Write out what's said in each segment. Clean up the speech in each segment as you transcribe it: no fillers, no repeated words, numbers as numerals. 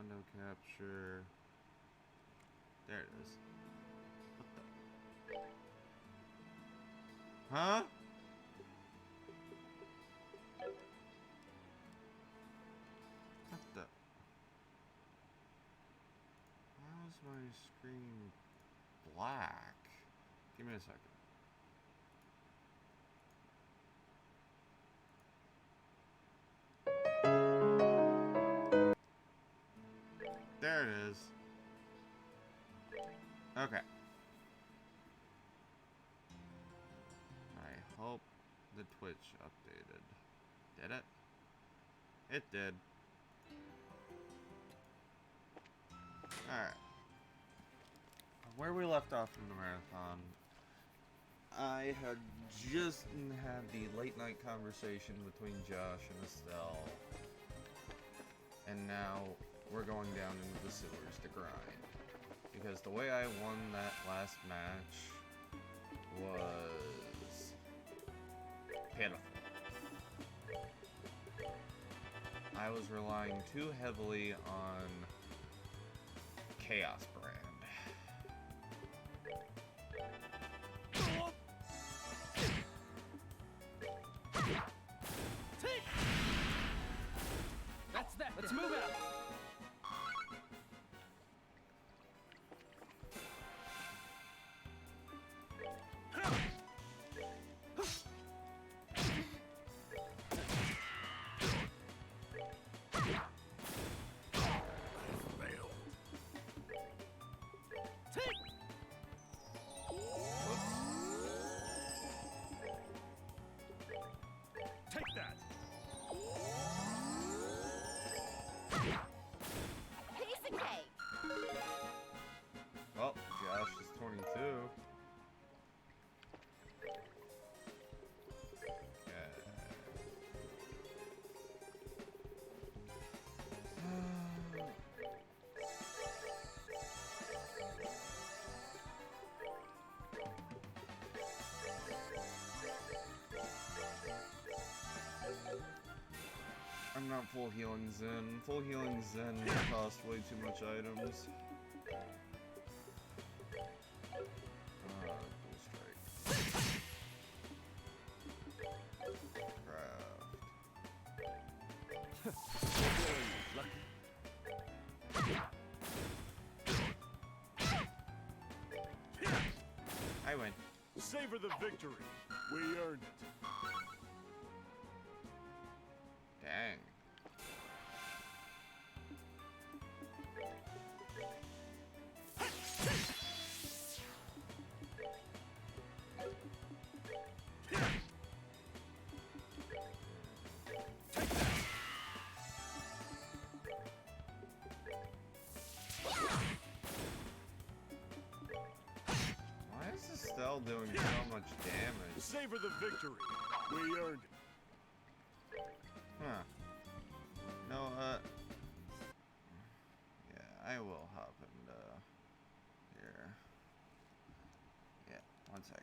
window capture. There it is. What the? Huh? What the? Why is my screen black? Give me a second. There it is. Okay. I hope the Twitch updated. Did it? It did. Alright. Where we left off in the marathon, I had just had the late night conversation between Josh and Estelle. And now we're going down into the sewers to grind. Because the way I won that last match was pitiful. I was relying too heavily on Chaos Brand. That's that. Let's move out. Take that! Piece of cake! Well, Josh is 22. I'm not full healing Zen. Full healing Zen cost way too much items. Dual strike. Craft. I win. Savor the victory. We earned it. Dang. Why is Estelle doing so much damage? Savor the victory. We earned it. Huh. No, yeah, I will hop into here. Yeah, one sec.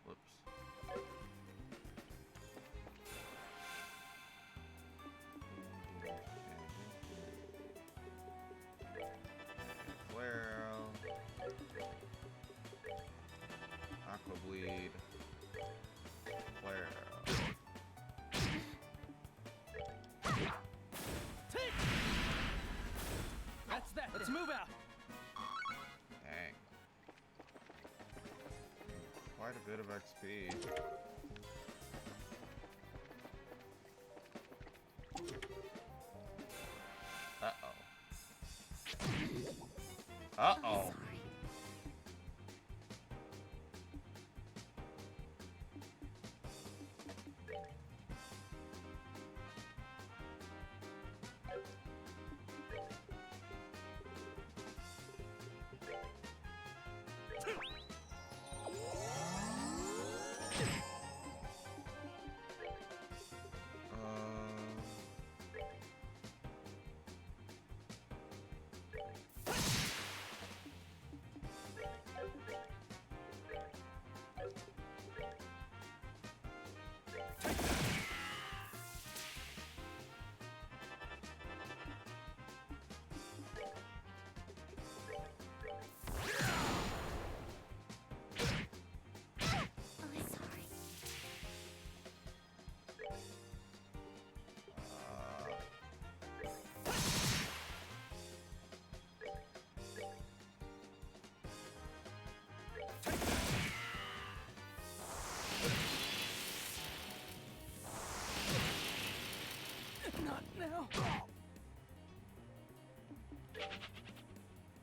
Whoops. Flare. Aqua Bleed. Flare. That's that. Let's move out. Dang. Quite a bit of XP. Uh-oh. Uh-oh.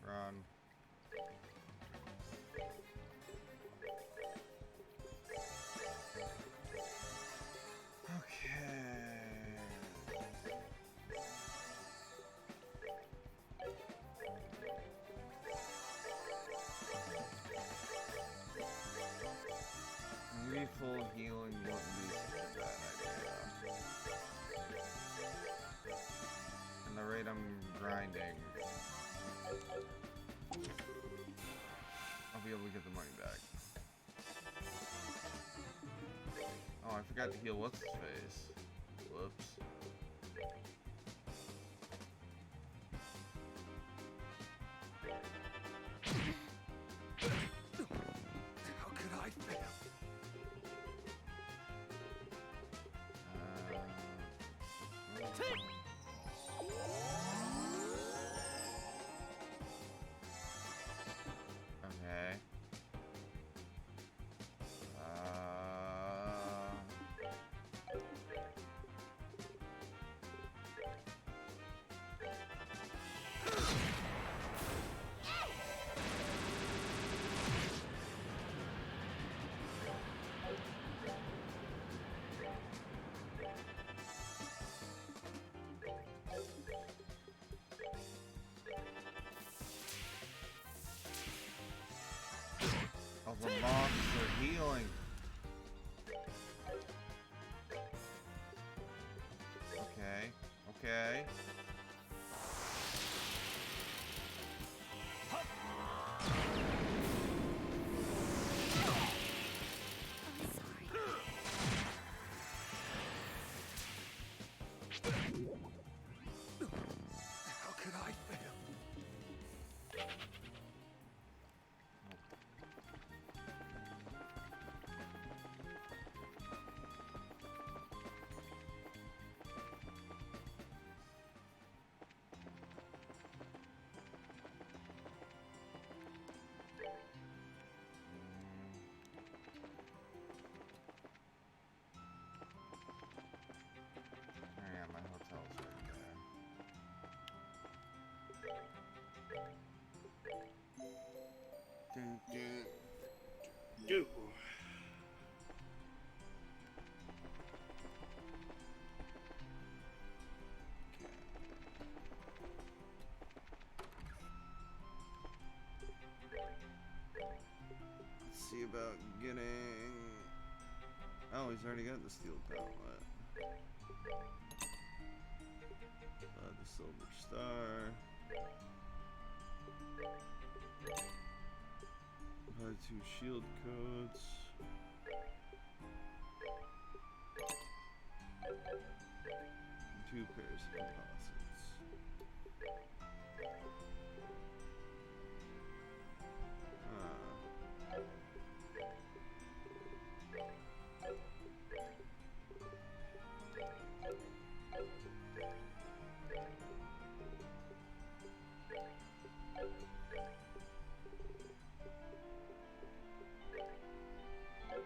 Run. Maybe full healing wouldn't be such a bad idea. And the rate I'm grinding, I'll be able to get the money back. Oh, I forgot to heal what's his face. Whoops. How could I fail? Okay. Oh, the mobs are healing. Okay. Okay. How could I fail? Oh yeah, my hotel's right there. Do. Let's see about getting. Oh, he's already got the steel gauntlet. The silver star. Buy 2 shield coats. And 2 pairs of composites.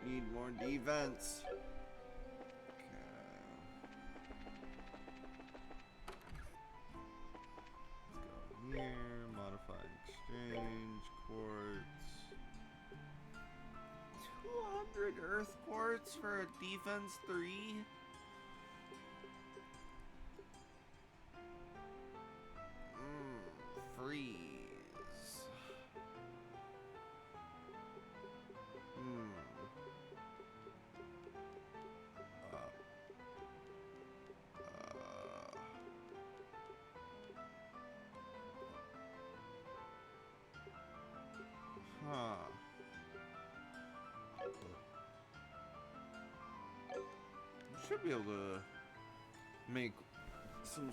Need more defense. Okay. Let's go here. Modified exchange. Quartz. 200 earth quartz for a defense 3? Freeze. Huh. Should be able to make some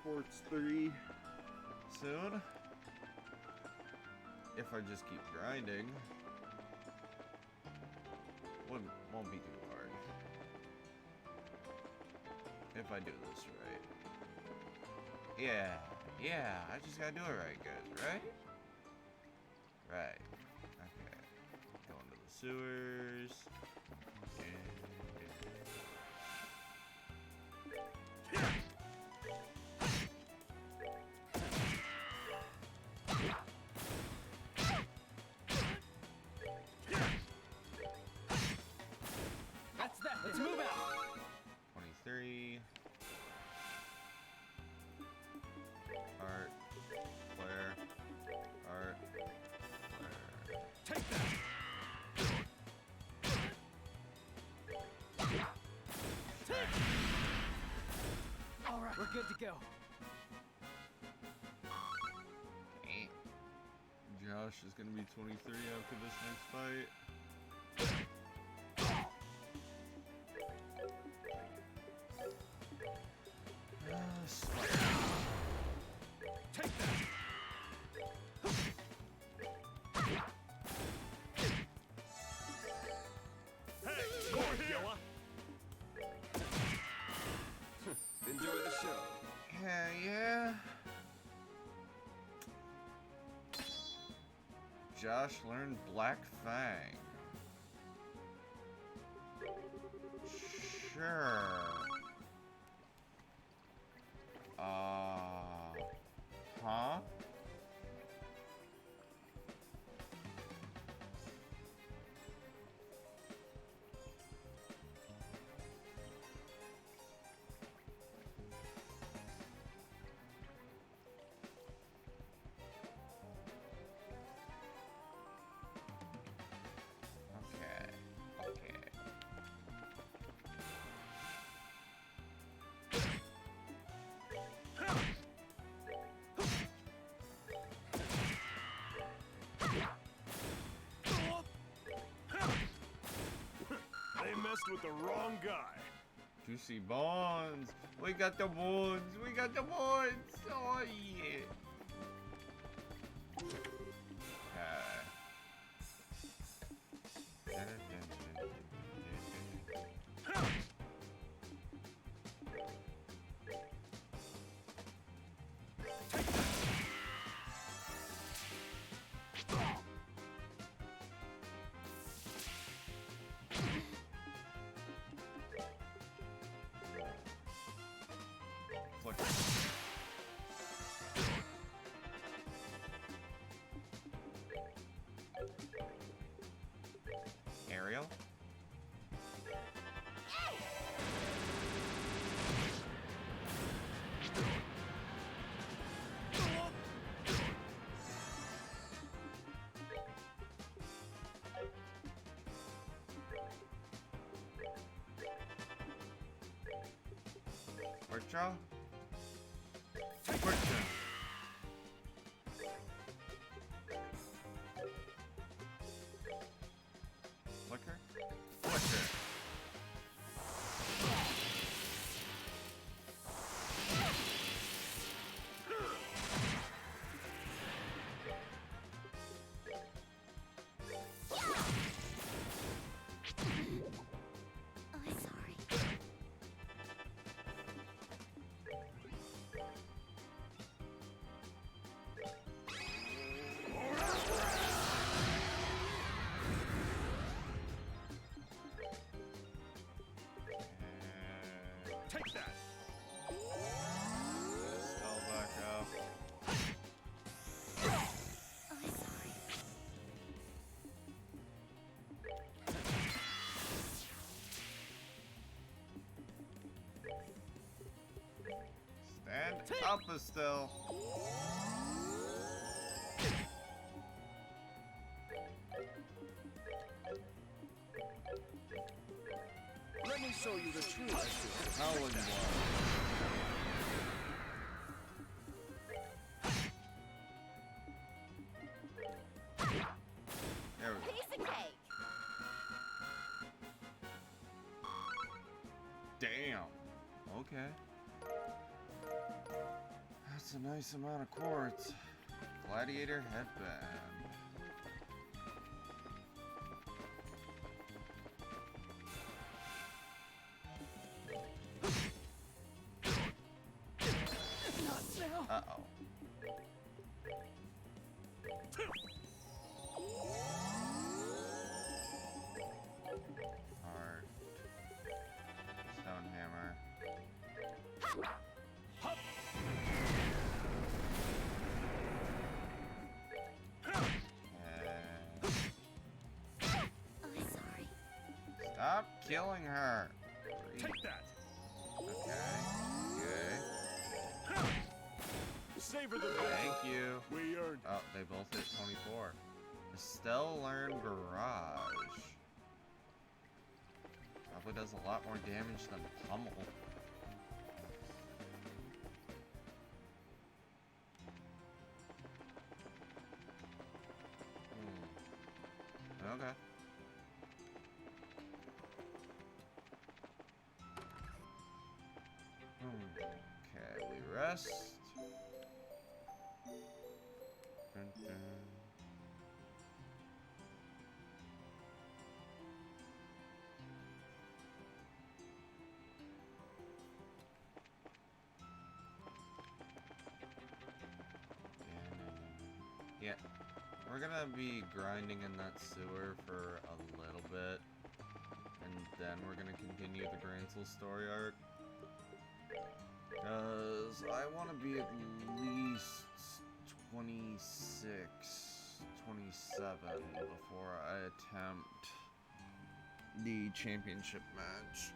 quartz 3 soon. If I just keep grinding. Won't be too hard. If I do this right. Yeah, I just gotta do it right, guys, right? Right. Okay. Go into the sewers. We're good to go. Eh. Josh is gonna be 23 after this next fight. Take that! Hey, more here! Enjoy the show. Hell yeah. Josh learned Black Fang. Sure. Huh? Okay. Okay. They messed with the wrong guy. Juicy bones. We got the bones. We got the bones. Oh yeah. Flicker. Ariel? Quick draw? Quick draw. Flicker? Flicker. Oh, sorry. Take that! Spell back up. Oh, sorry. Stand up, Estelle. Let me show you the truth. Howling Blood. There we go. Piece of cake. Damn. Okay. That's a nice amount of quartz. Gladiator headband. Uh-oh. Heart. Stone hammer. Oh, sorry. Stop killing her. Take that! Okay. Okay. Savor the victory. Thank you. We earned Oh, they both hit 24. Estelle learned Barrage. Probably does a lot more damage than Pummel. rest. Dun, dun. Yeah, we're gonna be grinding in that sewer for a little bit, and then we're gonna continue the Gransel story arc. Because I want to be at least 26, 27 before I attempt the championship match.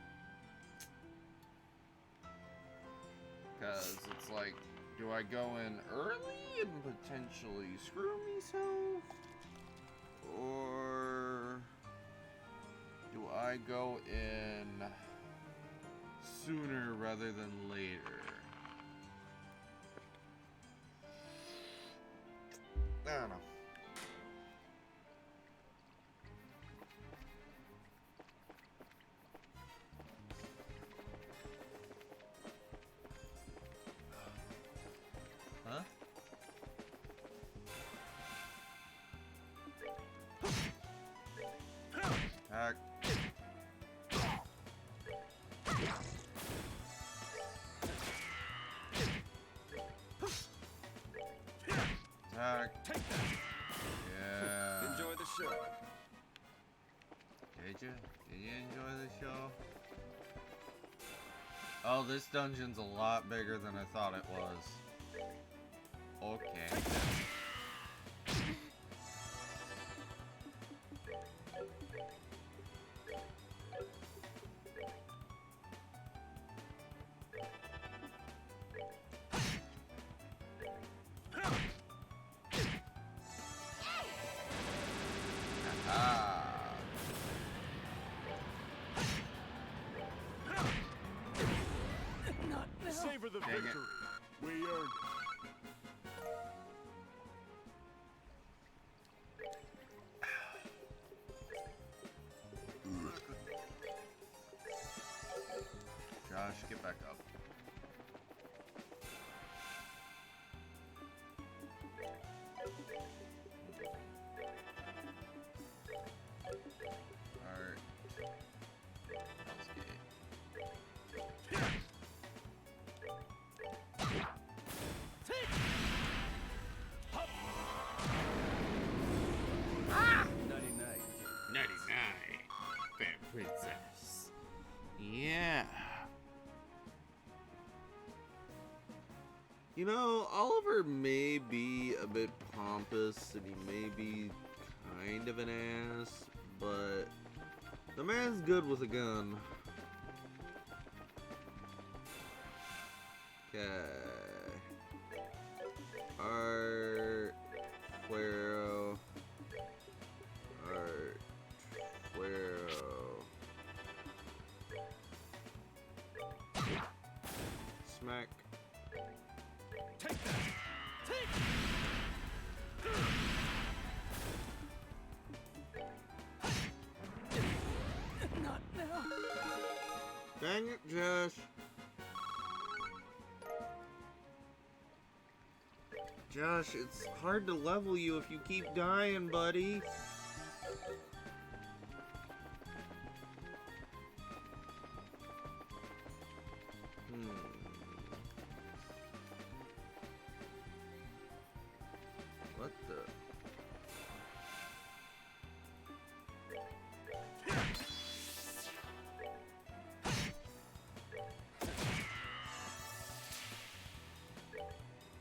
Because it's like, do I go in early and potentially screw myself? Or do I go in sooner rather than later? I don't know. Huh? Attack. Attack. Take that. Yeah. Enjoy the show. Did you? Did you enjoy the show? Oh, this dungeon's a lot bigger than I thought it was. Okay. Ah. Not now. Savor the Dang it. victory. We earned Josh, get back up. Alright. Hell's Gate. Take. 99. 99. Fair princess. Yeah. You know, Oliver may be a bit pompous and he may be kind of an ass, but the man's good with a gun. Okay. Art. Fuero. Art. Fuero. Smack. Take that. Take. Not now. Dang it, Josh. Josh, it's hard to level you if you keep dying, buddy. What the?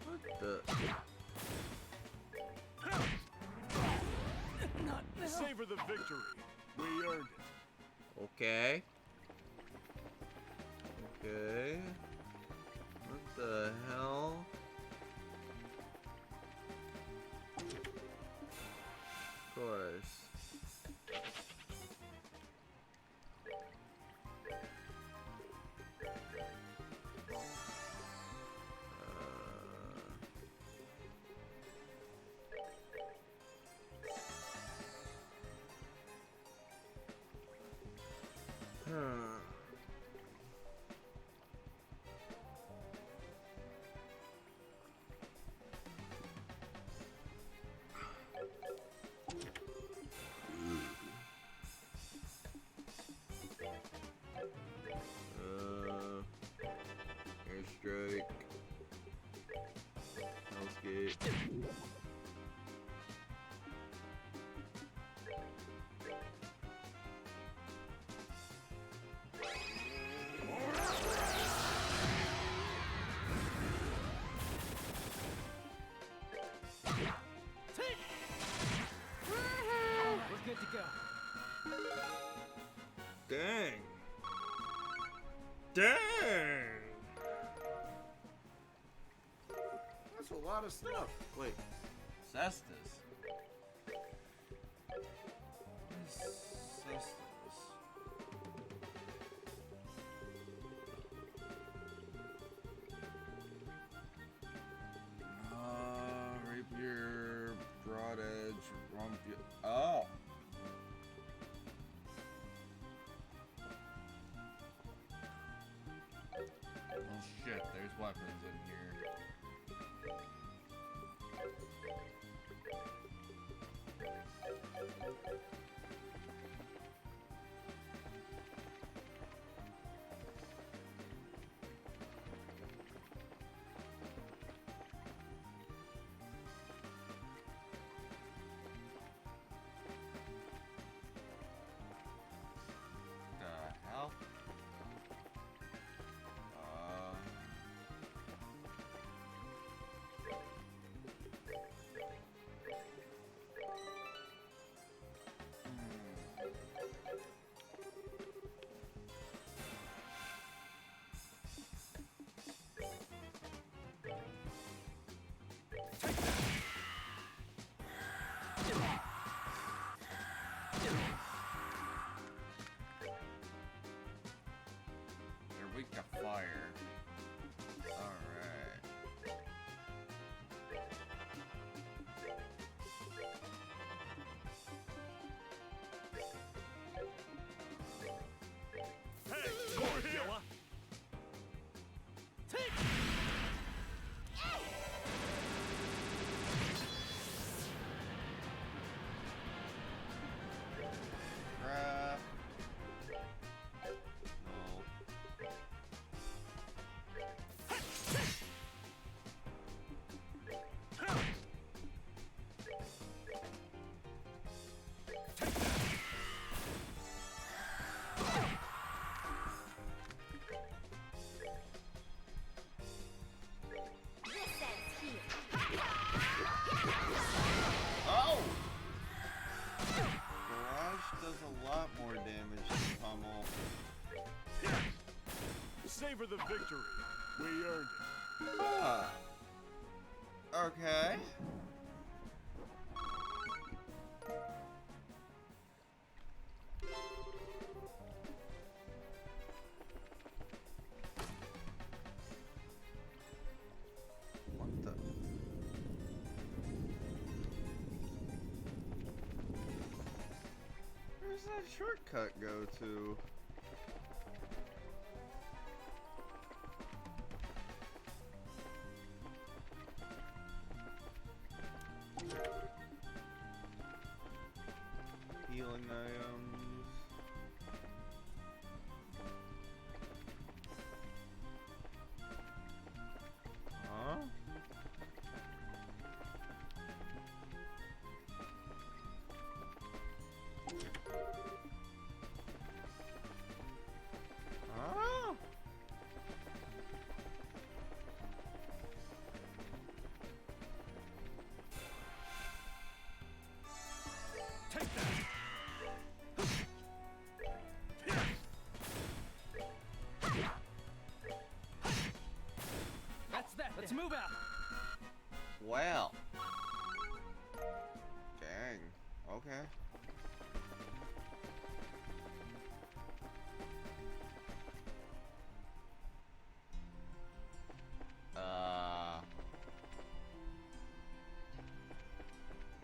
What the? Not now. savor the victory. We earned it. Okay. Okay. What the hell? Of course. Take! We're good to go. Dang. Dang. That's a lot of stuff. Wait, Cestus. What is Cestus? Rapier, broad edge, rumpy. Oh. Oh shit, there's weapons in here. The hell? They're weak to fire. Alright. Hey, over here! Take! Crap. No. This ends here. Oh! Barrage does a lot more damage than Pummel. Savor the victory. We earned it. Ah. Okay. What the? Where's that shortcut go to? Healing items. Huh? Huh? Take that! That's that. Let's move out. Well. Dang. Okay.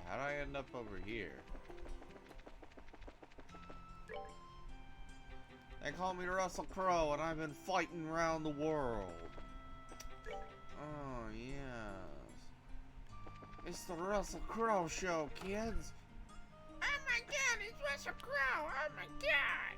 How'd I end up over here? They call me Russell Crowe, and I've been fighting around the world. Oh, yes. It's the Russell Crowe show, kids. Oh my god, it's Russell Crowe! Oh my god!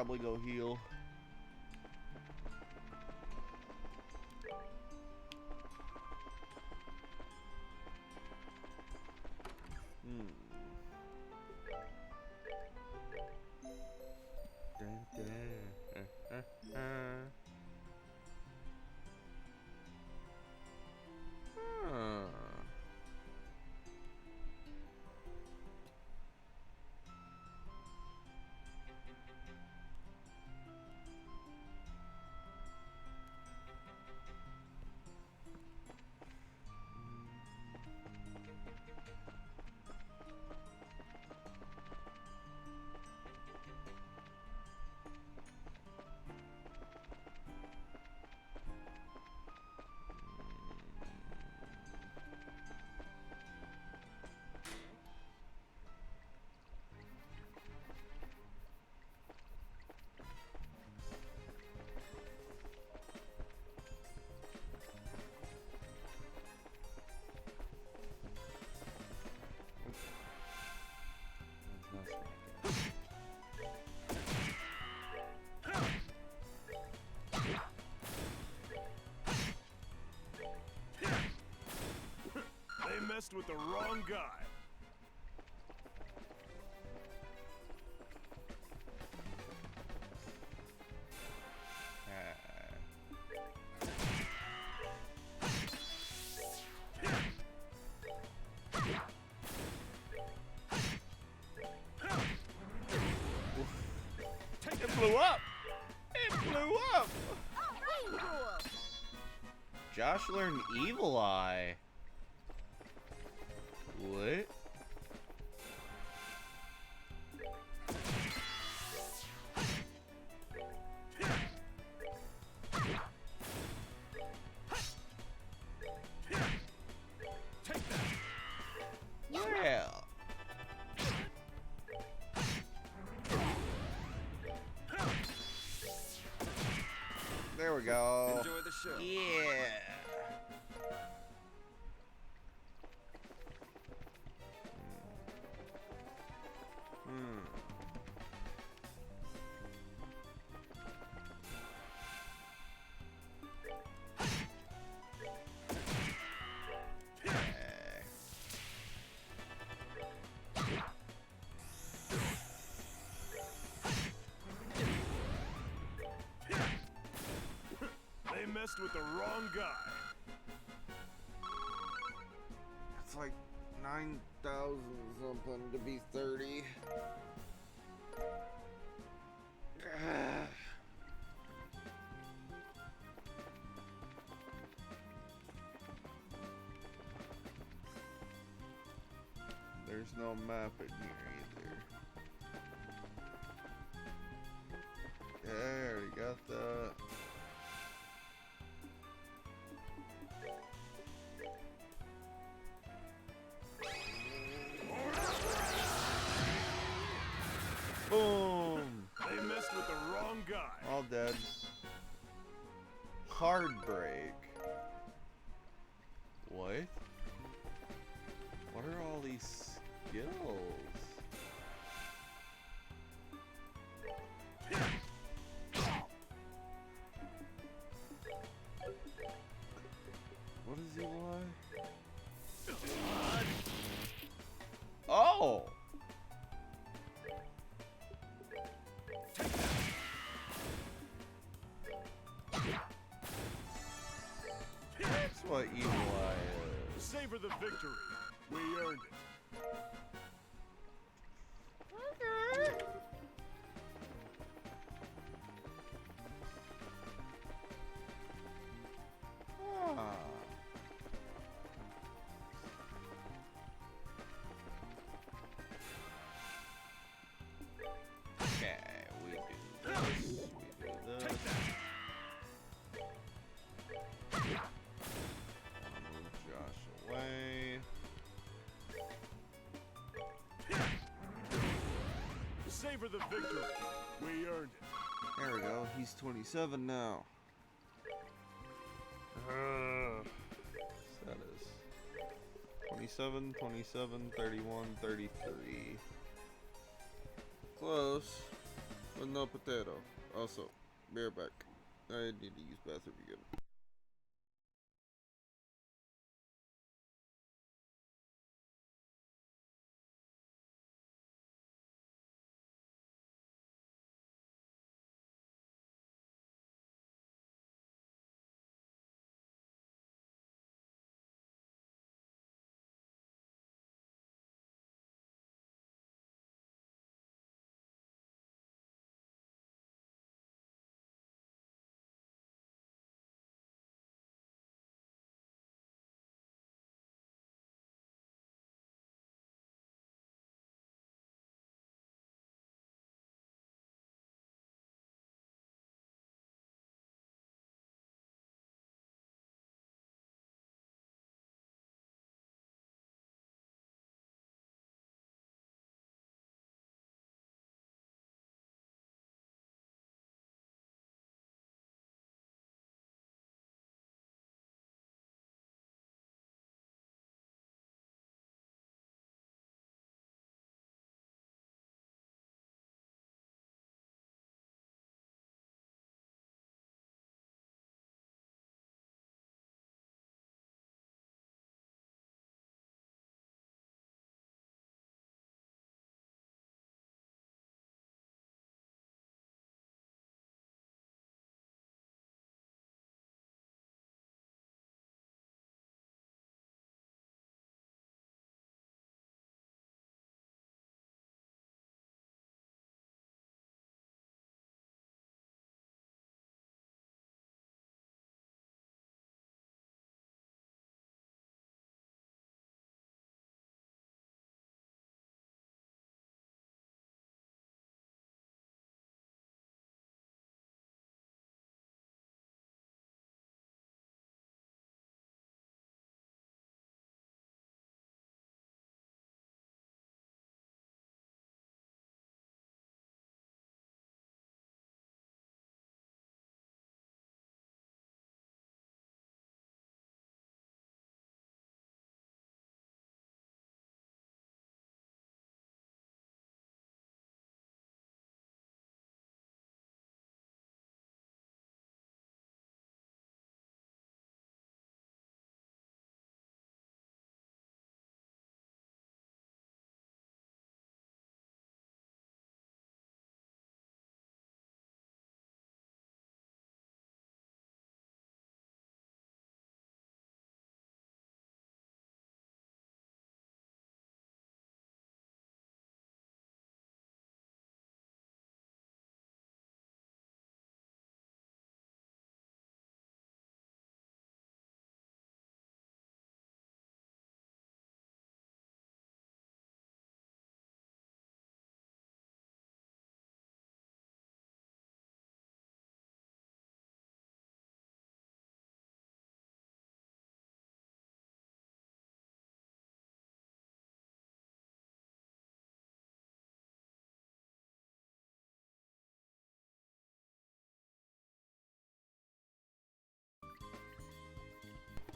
probably go heal. They messed with the wrong guy. It blew up! It blew up! Josh learned Evil Eye. What? Yeah. There we go. Enjoy the show. Yeah. They messed with the wrong guy. It's like 9,000 something to be 30. There's no map in here either. Yeah, I already got that. Boom! They messed with the wrong guy. All dead. Hard break. What? What are all these skills? What is he like? Oh! That's what Evil Eye is. Savor the victory. We earned it. Ah. Okay, we do this. We do this. Move Josh away. Savor the victory. We earned it. There we go. He's 27 now. That is 27, 27, 31, 33. Close. No potato. Also, be right back. I need to use bathroom again.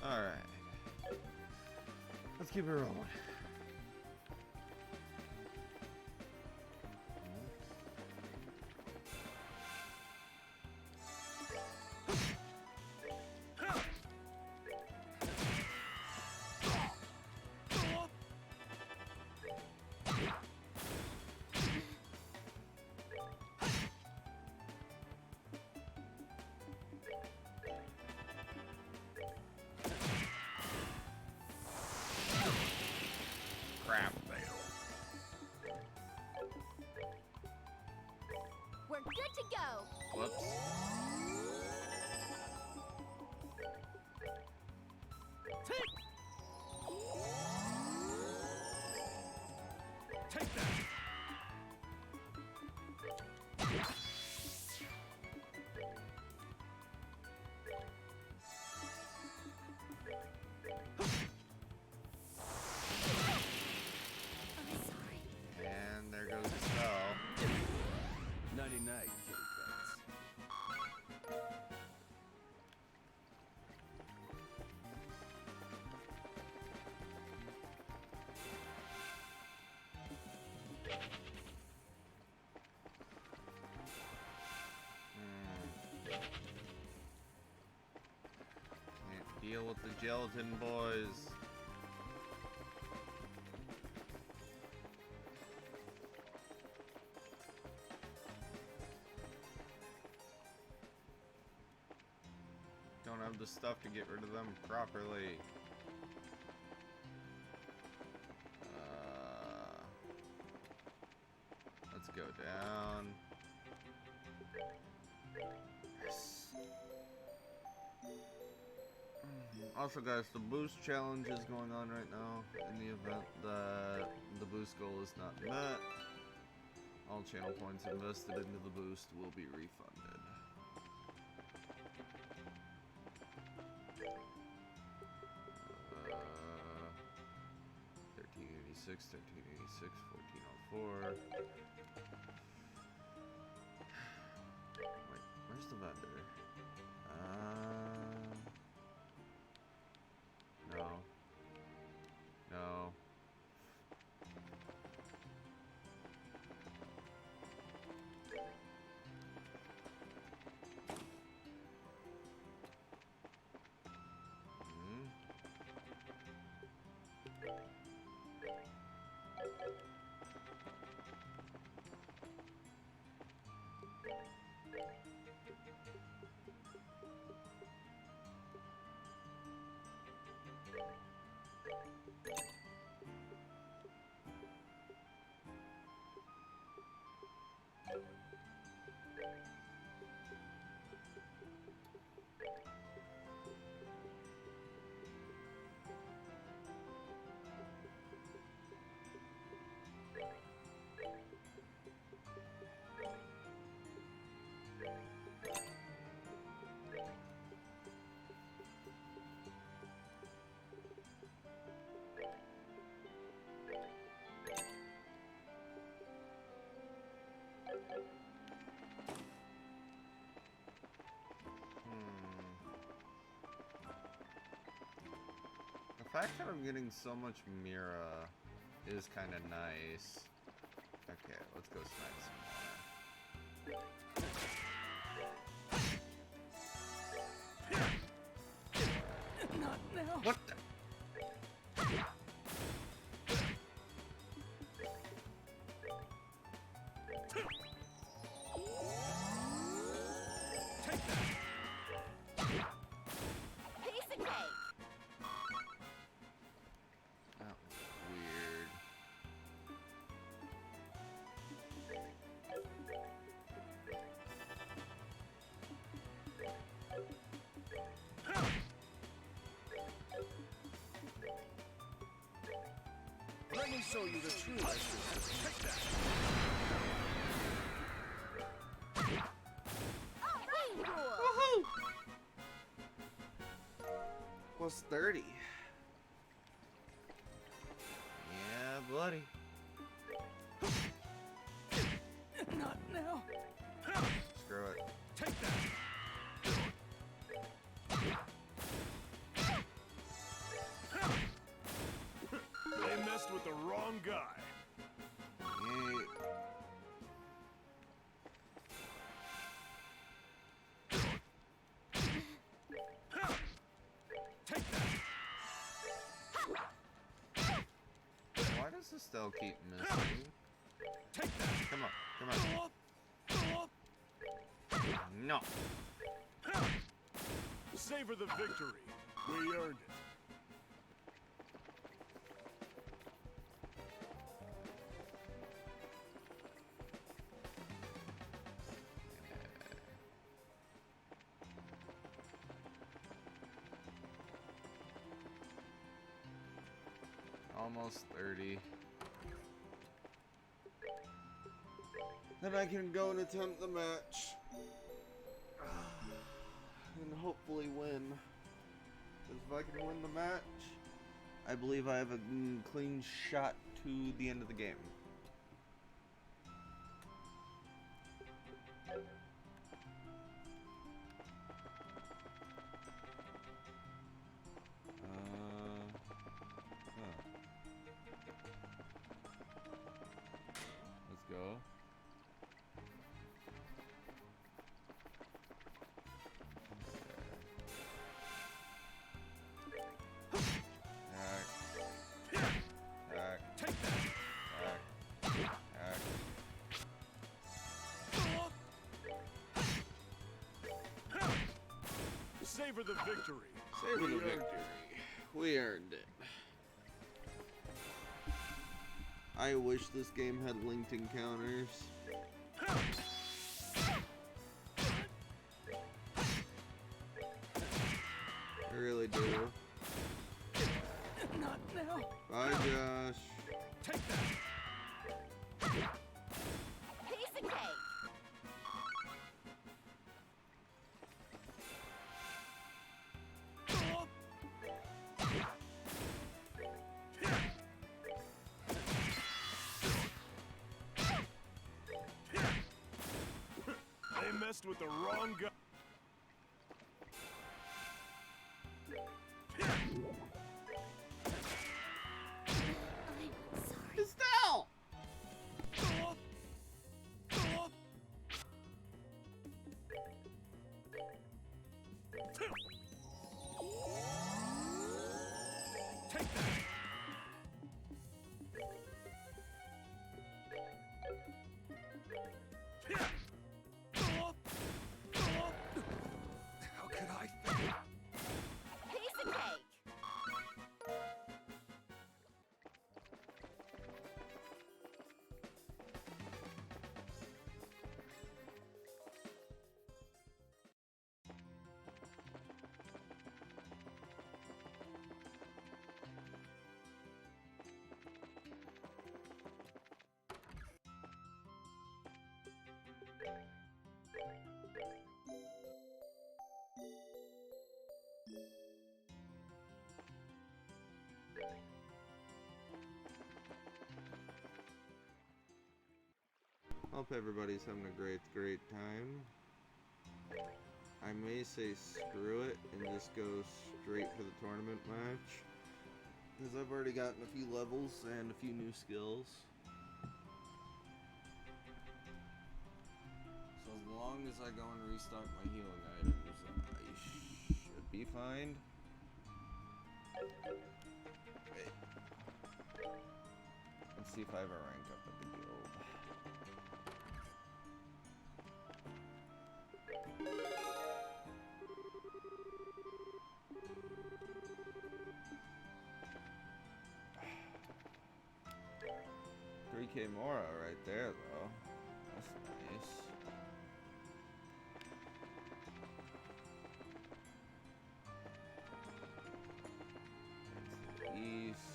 Alright. Let's keep it rolling. Crap. We're good to go. Whoops. Take that! I'm sorry. And there goes the spell. Nighty night, kitty cats. deal with the gelatin boys. Don't have the stuff to get rid of them properly. Let's go down. Yes. Also, guys, the boost challenge is going on right now. In the event that the boost goal is not met, all channel points invested into the boost will be refunded. 1386, 1404. Wait, where's the vendor? No. No. The fact that I'm getting so much Mira is kind of nice. Okay, let's go smack some more. Not now. What the? Piece of cake. That was weird. Let me show you the truth. Take that. Hey, rule. Woohoo! Plus 30. Yeah, buddy. Not now. Screw it. Take that. They messed with the wrong guy. Yay. Take that. Why does the Estelle keep missing? Take that. Come on, come on. No. Savor the victory. We earned it. Almost 30. Then I can go and attempt the match. And hopefully win. Because if I can win the match, I believe I have a clean shot to the end of the game. Let's go. Savor the victory. Savor the We earned victory. We earned it. I wish this game had linked encounters. I really do. Not now. Bye, Josh. Take that. Piece of cake. They messed with the wrong guy. I'm sorry. Estelle! Take that. How could I? Piece of cake. Hope everybody's having a great time. I may say screw it and just go straight for the tournament match, because I've already gotten a few levels and a few new skills. So as long as I go and restock my healing items, I should be fine. Wait. Let's see if I have a rank up at the guild. $3K Mora right there, though. That's nice. That's the east.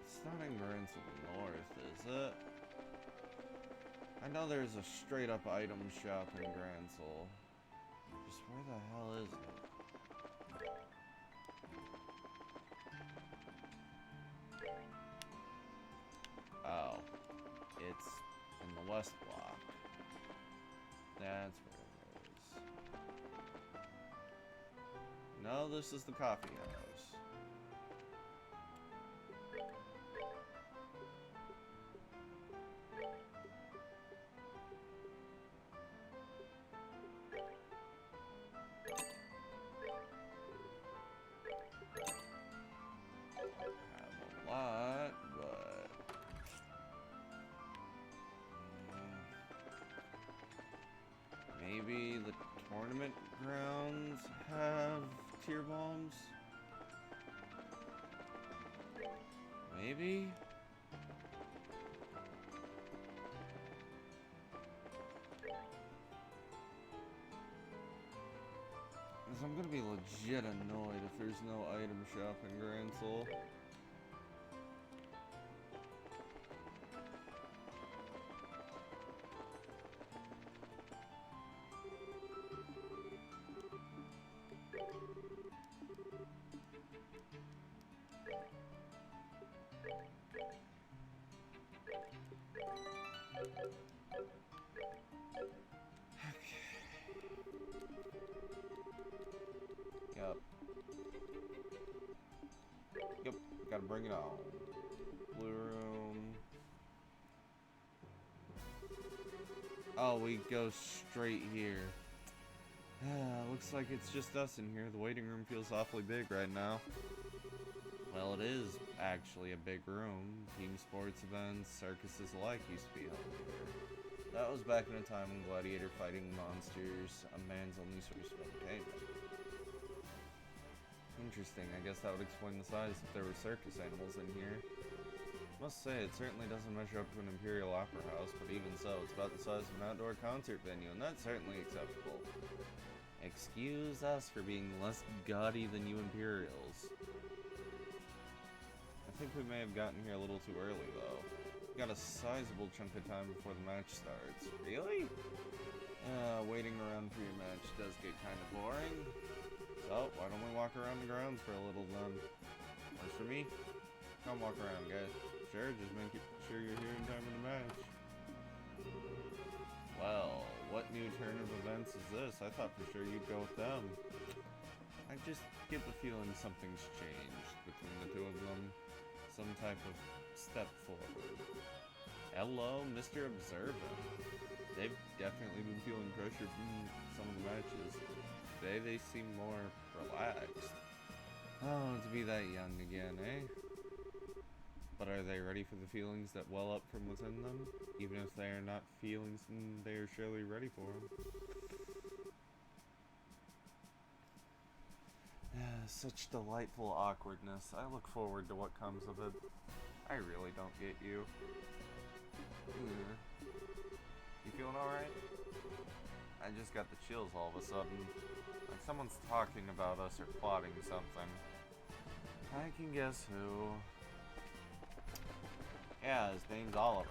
It's not in Gransel North, is it? I know there's a straight up item shop in Gransel. Just where the hell is it? Oh, it's in the west block. That's where it is. No, this is the coffee house. Have a lot, but maybe the tournament grounds have tier bombs? Maybe? Because I'm gonna be legit annoyed if there's no item shop in Gransel. Yep. Yep, gotta bring it on. Blue room. Oh, we go straight here. Looks like it's just us in here. The waiting room feels awfully big right now. Well, it is actually a big room. Team sports events, circuses alike used to be held here. That was back in a time when gladiator fighting monsters, a man's only source of entertainment. Interesting, I guess that would explain the size if there were circus animals in here. Must say, it certainly doesn't measure up to an Imperial Opera House, but even so, it's about the size of an outdoor concert venue, and that's certainly acceptable. Excuse us for being less gaudy than you Imperials. I think we may have gotten here a little too early, though. We got a sizable chunk of time before the match starts. Really? Waiting around for your match does get kind of boring. So, why don't we walk around the grounds for a little then? Works for me. Come walk around, guys. Sure, just make sure you're here in time for the match. Well, what new turn of events is this? I thought for sure you'd go with them. I just get the feeling something's changed between the two of them. Some type of step forward. Hello, Mr. Observant. They've definitely been feeling pressure from some of the matches. Today they seem more relaxed. Oh, to be that young again, eh? But are they ready for the feelings that well up from within them? Even if they are not feelings, they are surely ready for them. Such delightful awkwardness. I look forward to what comes of it. I really don't get you. You feeling alright? I just got the chills all of a sudden. Like someone's talking about us or plotting something. I can guess who. Yeah, his name's Oliver.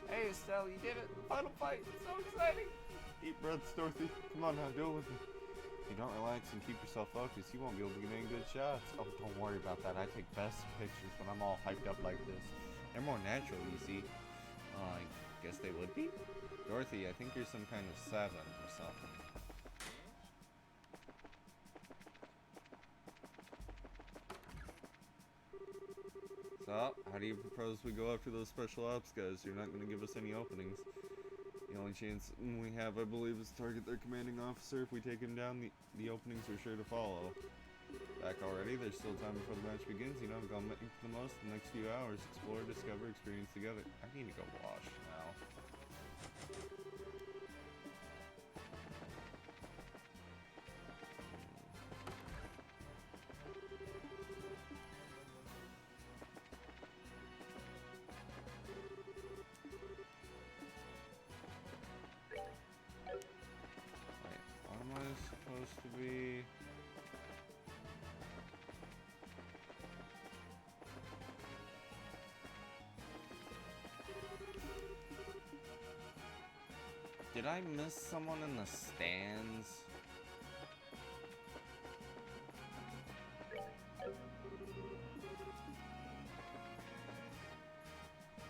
Hey Estelle, you did it! Final fight! So exciting! Deep breaths, Dorothy. Come on now, do it with me. If you don't relax and keep yourself focused, you won't be able to get any good shots. Oh, don't worry about that. I take best pictures when I'm all hyped up like this. They're more natural, you see. I guess they would be. Dorothy, I think you're some kind of 7 or something. So, how do you propose we go after those special ops guys? You're not going to give us any openings. The only chance we have, I believe, is to target their commanding officer. If we take him down, the openings are sure to follow. Back already? There's still time before the match begins. You know, I'm going to make the most in the next few hours. Explore, discover, experience together. I need to go wash now. Supposed to be Did I miss someone in the stands?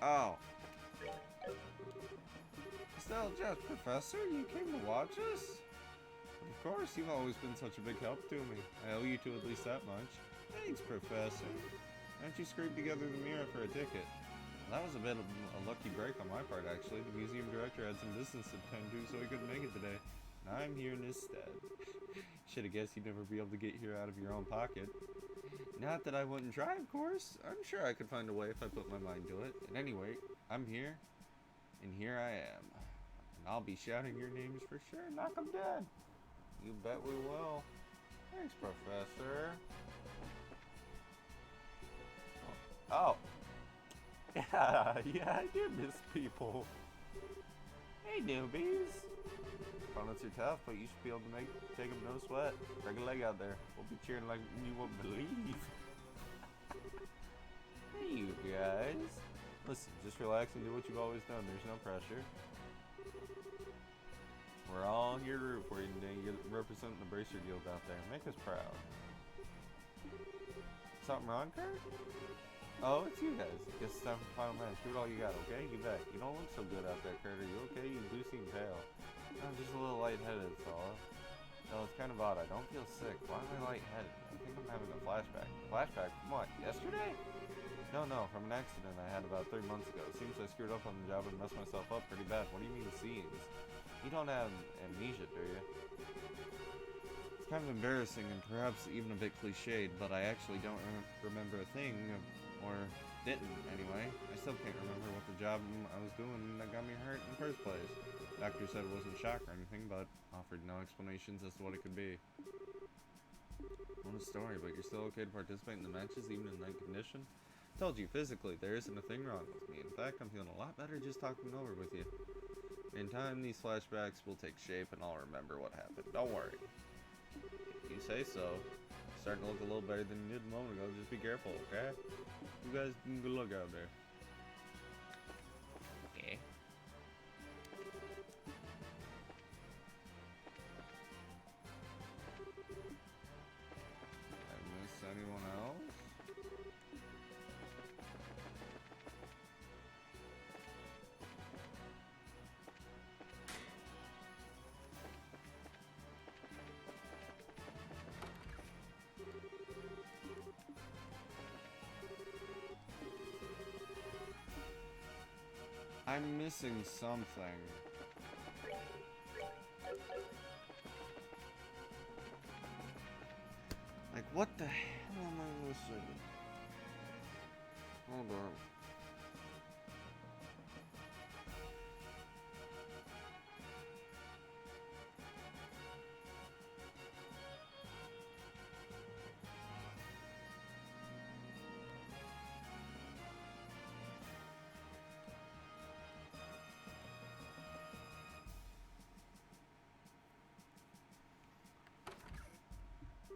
Oh. Still just Professor, you came to watch us? Of course, you've always been such a big help to me. I owe you two at least that much. Thanks, Professor. Why don't you scrape together the mirror for a ticket? Well, that was a bit of a lucky break on my part, actually. The museum director had some business to attend to, so he couldn't make it today. Now I'm here in his stead. Should've guessed you'd never be able to get here out of your own pocket. Not that I wouldn't try, of course. I'm sure I could find a way if I put my mind to it. At any rate, I'm here, and here I am. And I'll be shouting your names for sure. Knock 'em dead. You bet we will. Thanks, Professor. Oh. Yeah, I do miss people. Hey, newbies. Opponents are tough, but you should be able to take them no sweat. Break a leg out there. We'll be cheering like you won't believe. Hey, you guys. Listen, just relax and do what you've always done. There's no pressure. We're all here to root for you today. You're representing the Bracer Guild out there. Make us proud. Something wrong, Kurt? Oh, it's you guys. Guess it's time for the final match. Do it all you got, okay? You bet. You don't look so good out there, Kurt. Are you okay? You do seem pale. I'm just a little lightheaded, that's all. No, it's kind of odd. I don't feel sick. Why am I lightheaded? I think I'm having a flashback. Flashback from what? Yesterday? No, from an accident I had about 3 months ago. Seems I screwed up on the job and messed myself up pretty bad. What do you mean seems? You don't have amnesia, do you? It's kind of embarrassing and perhaps even a bit cliched, but I actually don't remember a thing, or didn't anyway. I still can't remember what the job I was doing that got me hurt in the first place. Doctor said it wasn't shock or anything, but offered no explanations as to what it could be. What a story, but you're still okay to participate in the matches even in night condition? Told you, physically, there isn't a thing wrong with me. In fact, I'm feeling a lot better just talking over with you. In time, these flashbacks will take shape and I'll remember what happened. Don't worry. If you say so. Starting to look a little better than you did a moment ago. Just be careful, okay? You guys can good luck out there. Okay. I miss anyone else? I'm missing something. Like, what the hell am I missing? Hold on.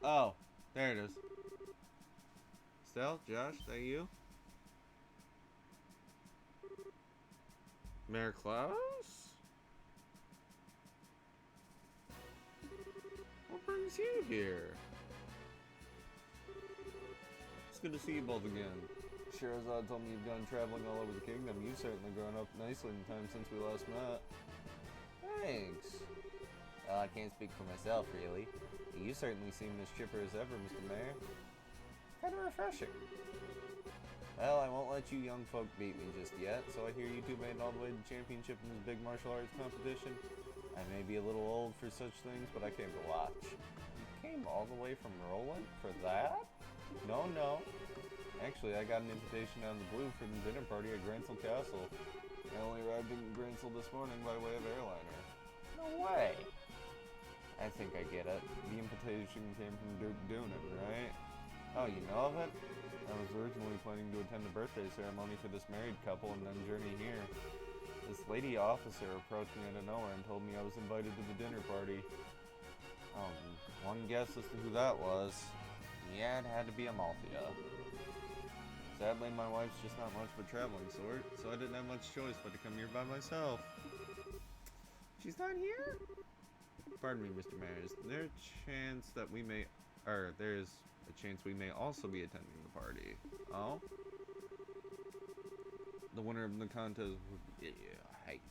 Oh, there it is. Stell, Josh, that you? Mayor Klaus? What brings you here? It's good to see you both again. Sherazad told me you've gone traveling all over the kingdom. You've certainly grown up nicely in time since we last met. Thanks. Well, I can't speak for myself, really. You certainly seem as chipper as ever, Mr. Mayor. Kind of refreshing. Well, I won't let you young folk beat me just yet, so I hear you two made it all the way to the championship in this big martial arts competition. I may be a little old for such things, but I came to watch. You came all the way from Roland for that? No. Actually, I got an invitation out of the blue for the dinner party at Gransel Castle. I only arrived in Gransel this morning by way of airliner. No way! I think I get it. The invitation came from Duke Dunan, right? Oh, you know of it? I was originally planning to attend the birthday ceremony for this married couple and then journey here. This lady officer approached me out of nowhere and told me I was invited to the dinner party. One guess as to who that was. Yeah, it had to be Amalthea. Sadly, my wife's just not much of a traveling sort, so I didn't have much choice but to come here by myself. She's not here? Pardon me, Mr. Mayor. Is there a chance that we may, there's a chance we may also be attending the party? Oh? The winner of the contest would, yeah, hey.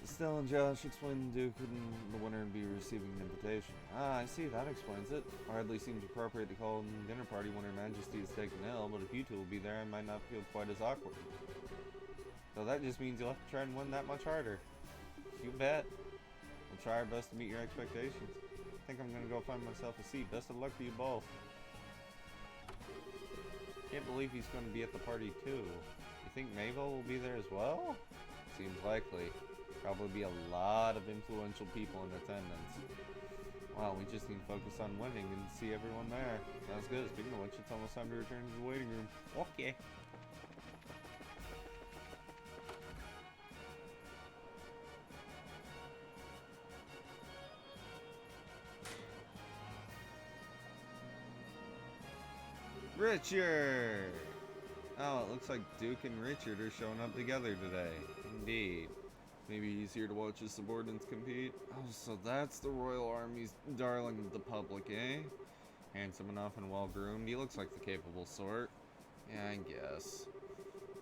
Stell and Josh explained the Duke and the winner would be receiving an invitation. Ah, I see, that explains it. Hardly seems appropriate to call a dinner party when Her Majesty is taken ill, but if you two will be there, I might not feel quite as awkward. So that just means you'll have to try and win that much harder. You bet. We'll try our best to meet your expectations. I think I'm gonna go find myself a seat. Best of luck to you both. Can't believe he's gonna be at the party too. You think Mabel will be there as well? Seems likely. Probably be a lot of influential people in attendance. Well, we just need to focus on winning and see everyone there. Sounds good. Speaking of which, it's almost time to return to the waiting room. Okay. Richard! Oh, it looks like Duke and Richard are showing up together today. Indeed. Maybe he's here to watch his subordinates compete? Oh, so that's the Royal Army's darling of the public, eh? Handsome enough and well-groomed. He looks like the capable sort. Yeah, I guess.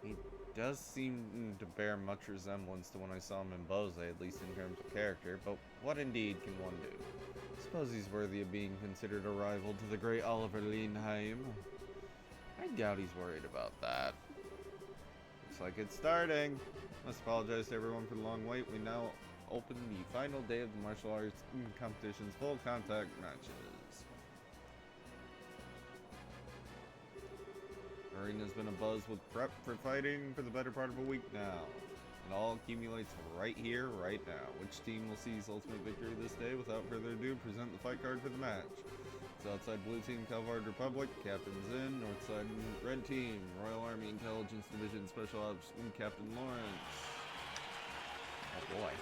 He does seem to bear much resemblance to when I saw him in Bose, at least in terms of character, but what indeed can one do? Suppose he's worthy of being considered a rival to the great Oliver Lindheim. I doubt he's worried about that. Looks like it's starting. Must apologize to everyone for the long wait. We now open the final day of the martial arts competition's full contact matches. Arena's been abuzz with prep for fighting for the better part of a week now. It all accumulates right here, right now. Which team will seize ultimate victory this day? Without further ado, present the fight card for the match. It's outside blue team, Calvard Republic, Captain Zinn. North side red team, Royal Army Intelligence Division Special Ops, Captain Lawrence. Oh boy.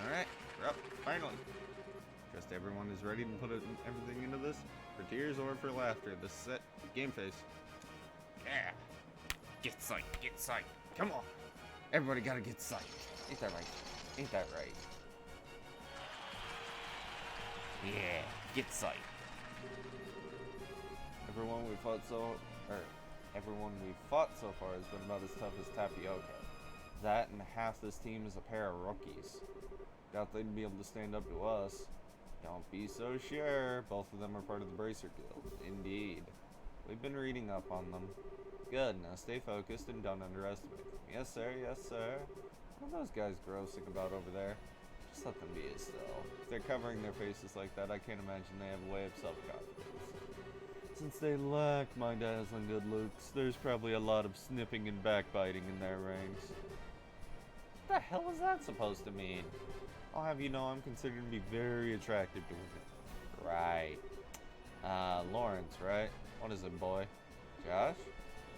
Alright, we're up, finally. Trust everyone is ready to put everything into this. For tears or for laughter, this set, game face. Yeah. Get psyched, get psyched. Come on. Everybody gotta get psyched. Ain't that right? Ain't that right? Yeah, get psyched. Everyone we've fought so far has been about as tough as Tapioca. That and half this team is a pair of rookies. Doubt they'd be able to stand up to us. Don't be so sure. Both of them are part of the Bracer Guild. Indeed. We've been reading up on them. Good, now stay focused and don't underestimate them. Yes, sir, yes, sir. What are those guys grousing about over there? Just let them be still. If they're covering their faces like that, I can't imagine they have a way of self-confidence. Since they lack my dazzling good looks, there's probably a lot of snipping and backbiting in their ranks. What the hell is that supposed to mean? I'll have you know I'm considered to be very attractive to women. Right. Lawrence, right? What is it, boy? Josh?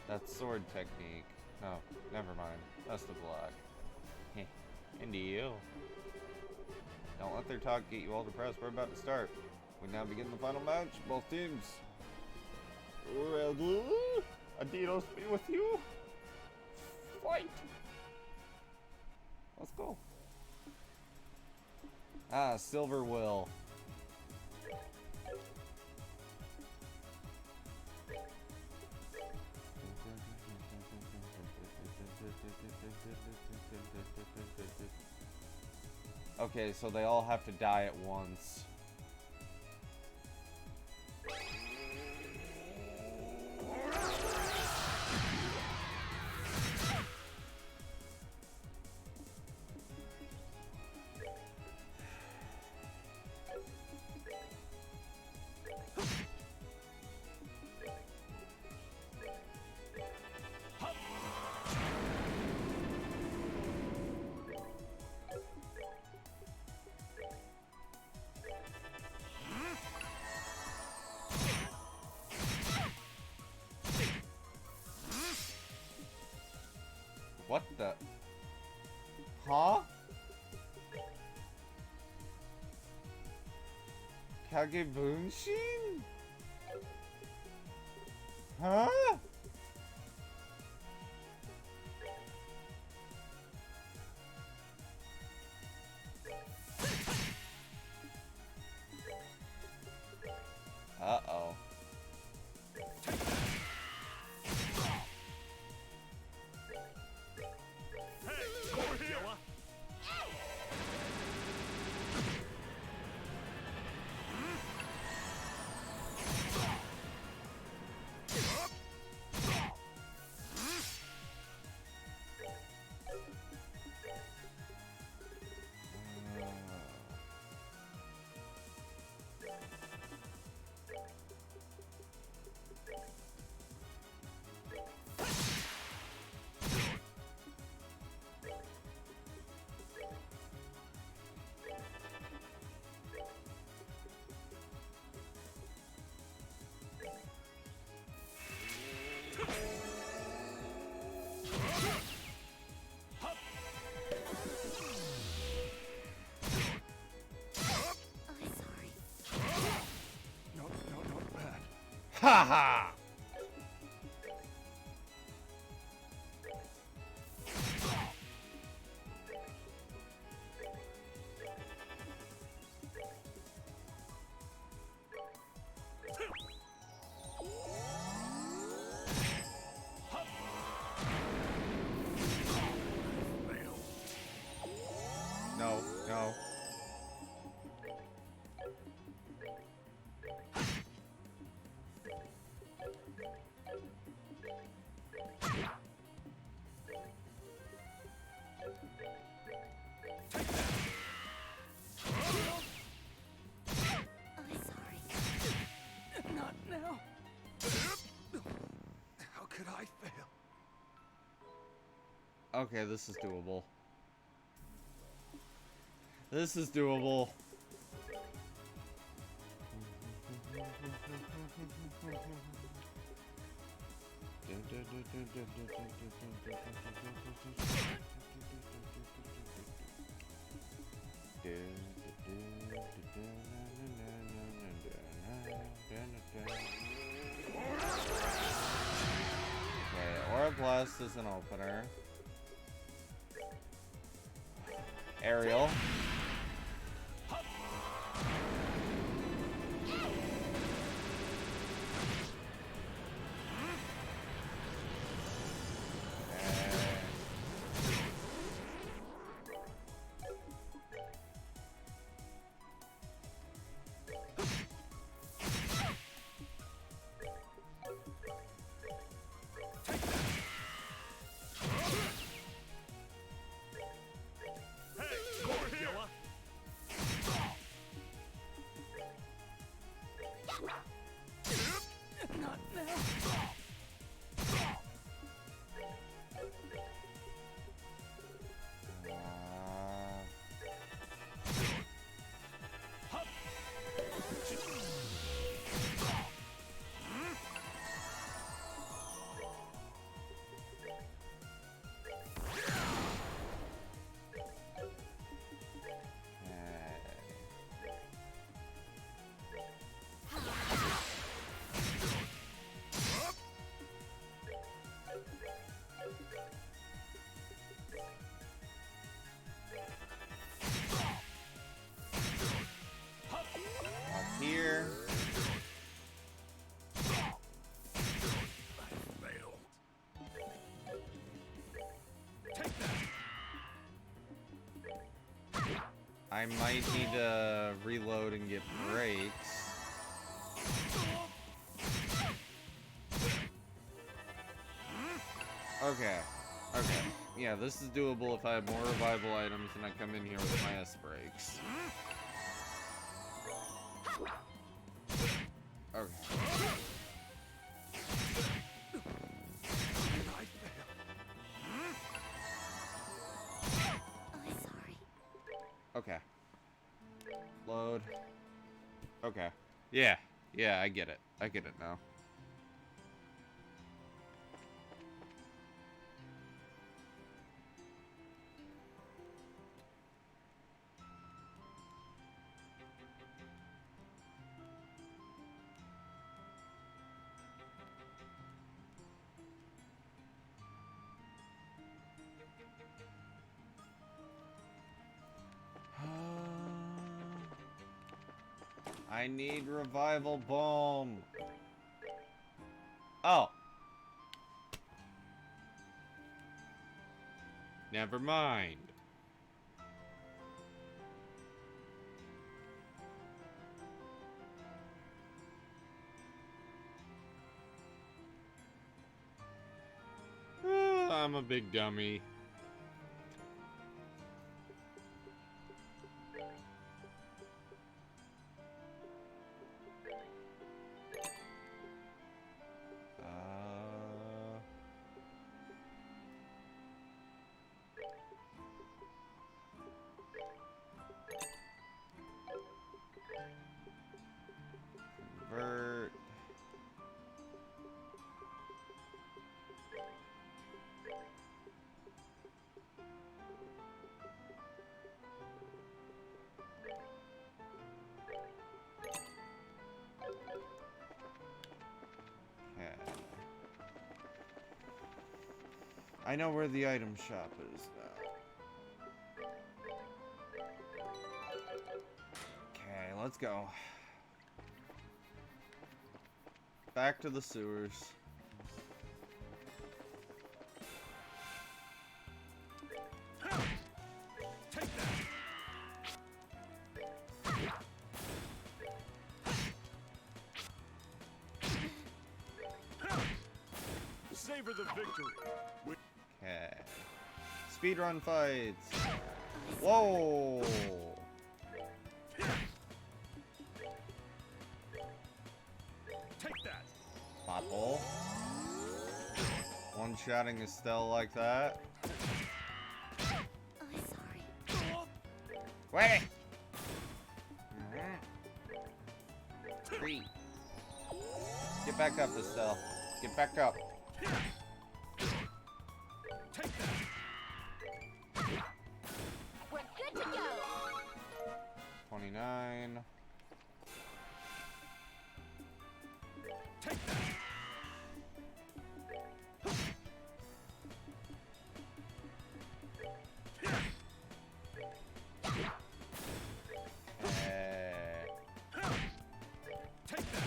That's sword technique. No, never mind. Best of luck. Into you. Don't let their talk get you all depressed. We're about to start. We now begin the final match. Both teams. Ready? Adios be with you. Fight. Let's go. Silver Will. Okay, so they all have to die at once. What the? Huh? Kagebunshin? Huh? Uh-oh. I'm sorry. Not bad. Ha ha! No. I'm sorry. Not now. How could I fail? Okay, this is doable. This is doable. Okay, Aurablast is an opener. Aerial. Not now. Here. Failed. I might need to reload and get breaks. Okay. Okay. Yeah, this is doable if I have more revival items and I come in here with my S breaks. Okay. I'm sorry. Okay. Load. Okay. Yeah. Yeah, I get it. I get it now. I need revival bomb. Oh. Never mind. I'm a big dummy. Convert. Okay. I know where the item shop is now. Okay, let's go. Back to the sewers. Savor the victory. Okay. Speedrun fights. Whoa. Take that. Pothole. One-shotting Estelle like that. I'm sorry. Wait! Three. Get back up, Estelle. Get back up. Take that. We're good to go. 29. Take that. Take that.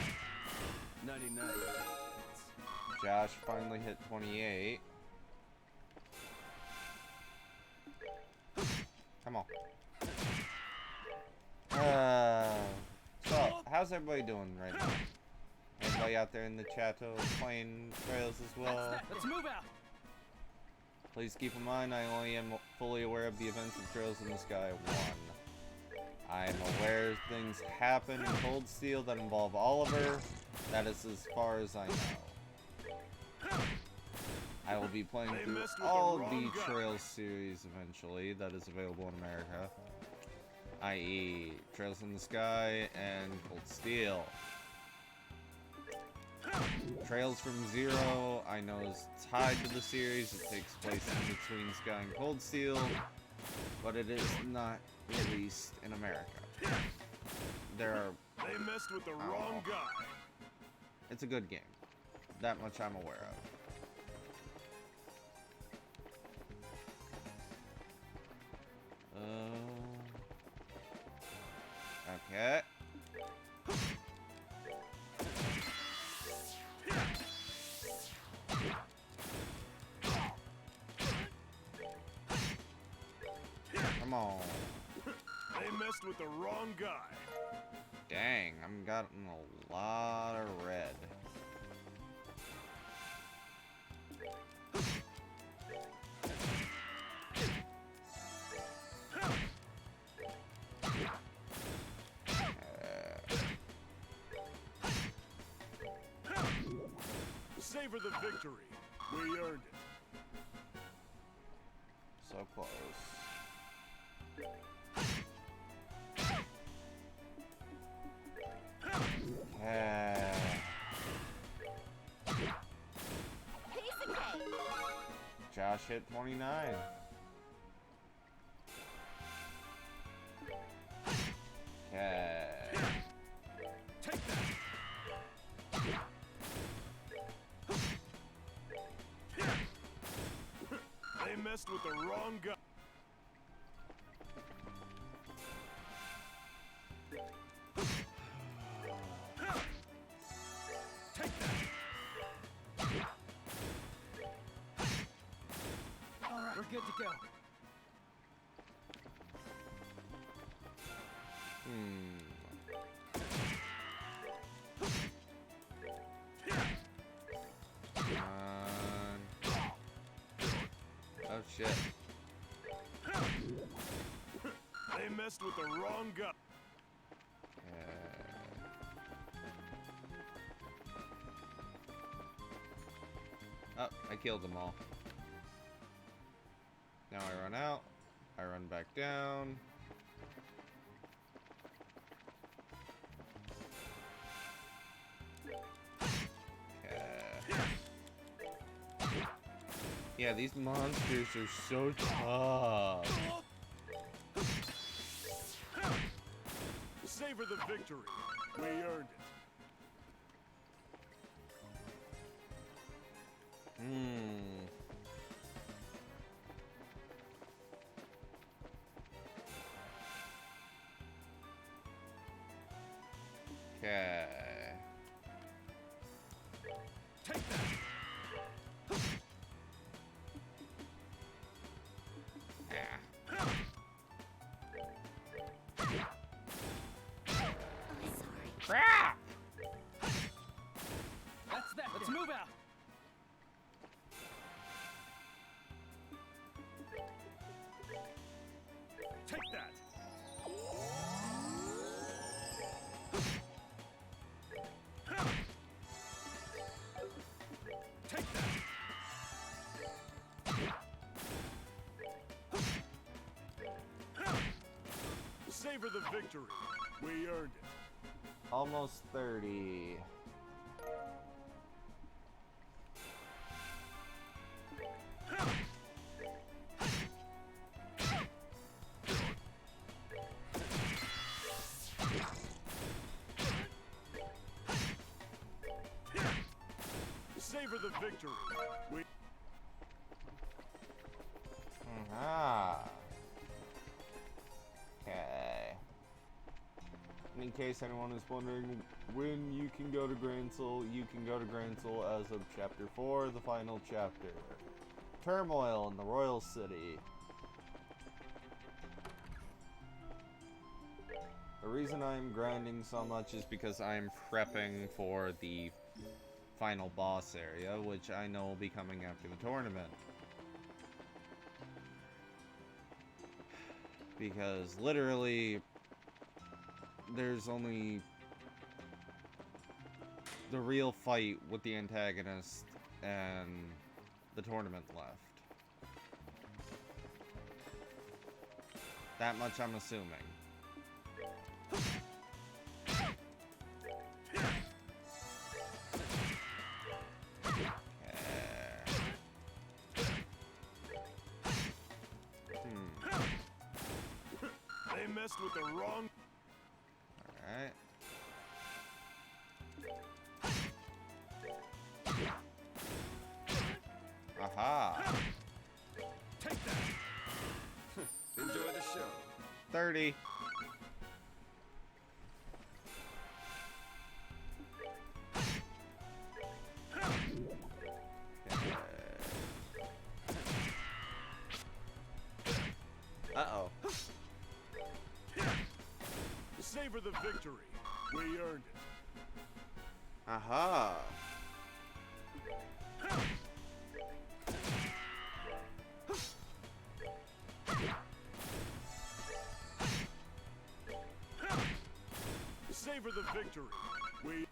99. Josh finally hit 28. Come on. So, how's everybody doing right now? Anybody out there in the chat playing Trails as well? Let's move out. Please keep in mind, I only am fully aware of the events of Trails in the Sky 1. I am aware things happen in Cold Steel that involve Oliver. That is as far as I know. I will be playing They through messed with the all of the wrong guy. Trails series eventually that is available in America. I.e. Trails in the Sky and Cold Steel. Trails from Zero, I know, is tied to the series. It takes place in between Sky and Cold Steel, but it is not released in America. There are... They messed with the wrong guy. It's a good game. That much I'm aware of. Okay. Come on. They messed with the wrong guy. Dang, I'm gotten a lot of red. Savor the victory. We earned it. So close. Piece of cake. Josh hit 29. Okay. Take that. They messed with the wrong guy. Take that. All right, we're good to go. Oh shit. They messed with the wrong guy. Oh, I killed them all. Now I run out. I run back down. Okay. Yeah, these monsters are so tough. Savor the victory. We earned it. Okay. Take that. I'm sorry. Crap! That's that. Let's move out. Savor the victory. We earned it. Almost 30. Savor the victory. We Ah. Okay. And in case anyone is wondering when you can go to Gransel, you can go to Gransel as of Chapter 4, the final chapter. Turmoil in the Royal City. The reason I'm grinding so much is because I'm prepping for the final boss area, which I know will be coming after the tournament. Because literally, there's only the real fight with the antagonist and the tournament left. That much I'm assuming. They messed with the wrong. Alright. Aha! Take that. Enjoy the show. 30. Uh-oh. Savor the victory. We earned it. Aha! Savor the victory. We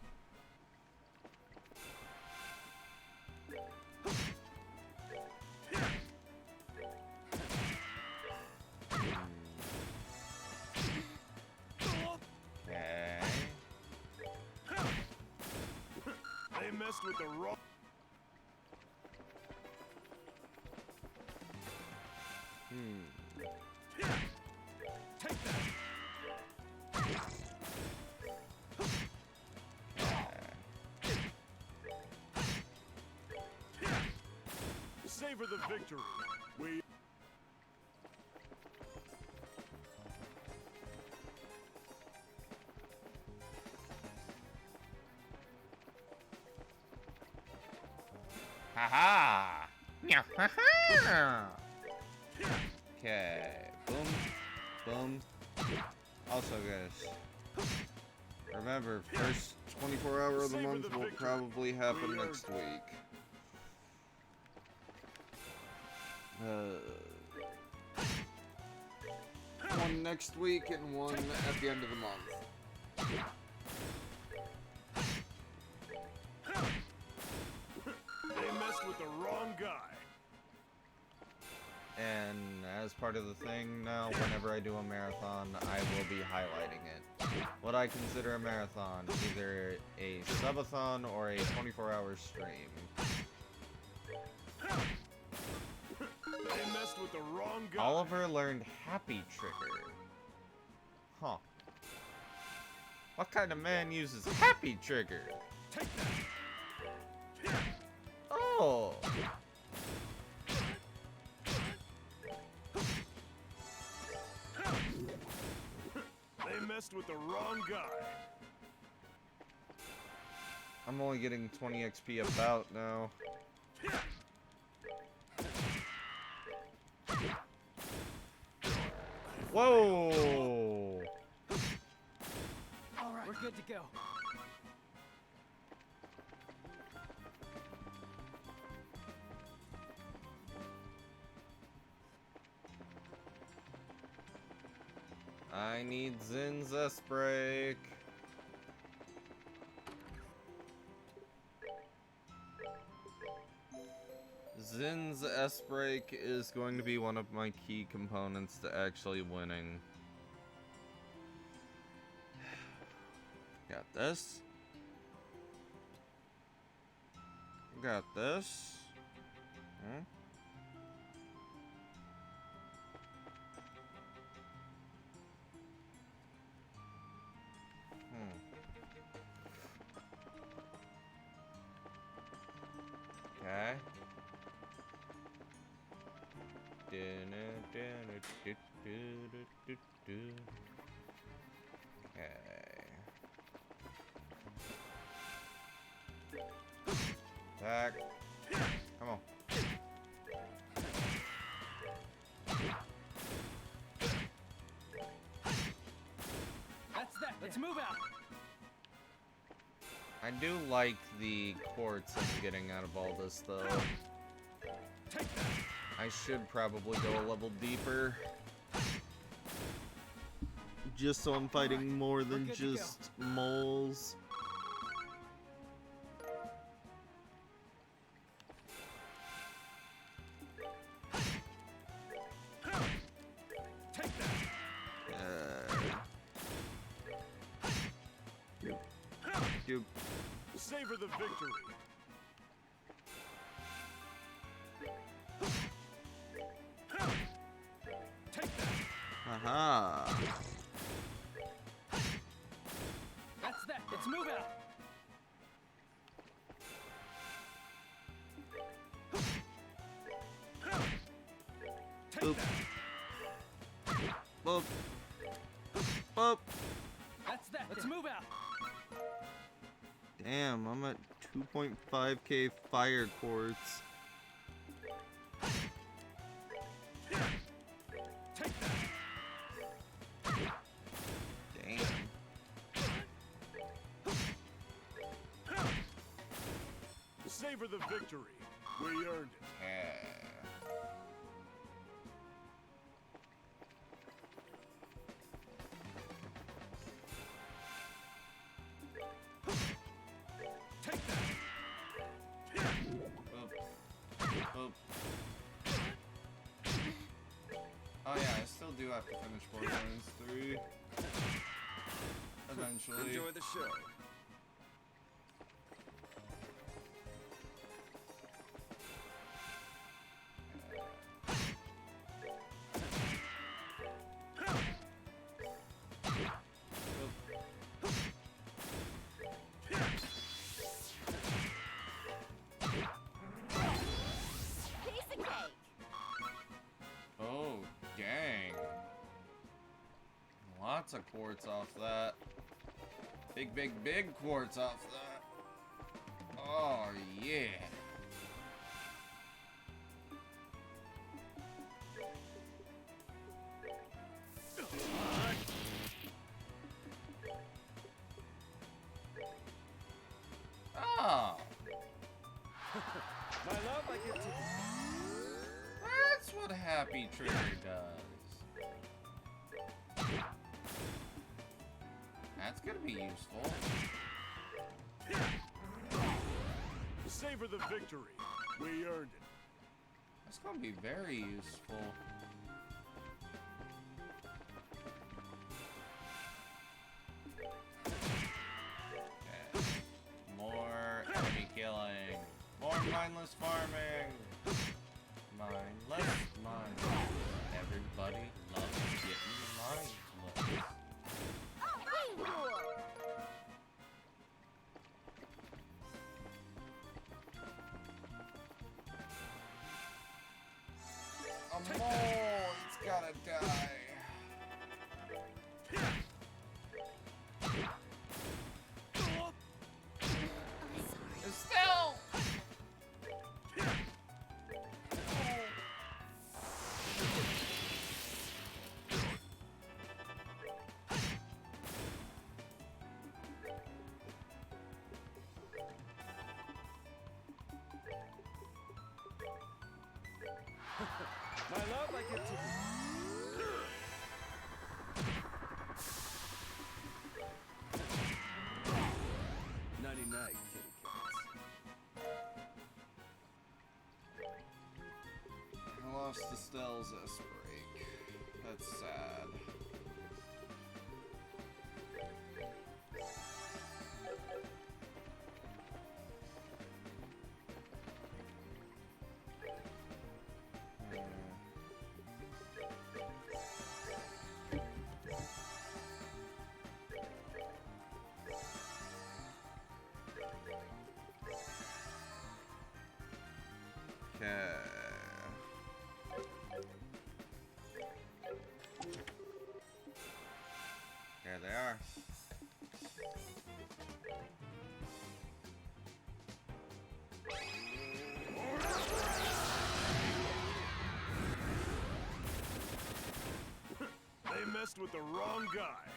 Okay. They messed with the wrong. Take that. Savor the victory. We Haha! Meow-ha-ha! Okay. Boom. Boom. Also, guys, remember, first 24 hour of the Savor month the will victory. probably happen We next earned week. One next week and one at the end of the month. They messed with the wrong guy. And as part of the thing now, whenever I do a marathon, I will be highlighting it. What I consider a marathon, either a subathon or a 24-hour stream. They messed with the wrong guy. Oliver learned Happy Trigger. Huh. What kind of man uses Happy Trigger? Take that. Oh! They messed with the wrong guy. I'm only getting 20 XP about now. Whoa! All right, we're good to go. I need Zin's S-Break. Zin's S-Break is going to be one of my key components to actually winning. Got this. Got this. Hmm? Okay. Okay. Attack. Come on. That's that. Let's move out. I do like the quartz I'm getting out of all this, though. I should probably go a level deeper. Just so I'm fighting more than good to go. just moles. Cube. Savor the victory. Aha. That's that. Let's move out. Boop. Boop. Boop. That's that. Let's move out. Damn, I'm at 2.5k fire quartz. Damn. Savor the victory. We earned it. Yeah. Boop. Oh yeah, I still do have to finish Borderlands 3. Eventually. Enjoy the show. Piece of cake. Oh, dang. Lots of quartz off that. Big quartz off that. Oh, yeah. Oh, My love, I give to that's what Happy Trigger does. That's gonna be useful. Savor the victory. We earned it. That's gonna be very useful. Okay. More enemy killing. More mindless farming. Mindless. Everybody loves getting mindless. Oh, I rule. A mole! It's gotta die. Estelle! My love, I give to you. 99 kitty cats. I lost Estelle's S-Break. That's sad. there. They messed with the wrong guy.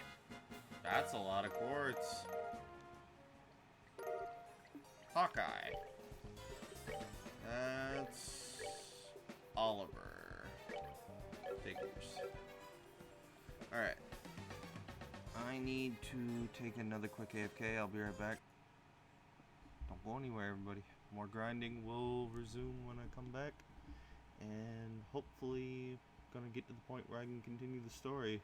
That's a lot of quartz. Hawkeye. That's Oliver. Figures. Alright. I need to take another quick AFK. I'll be right back. Don't go anywhere, everybody. More grinding will resume when I come back. And hopefully gonna get to the point where I can continue the story.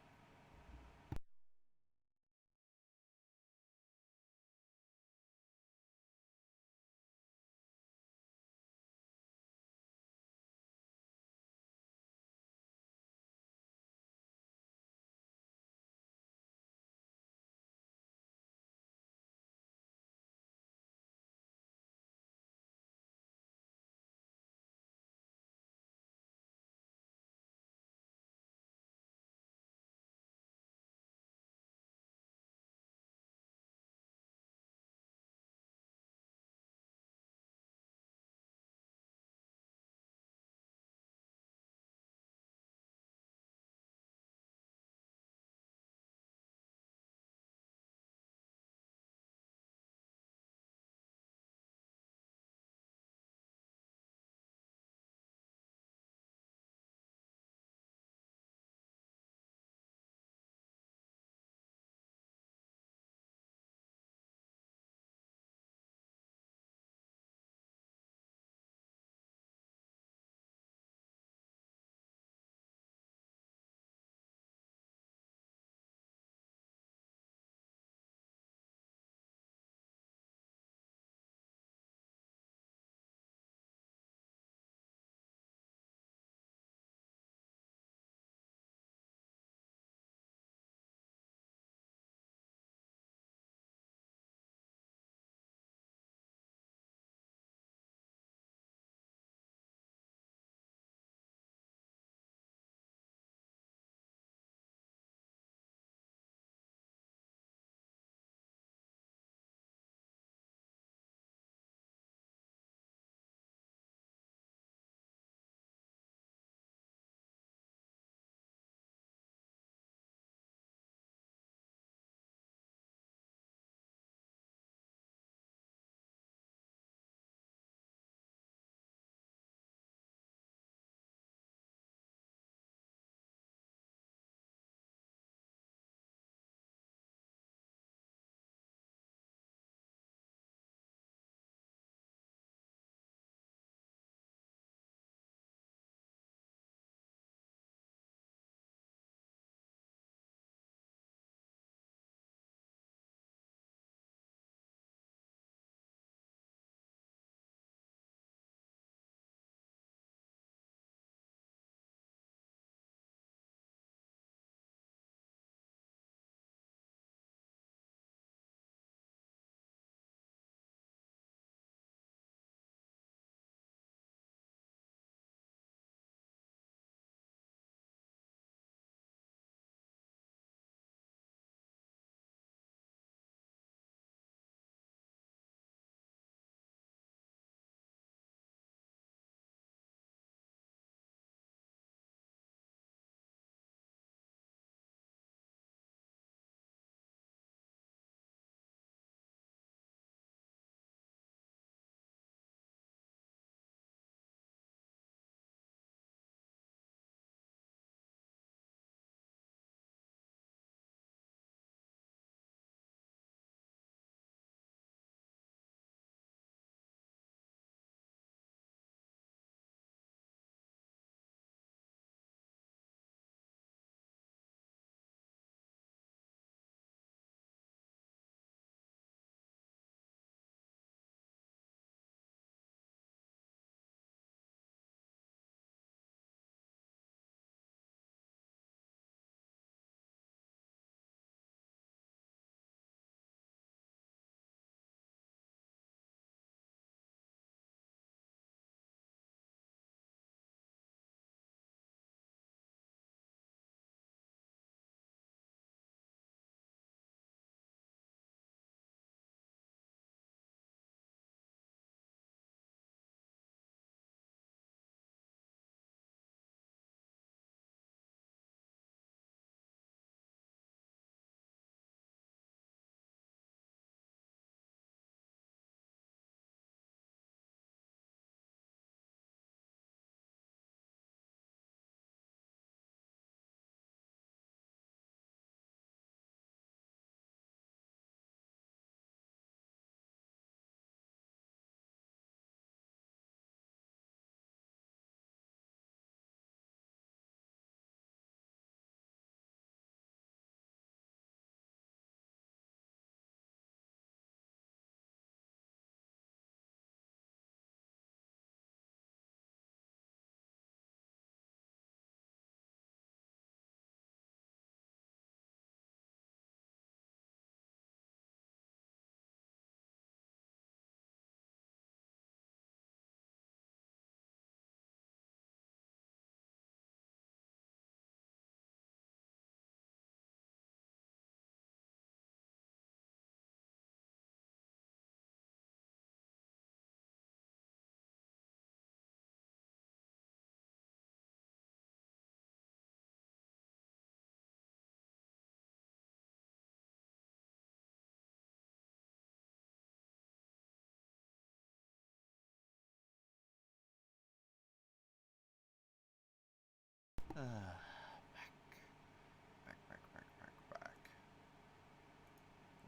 Back.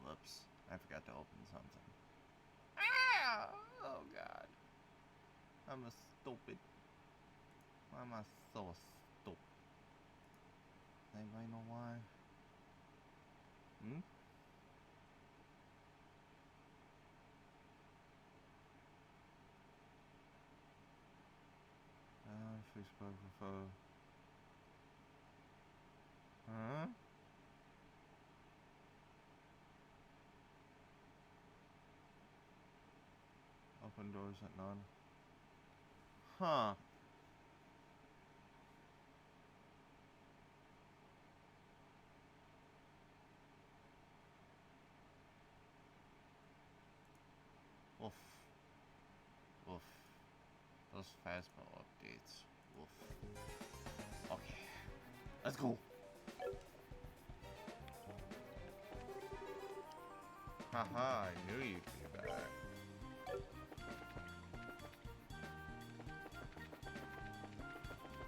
Whoops. I forgot to open something. Ah! Oh, God. I'm a stupid. Why am I so stupid? Anybody know why? Hmm? Facebook photo. Huh? Open doors at none. Huh. Woof. Woof. Those fastball updates. Woof. Okay. Let's go. Haha, I knew you'd be back.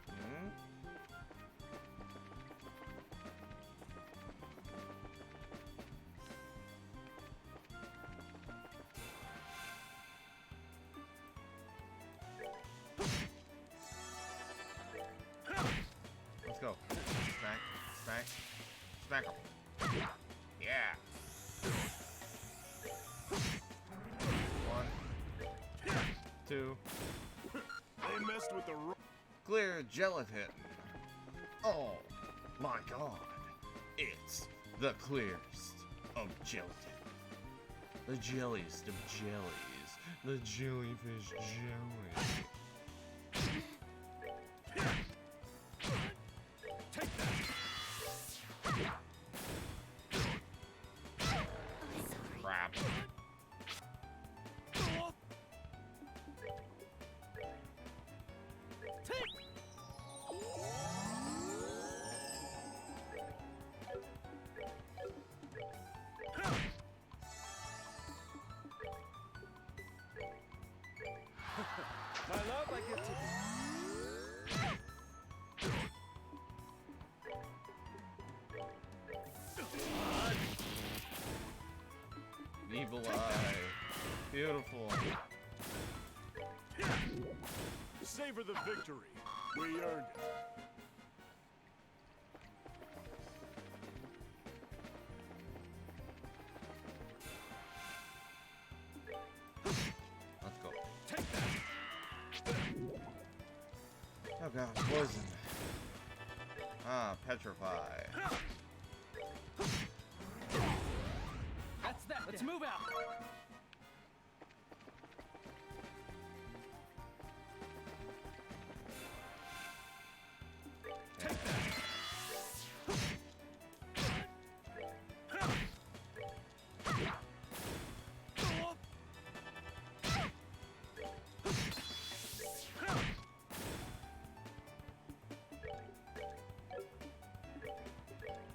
Hmm? Let's go. Smack, smack, smack 'em. Yeah. One, two. They messed with the Clear gelatin. Oh my God. It's the clearest of gelatin. The jelliest of jellies. The jellyfish jelly. Take that. Crap. My love, I give to Evil eye. Beautiful. Savor the victory. We earned it. Let's go. Take that. Oh God, poison. Ah, petrify. That's that. Let's move out.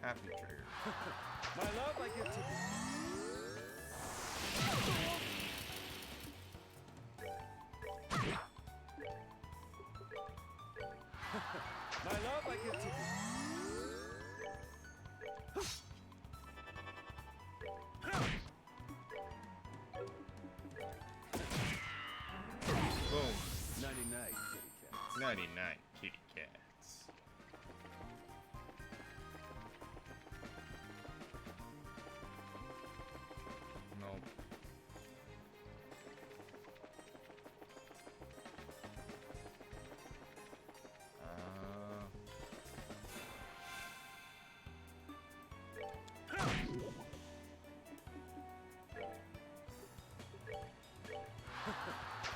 Happy trigger. my love, I give to my love, I give to Boom. 99 kitty cats. 99 kitty cats. Nope.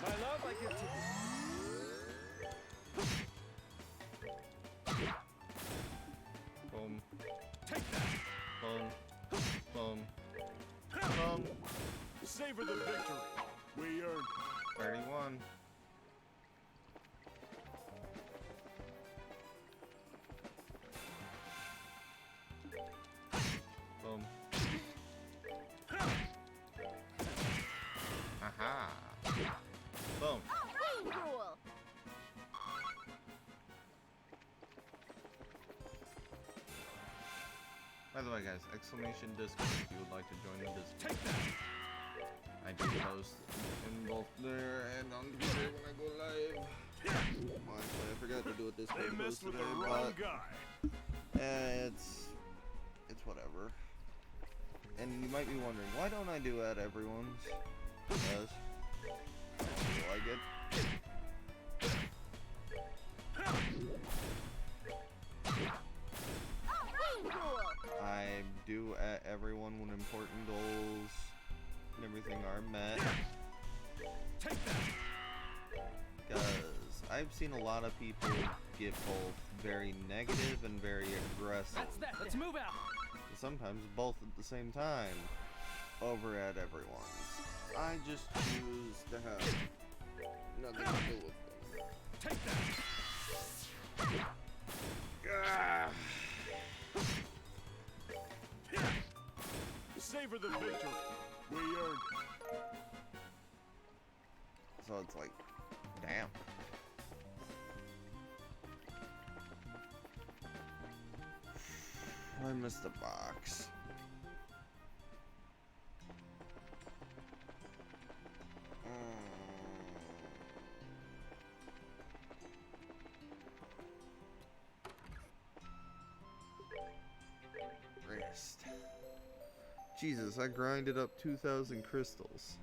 My love, I give to Boom. Take that. Boom. Boom. Boom. Savor the victory. We earned it. 31. Boom. Aha. Boom. Rain rule. By the way, guys, exclamation Discord if you would like to join the Discord. Take that. I do post in both there and on Twitter when I go live. Honestly, I forgot to do a They Discord post messed with today, the wrong but guy. it's whatever. And you might be wondering, why don't I do at everyone's? Because I feel like it. Oh, we rule. I do at everyone when important goals and everything are met. Take that. Because I've seen a lot of people get both very negative and very aggressive. That's that. Let's move out. Sometimes both at the same time over at everyone's. I just choose to have nothing to do with them. Take that. Ah. Savor the victory. We earned it. So it's like, damn. I missed a box. Wrist. Jesus, I grinded up 2,000 crystals.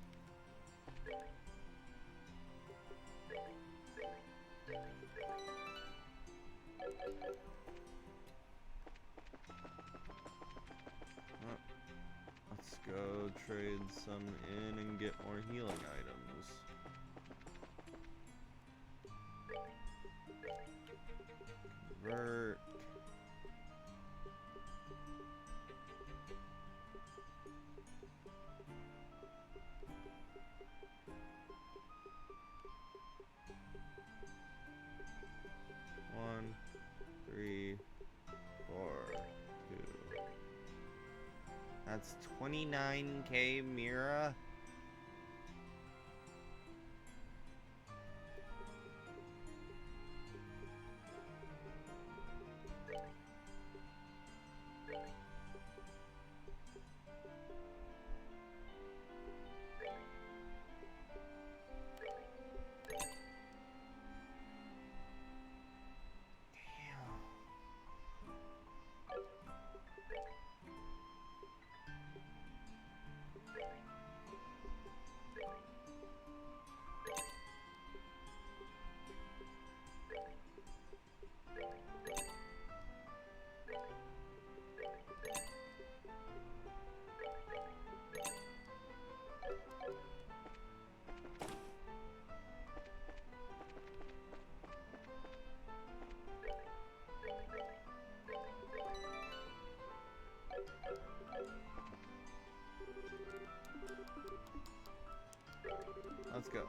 Let's go trade some in and get more healing items. Convert. One, 3, 4, 2. That's 29k Mira. Let's go.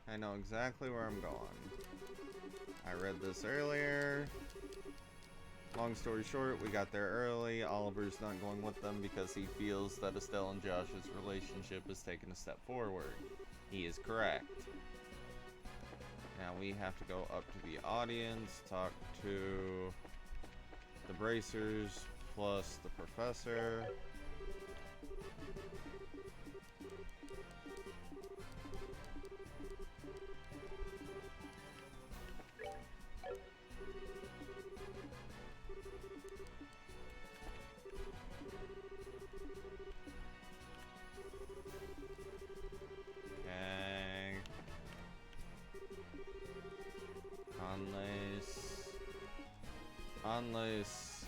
I know exactly where I'm going. I read this earlier. Long story short, we got there early. Oliver's not going with them because he feels that Estelle and Josh's relationship has taken a step forward. He is correct. Now we have to go up to the audience, talk to the bracers plus the professor. Unless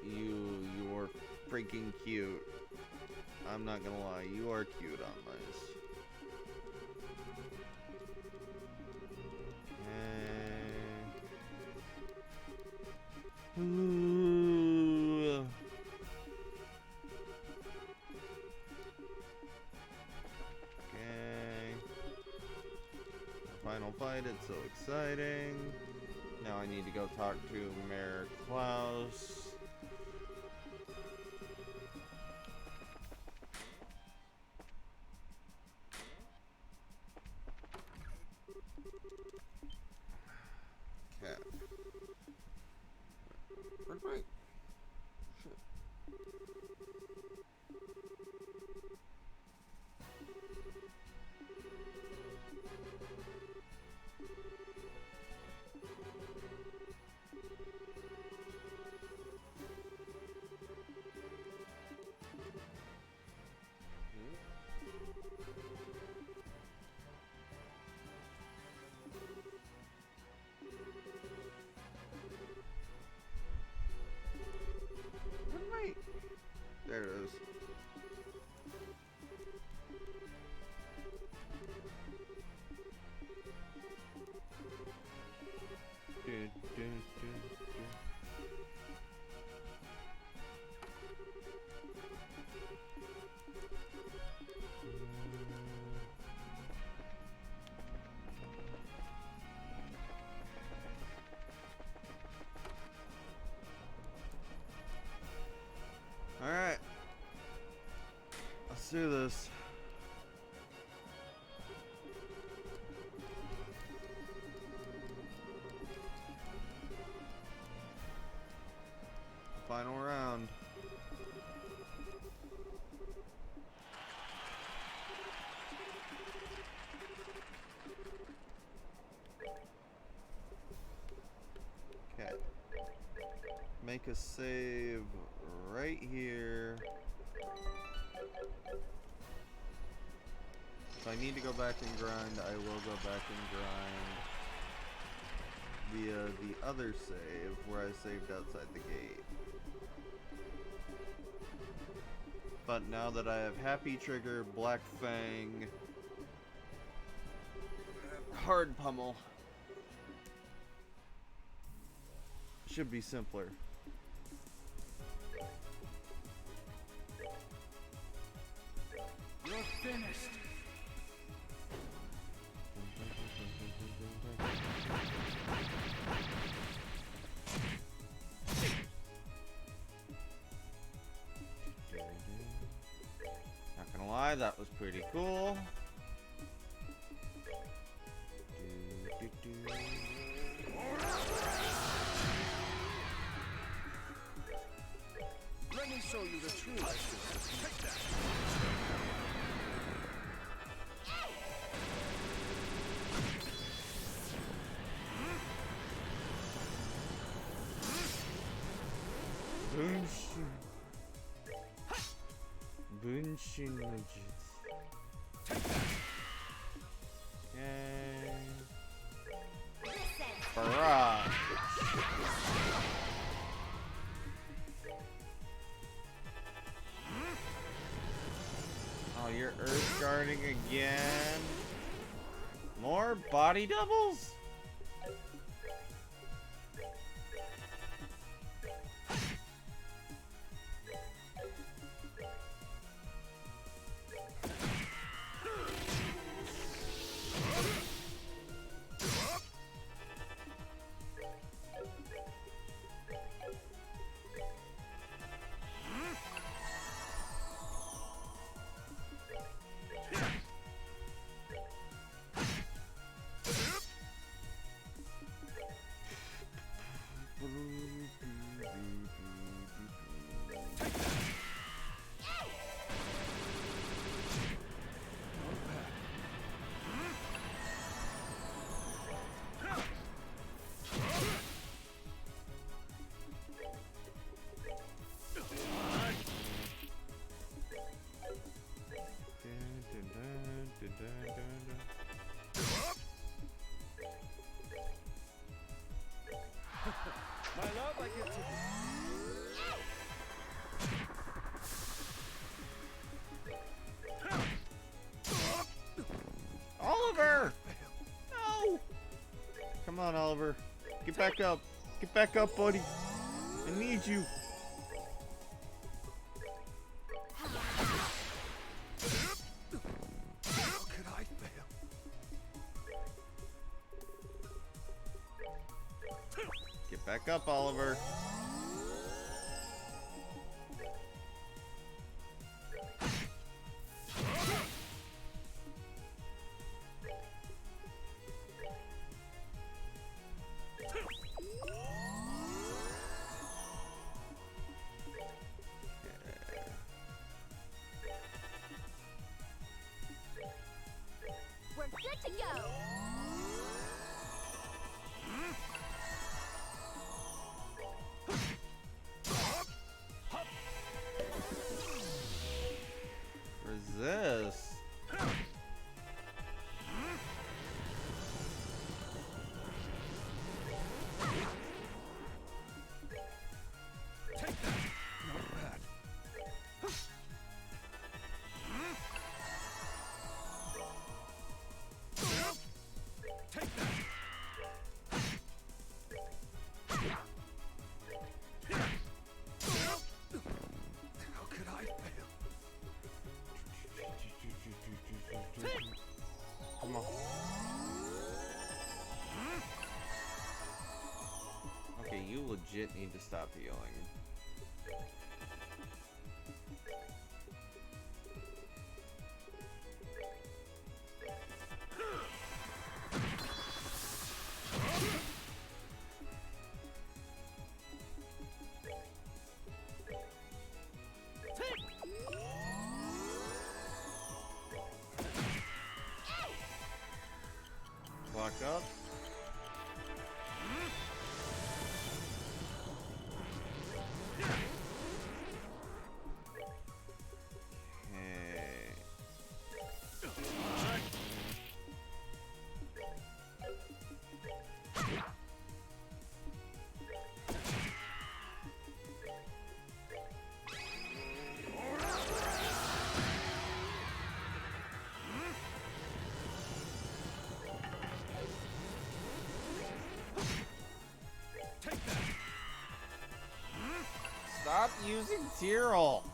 you're freaking cute. I'm not gonna lie, you are cute, Unless. Ooh. Okay. The final fight, it's so exciting. Now I need to go talk to Mayor Klaus. Okay. do this. Final round. Okay. Make a save right here. If I need to go back and grind, I will go back and grind via the other save where I saved outside the gate. But now that I have Happy Trigger, Black Fang, Hard Pummel, should be simpler. You're finished. Not gonna lie, that was pretty cool. Let me show you the true essence. Take that. Bunshin no Jutsu. Take that. Yay. Listen. Barrage. Oh, you're earth guarding again? More body doubles? My love, I give to thee. Oliver! No! Come on, Oliver. Get back up. Get back up, buddy. I need you. How could I fail? Get back up, Oliver. We're good to go. Resist. Take that. Not bad. Take that. How could I fail? Come on. Okay, you legit need to stop healing. Stop using Tyrol.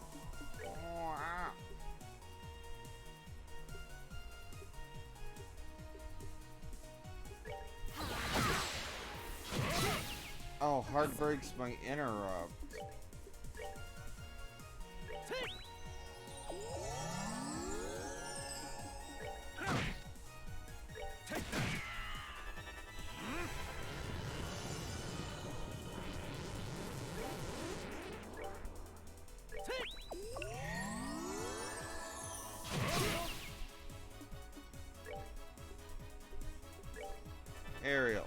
Oh, hard breaks my interrupt. Aerial.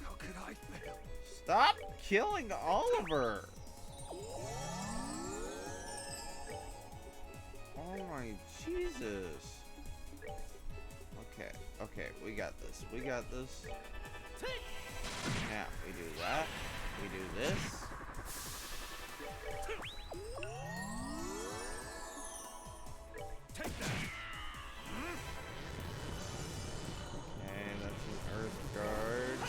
How could I fail? Stop killing Oliver. Oh my Jesus. Okay, okay, we got this. We got this. Now, we do that. We do this. Take that. Okay, that's an Earth Guard.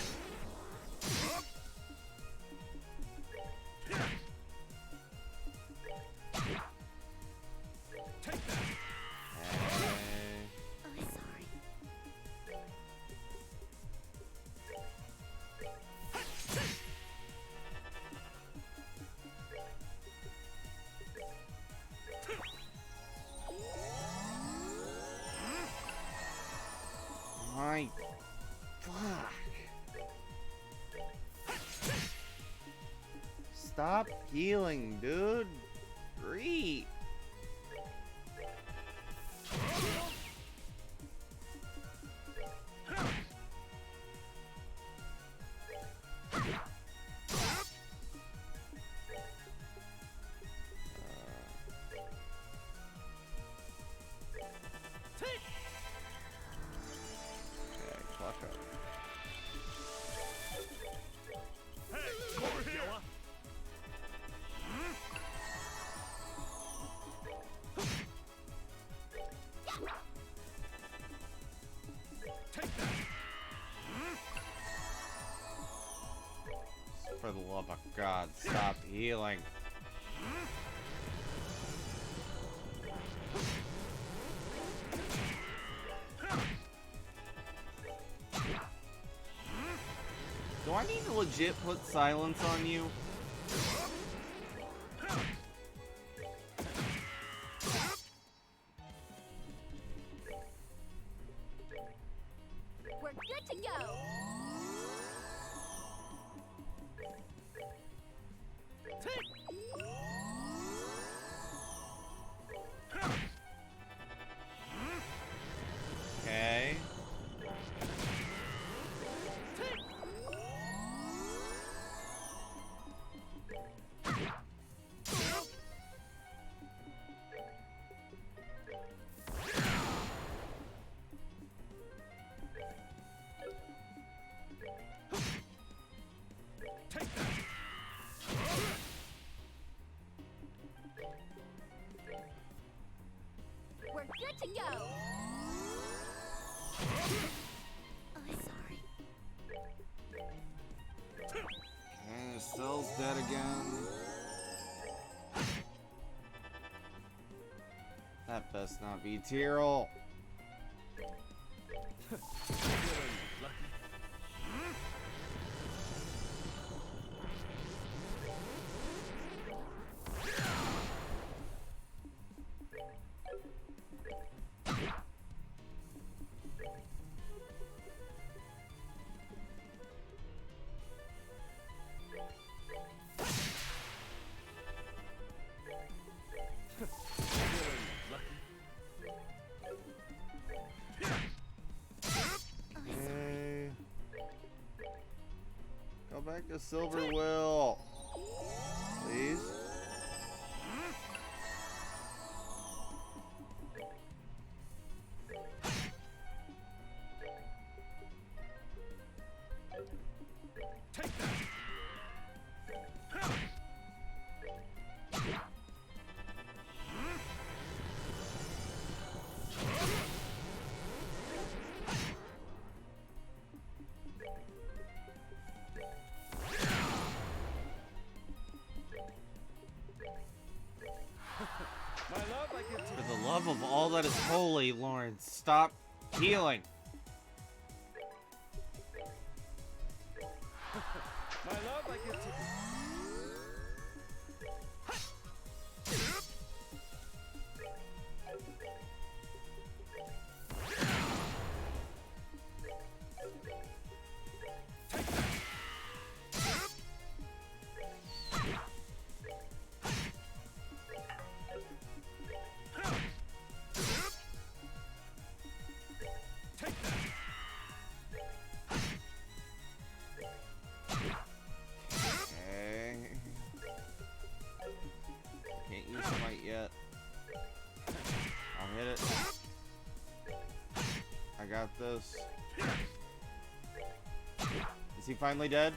Take that. Okay. Oh, sorry. My fuck. Stop healing, dude. Breathe. Okay, clock up. Hey, over here. Take that. For the love of God, stop healing. Do I need to legit put silence on you? We're good to go. Okay. Take that. We're good to go. Oh, sorry. Okay, Cell's dead again. That best not be Tyrol. Okay. Go back to Silver Will. Please. Take that. all that is holy, Lawrence. Stop healing. My love, I give to Okay. Can't use the might yet. I'll hit it. I got this. Is he finally dead?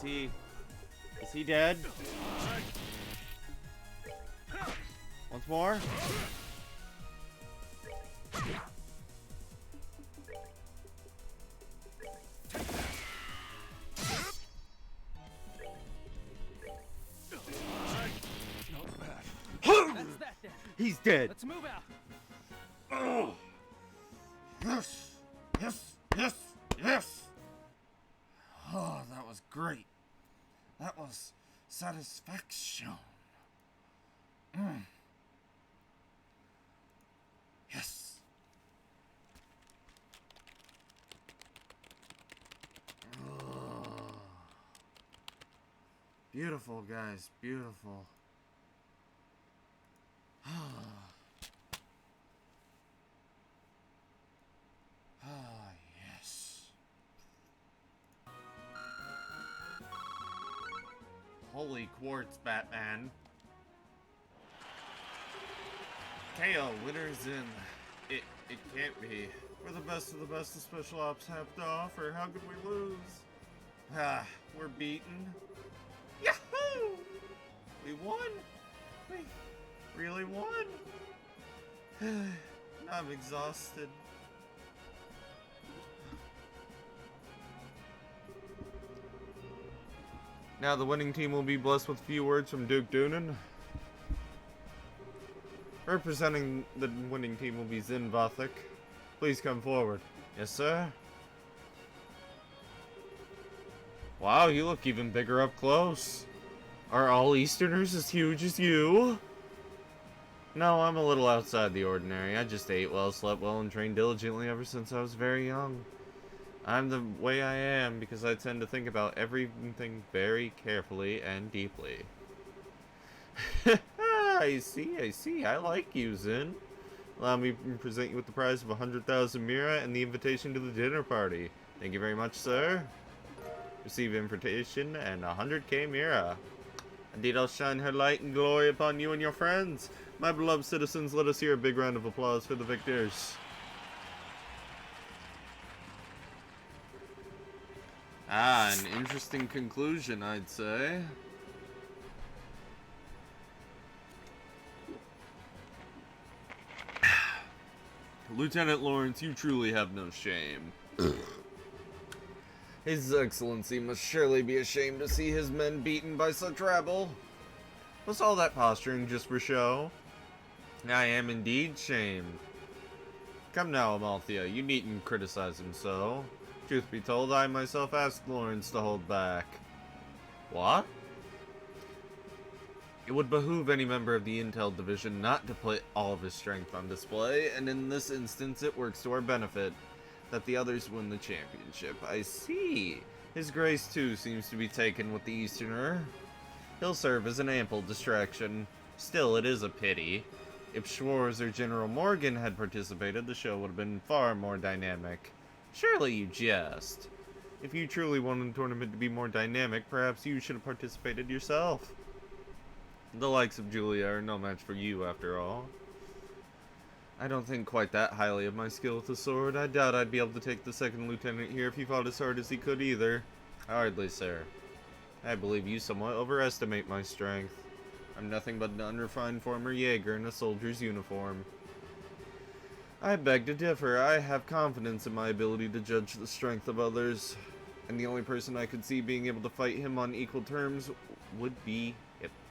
Is he dead? Once more? Not bad. That's that then. He's dead. Let's move out. Oh. Yes. Yes. Yes. Yes. Oh, that was great. That was satisfaction. Yes. Oh. Beautiful, guys. Beautiful. Ah, yes. Holy quartz, Batman. KO, winner's in. It can't be. We're the best of the best the Special Ops have to offer. How could we lose? Ah, we're beaten. Yahoo! We won? We really won? I'm exhausted. Now the winning team will be blessed with a few words from Duke Doonan. Representing the winning team will be Zin Vathik. Please come forward. Yes, sir? Wow, you look even bigger up close. Are all Easterners as huge as you? No, I'm a little outside the ordinary. I just ate well, slept well, and trained diligently ever since I was very young. I'm the way I am because I tend to think about everything very carefully and deeply. I see. I like you, Zin. Allow me to present you with the prize of 100,000 Mira and the invitation to the dinner party. Thank you very much, sir. Receive invitation and 100k Mira. Indeed, I'll shine her light and glory upon you and your friends. My beloved citizens, let us hear a big round of applause for the victors. Ah, an interesting conclusion, I'd say. Lieutenant Lawrence, you truly have no shame. His Excellency must surely be ashamed to see his men beaten by such rabble. Was all that posturing just for show? I am indeed shamed. Come now, Amalthea, you needn't criticize him so. Truth be told, I myself asked Lawrence to hold back. What? It would behoove any member of the Intel Division not to put all of his strength on display, and in this instance it works to our benefit that the others win the championship. I see. His Grace too seems to be taken with the Easterner. He'll serve as an ample distraction. Still, it is a pity. If Schwarz or General Morgan had participated, the show would have been far more dynamic. Surely you jest. If you truly wanted the tournament to be more dynamic, perhaps you should have participated yourself. The likes of Julia are no match for you, after all. I don't think quite that highly of my skill with the sword. I doubt I'd be able to take the second lieutenant here if he fought as hard as he could either. Hardly, sir. I believe you somewhat overestimate my strength. I'm nothing but an unrefined former Jaeger in a soldier's uniform. I beg to differ. I have confidence in my ability to judge the strength of others, and the only person I could see being able to fight him on equal terms would be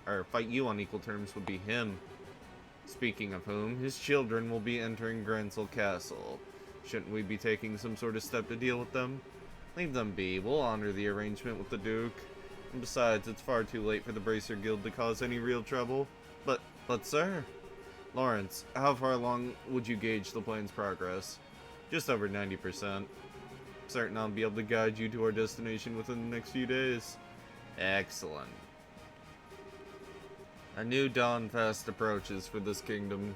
or fight you on equal terms would be him. Speaking of whom, his children will be entering Gransel Castle. Shouldn't we be taking some sort of step to deal with them? Leave them be. We'll honor the arrangement with the Duke. And besides, it's far too late for the Bracer Guild to cause any real trouble. But sir, Lawrence, how far along would you gauge the plan's progress? Just over 90%. Certain I'll be able to guide you to our destination within the next few days. Excellent. A new dawn fast approaches for this kingdom.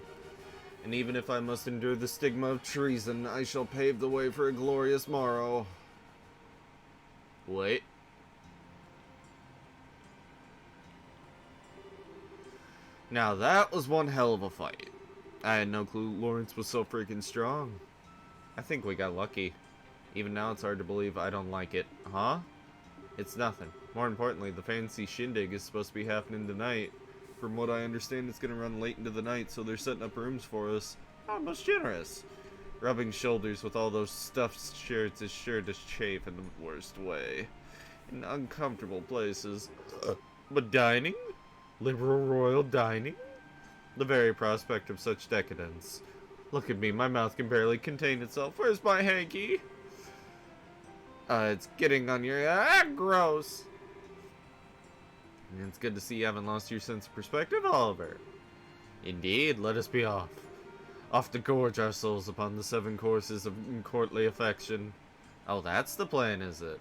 And even if I must endure the stigma of treason, I shall pave the way for a glorious morrow. Wait. Now that was one hell of a fight. I had no clue Lawrence was so freaking strong. I think we got lucky. Even now it's hard to believe I don't like it. Huh? It's nothing. More importantly, the fancy shindig is supposed to be happening tonight. From what I understand, it's going to run late into the night, so they're setting up rooms for us. Almost generous. Rubbing shoulders with all those stuffed shirts is sure to chafe in the worst way. In uncomfortable places. But dining? Liberal royal dining? The very prospect of such decadence. Look at me, my mouth can barely contain itself. Where's my hanky? It's getting on your... gross! It's good to see you haven't lost your sense of perspective, Oliver. Indeed, let us be off. Off to gorge our souls upon the 7 courses of courtly affection. Oh, that's the plan, is it?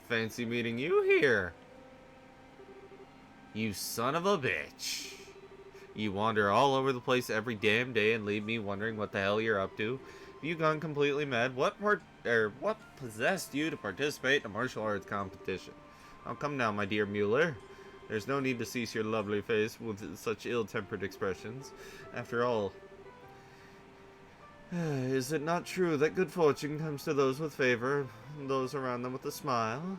Fancy meeting you here. You son of a bitch. You wander all over the place every damn day and leave me wondering what the hell you're up to. Have you gone completely mad? What possessed you to participate in a martial arts competition? Oh, come now, my dear Mueller. There's no need to cease your lovely face with such ill-tempered expressions. After all, is it not true that good fortune comes to those with favor, and those around them with a smile?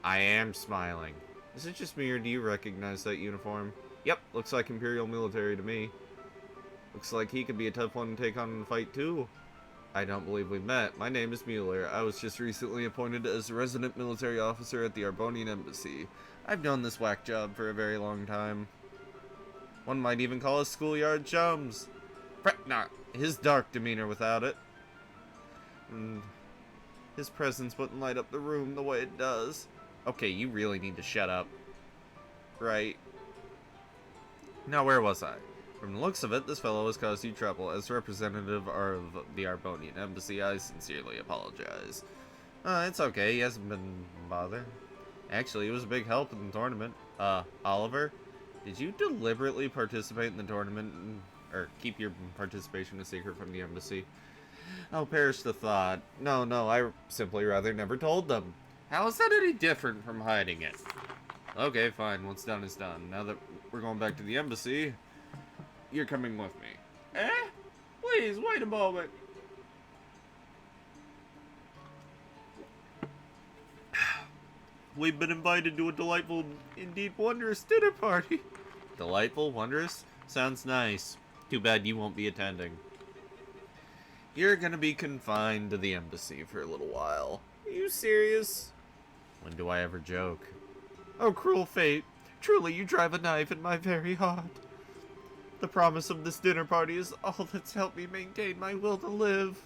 I am smiling. Is it just me, or do you recognize that uniform? Yep, looks like Imperial military to me. Looks like he could be a tough one to take on in a fight, too. I don't believe we met. My name is Mueller. I was just recently appointed as a resident military officer at the Arbonian Embassy. I've known this whack job for a very long time. One might even call us schoolyard chums. Fret not. His dark demeanor without it. And his presence wouldn't light up the room the way it does. Okay, you really need to shut up. Right. Now, where was I? From the looks of it, this fellow has caused you trouble. As representative of the Arbonian Embassy, I sincerely apologize. It's okay, he hasn't been bothered. Actually, he was a big help in the tournament. Oliver, did you deliberately participate in the tournament, or keep your participation a secret from the embassy? Oh, perish the thought. No, I simply rather never told them. How is that any different from hiding it? Okay, fine, what's done is done. Now that we're going back to the embassy, you're coming with me. Eh? Please, wait a moment. We've been invited to a delightful, indeed wondrous dinner party. Delightful, wondrous? Sounds nice. Too bad you won't be attending. You're gonna be confined to the embassy for a little while. Are you serious? When do I ever joke? Oh, cruel fate. Truly, you drive a knife in my very heart. The promise of this dinner party is all that's helped me maintain my will to live.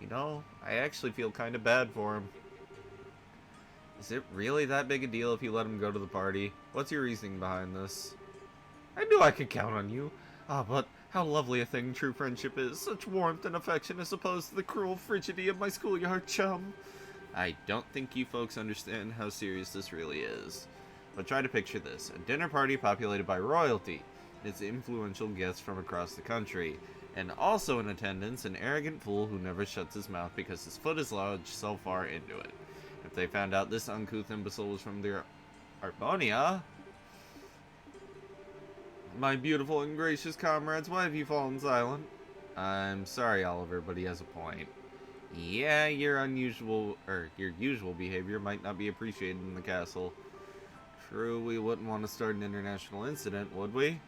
You know, I actually feel kind of bad for him. Is it really that big a deal if you let him go to the party? What's your reasoning behind this? I knew I could count on you. But how lovely a thing true friendship is. Such warmth and affection as opposed to the cruel frigidity of my schoolyard chum. I don't think you folks understand how serious this really is. But try to picture this. A dinner party populated by royalty. Its influential guests from across the country, and also in attendance an arrogant fool who never shuts his mouth because his foot is lodged so far into it. If they found out this uncouth imbecile was from the Arbonia... My beautiful and gracious comrades, why have you fallen silent? I'm sorry, Oliver, but he has a point. Yeah, your usual behavior might not be appreciated in the castle. True, we wouldn't want to start an international incident, would we?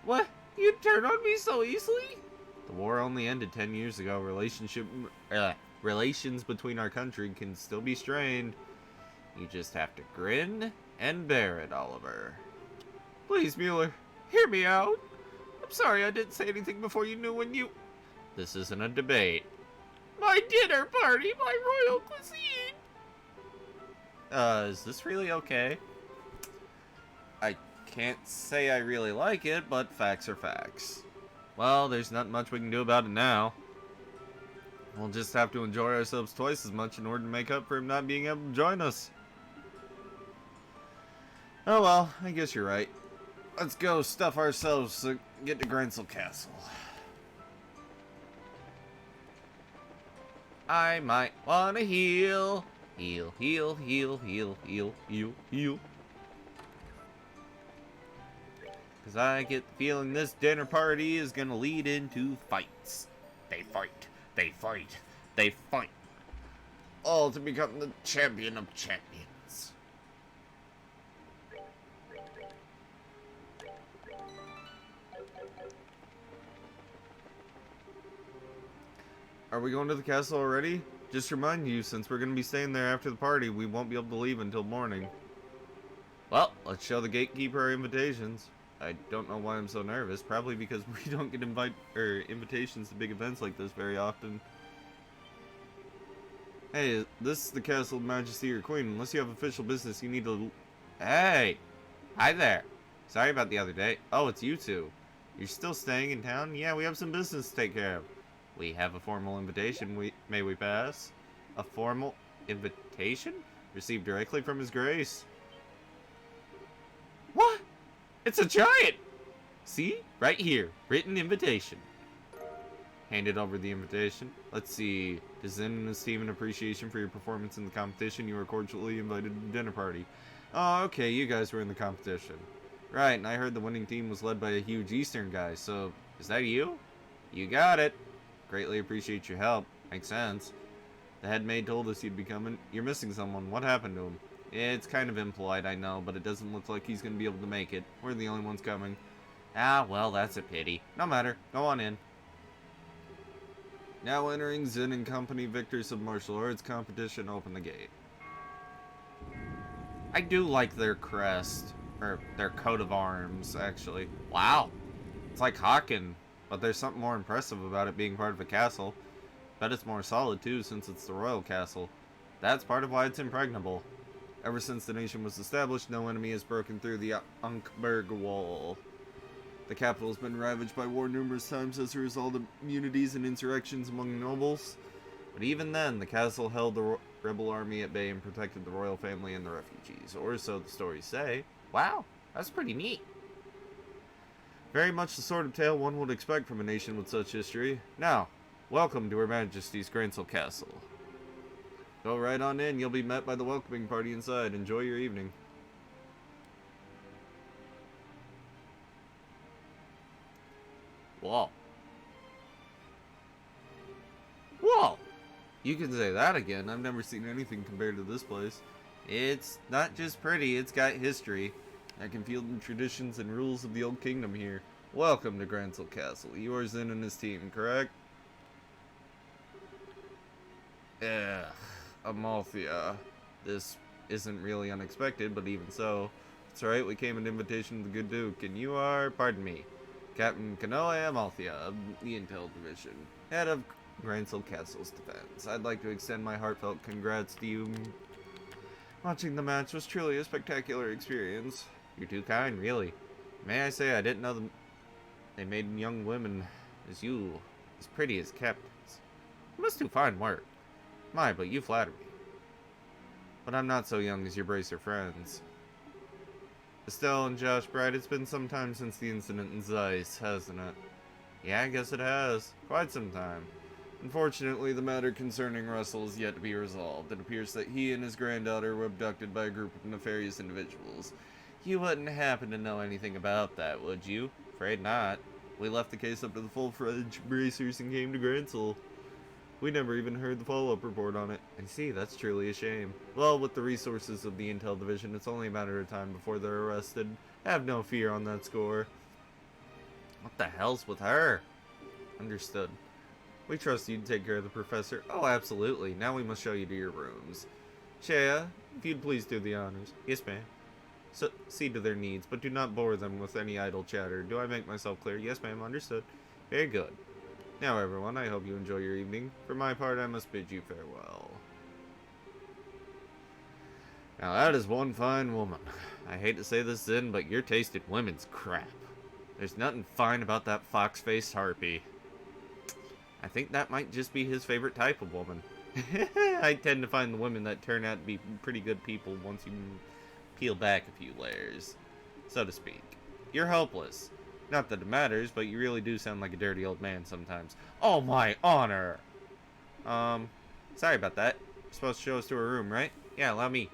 What? You'd turn on me so easily? The war only ended 10 years ago. Relations between our country can still be strained. You just have to grin and bear it, Oliver. Please, Mueller, hear me out. I'm sorry I didn't say anything before you knew when you... This isn't a debate. My dinner party, my royal cuisine. Is this really okay? I can't say I really like it, but facts are facts. Well, there's not much we can do about it now. We'll just have to enjoy ourselves twice as much in order to make up for him not being able to join us. Oh well, I guess you're right. Let's go stuff ourselves to get to Grancel Castle. I might wanna heal. Heal, heal, heal, heal, heal, heal, heal. Cause I get the feeling this dinner party is gonna lead into fights. They fight, they fight, they fight. All to become the champion of champions. Are we going to the castle already? Just remind you, since we're going to be staying there after the party, we won't be able to leave until morning. Well, let's show the gatekeeper our invitations. I don't know why I'm so nervous. Probably because we don't get invitations to big events like this very often. Hey, this is the Castle of Majesty or Queen. Unless you have official business, you need to... Hey! Hi there! Sorry about the other day. Oh, it's you two. You're still staying in town? Yeah, we have some business to take care of. We have a formal invitation. May we pass? A formal invitation? Received directly from His Grace. What? It's a giant! See? Right here. Written invitation. Handed over the invitation. Let's see. To Zen and his team in appreciation for your performance in the competition, you are cordially invited to the dinner party. Oh, okay. You guys were in the competition. Right, and I heard the winning team was led by a huge Eastern guy, so is that you? You got it. Greatly appreciate your help. Makes sense. The head maid told us you'd be coming. You're missing someone. What happened to him? It's kind of impolite, I know, but it doesn't look like he's going to be able to make it. We're the only ones coming. Ah, well, that's a pity. No matter. Go on in. Now entering Zen and Company Victors of Martial Arts Competition. Open the gate. I do like their crest. Or their coat of arms, actually. Wow. It's like Haken. But there's something more impressive about it being part of a castle. Bet it's more solid too, since it's the royal castle. That's part of why it's impregnable. Ever since the nation was established, no enemy has broken through the Ankberg Wall. The capital has been ravaged by war numerous times as a result of immunities and insurrections among nobles. But even then, the castle held the rebel army at bay and protected the royal family and the refugees. Or so the stories say. Wow, that's pretty neat. Very much the sort of tale one would expect from a nation with such history. Now, welcome to Her Majesty's Grancel Castle. Go right on in, you'll be met by the welcoming party inside. Enjoy your evening. Whoa. Whoa! You can say that again. I've never seen anything compared to this place. It's not just pretty, it's got history. I can feel the traditions and rules of the old kingdom here. Welcome to Grancel Castle. You are Zen and his team, correct? Ugh, Amalthea. This isn't really unexpected, but even so. It's alright, we came an invitation to the good Duke, and you are, pardon me, Captain Kanoe Amalthea of the Intel Division, head of Grancel Castle's defense. I'd like to extend my heartfelt congrats to you. Watching the match was truly a spectacular experience. You're too kind, really. May I say I didn't know they made young women as you, as pretty as captains. You must do fine work. My, but you flatter me. But I'm not so young as your bracer friends. Estelle and Josh Bright, it's been some time since the incident in Zeiss, hasn't it? Yeah, I guess it has. Quite some time. Unfortunately, the matter concerning Russell is yet to be resolved. It appears that he and his granddaughter were abducted by a group of nefarious individuals. You wouldn't happen to know anything about that, would you? Afraid not. We left the case up to the full-fledged bracers and came to Grancel. We never even heard the follow-up report on it. I see, that's truly a shame. Well, with the resources of the Intel Division, it's only a matter of time before they're arrested. Have no fear on that score. What the hell's with her? Understood. We trust you to take care of the professor. Oh, absolutely. Now we must show you to your rooms. Shea, if you'd please do the honors. Yes, ma'am. see to their needs, but do not bore them with any idle chatter. Do I make myself clear? Yes, ma'am, understood. Very good. Now, everyone, I hope you enjoy your evening. For my part, I must bid you farewell. Now, that is one fine woman. I hate to say this, Zin, but your taste in women's crap. There's nothing fine about that fox-faced harpy. I think that might just be his favorite type of woman. I tend to find the women that turn out to be pretty good people once you peel back a few layers, so to speak. You're hopeless. Not that it matters, but you really do sound like a dirty old man sometimes. Oh, my honor! Sorry about that. You're supposed to show us to our room, right? Yeah, allow me.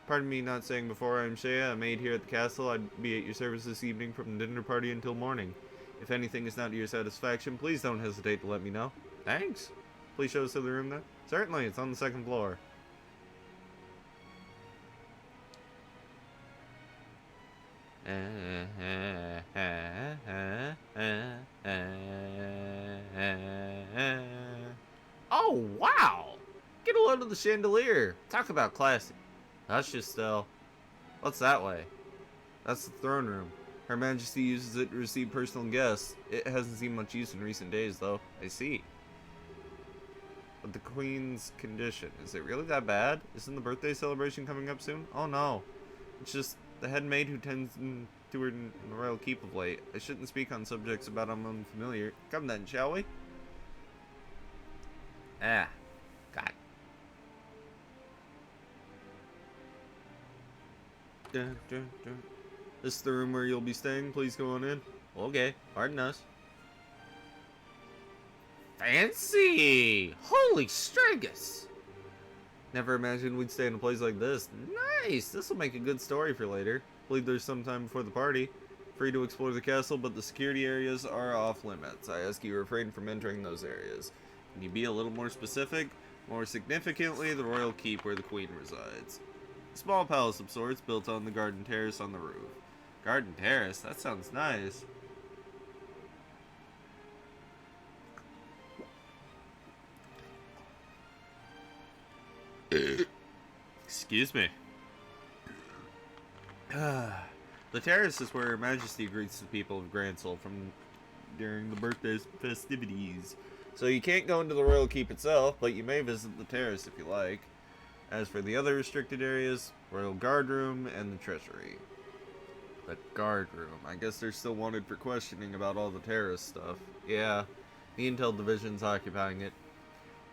Pardon me not saying before, I'm Shea, a maid here at the castle. I'd be at your service this evening from the dinner party until morning. If anything is not to your satisfaction, please don't hesitate to let me know. Thanks. Please show us to the room then. Certainly, it's on the second floor. Oh, wow! Get a load of the chandelier. Talk about classy. That's just, what's that way? That's the throne room. Her Majesty uses it to receive personal guests. It hasn't seen much use in recent days, though. I see. But the Queen's condition, is it really that bad? Isn't the birthday celebration coming up soon? Oh no. It's just the head maid who tends to her in the royal keep of late. I shouldn't speak on subjects about I'm unfamiliar. Come then, shall we? Ah. God. Dun, dun, dun. This is the room where you'll be staying. Please go on in. Okay, pardon us. Fancy! Holy Strigus! Never imagined we'd stay in a place like this. Nice! This will make a good story for later. Believe there's some time before the party. Free to explore the castle, but the security areas are off limits. I ask you refrain from entering those areas. Can you be a little more specific? More significantly, the royal keep where the queen resides. A small palace of sorts built on the garden terrace on the roof. Garden terrace? That sounds nice. Excuse me. The terrace is where Her Majesty greets the people of Gransel from during the birthday festivities. So you can't go into the royal keep itself, but you may visit the terrace if you like. As for the other restricted areas, royal guard room and the treasury. The guard room. I guess they're still wanted for questioning about all the terrorist stuff. Yeah, the intel division's occupying it.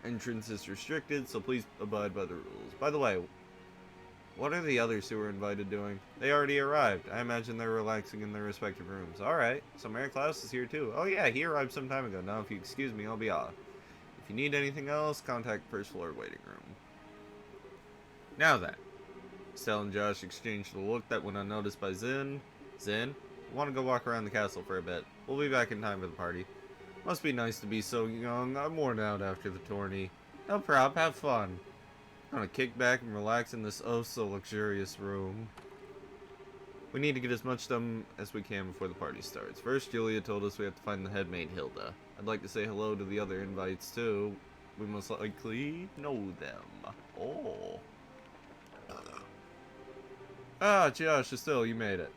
Entrance is restricted, so please abide by the rules. By the way, what are the others who were invited doing? They already arrived. I imagine they're relaxing in their respective rooms. Alright, so Mayor Klaus is here too. Oh yeah, he arrived some time ago. Now if you excuse me, I'll be off. If you need anything else, contact first floor waiting room. Now then. Estelle and Josh exchanged a look that went unnoticed by Zin. Zin, I want to go walk around the castle for a bit. We'll be back in time for the party. Must be nice to be so young. I'm worn out after the tourney. No prob, have fun. I'm gonna kick back and relax in this oh so luxurious room. We need to get as much done as we can before the party starts. First, Julia told us we have to find the head maid Hilda. I'd like to say hello to the other invites too. We most likely know them. Oh. Ah, Josh, Estelle, you made it.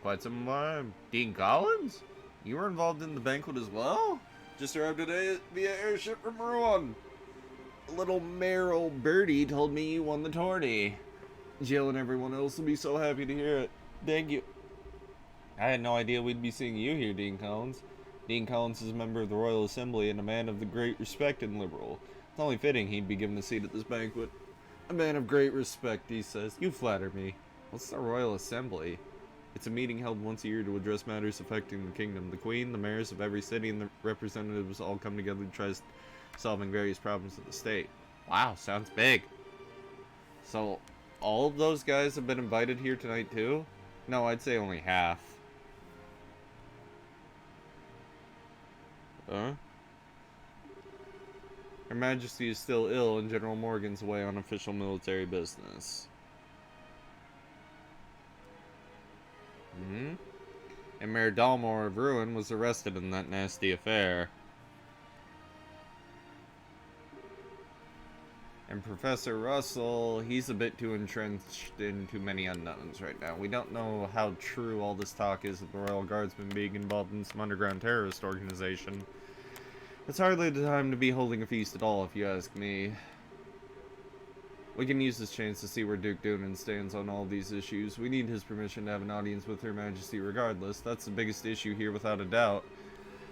Quite some Dean Collins? You were involved in the banquet as well? Just arrived today via airship from Rouen. Little Meryl Birdie told me you won the tourney. Jill and everyone else will be so happy to hear it. Thank you. I had no idea we'd be seeing you here, Dean Collins. Dean Collins is a member of the Royal Assembly and a man of the great respect and liberal. It's only fitting he'd be given a seat at this banquet. A man of great respect, he says. You flatter me. What's the Royal Assembly? It's a meeting held once a year to address matters affecting the kingdom. The Queen, the mayors of every city, and the representatives all come together to try solving various problems of the state. Wow, sounds big. So, all of those guys have been invited here tonight too? No, I'd say only half. Huh? Her Majesty is still ill and General Morgan's away on official military business. And Mayor Dalmore of Rouen was arrested in that nasty affair. And Professor Russell, he's a bit too entrenched in too many unknowns right now. We don't know how true all this talk is of the Royal Guardsmen being involved in some underground terrorist organization. It's hardly the time to be holding a feast at all, if you ask me. We can use this chance to see where Duke Doonan stands on all these issues. We need his permission to have an audience with Her Majesty regardless. That's the biggest issue here without a doubt.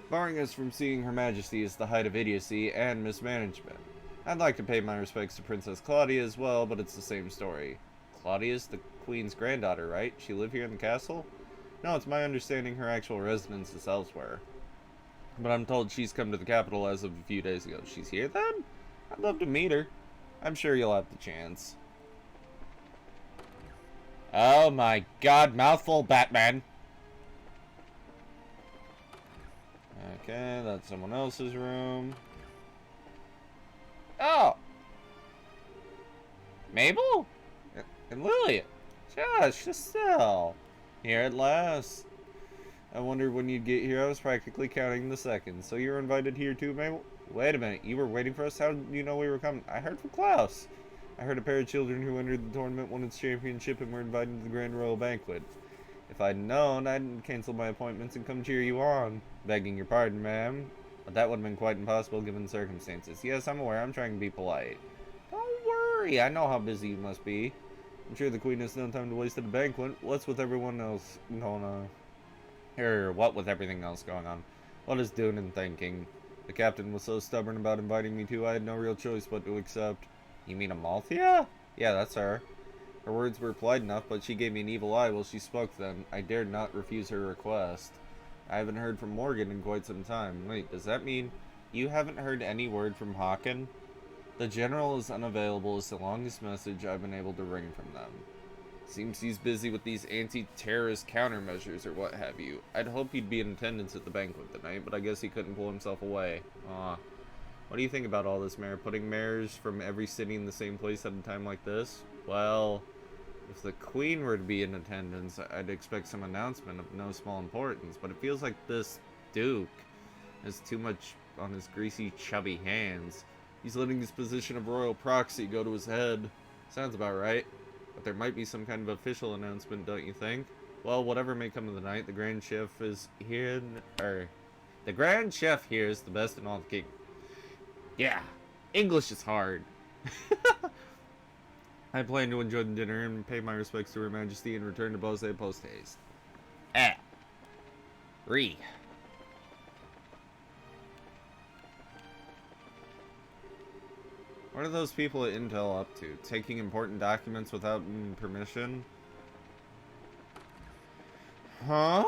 Barring us from seeing Her Majesty is the height of idiocy and mismanagement. I'd like to pay my respects to Princess Claudia as well, but it's the same story. Claudia's the Queen's granddaughter, right? She live here in the castle? No, it's my understanding her actual residence is elsewhere. But I'm told she's come to the capital as of a few days ago. She's here then? I'd love to meet her. I'm sure you'll have the chance. Oh my god, mouthful Batman. Okay, that's someone else's room. Oh! Mabel? And Lillian? Josh, Estelle. Here at last. I wondered when you'd get here. I was practically counting the seconds. So you were invited here too, Mabel? Wait a minute. You were waiting for us? How did you know we were coming? I heard from Klaus. I heard a pair of children who entered the tournament, won its championship, and were invited to the Grand Royal Banquet. If I'd known, I'd cancel my appointments and come cheer you on. Begging your pardon, ma'am. But that would have been quite impossible given the circumstances. Yes, I'm aware. I'm trying to be polite. Don't worry. I know how busy you must be. I'm sure the Queen has no time to waste at a banquet. What's with everyone else going on? What with everything else going on? What is Doonan thinking? The captain was so stubborn about inviting me to, I had no real choice but to accept. You mean Amalthea? Yeah, that's her. Her words were polite enough, but she gave me an evil eye while she spoke them. I dared not refuse her request. I haven't heard from Morgan in quite some time. Wait, does that mean you haven't heard any word from Hawken? The General is unavailable is the longest message I've been able to wring from them. Seems he's busy with these anti-terrorist countermeasures or what have you. I'd hope he'd be in attendance at the banquet tonight, but I guess he couldn't pull himself away. Aw. What do you think about all this, Mayor? Putting mayors from every city in the same place at a time like this? Well, if the Queen were to be in attendance, I'd expect some announcement of no small importance, but it feels like this Duke has too much on his greasy, chubby hands. He's letting his position of royal proxy go to his head. Sounds about right. But there might be some kind of official announcement, don't you think? Well, whatever may come of the night, the Grand Chef is here, the Grand Chef here is the best in all the kingdom. Yeah, English is hard. I plan to enjoy the dinner and pay my respects to Her Majesty and return to Bose post-haste. What are those people at Intel up to? Taking important documents without permission? Huh?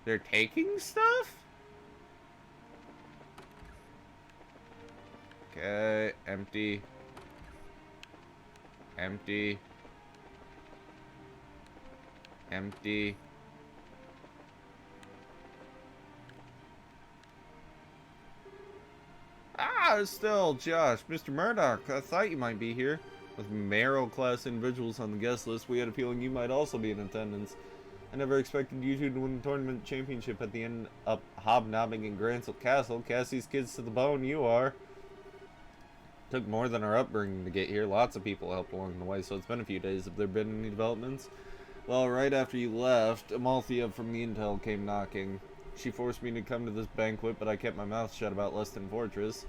They're taking stuff? Okay, empty. Empty. Empty. Still, Josh, Mr. Murdoch, I thought you might be here. With Merrill-class individuals on the guest list, we had a feeling you might also be in attendance. I never expected you two to win the tournament championship at the end of hobnobbing in Grancel Castle. Cassie's kids to the bone, you are. Took more than our upbringing to get here. Lots of people helped along the way, so it's been a few days. Have there been any developments? Well, right after you left, Amalthea from the Intel came knocking. She forced me to come to this banquet, but I kept my mouth shut about Leston Fortress.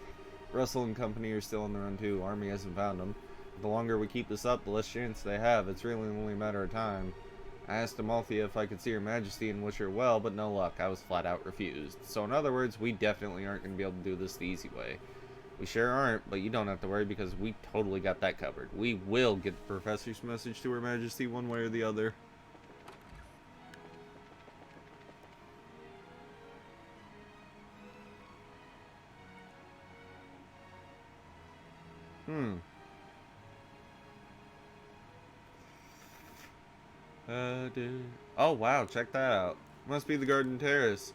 Russell and company are still on the run too. Army hasn't found them. The longer we keep this up, the less chance they have. It's really only a matter of time. I asked Amalthea if I could see Her Majesty and wish her well, but no luck. I was flat out refused. So in other words, we definitely aren't going to be able to do this the easy way. We sure aren't, but you don't have to worry because we totally got that covered. We will get the Professor's message to Her Majesty one way or the other. Oh wow, check that out. Must be the Garden Terrace.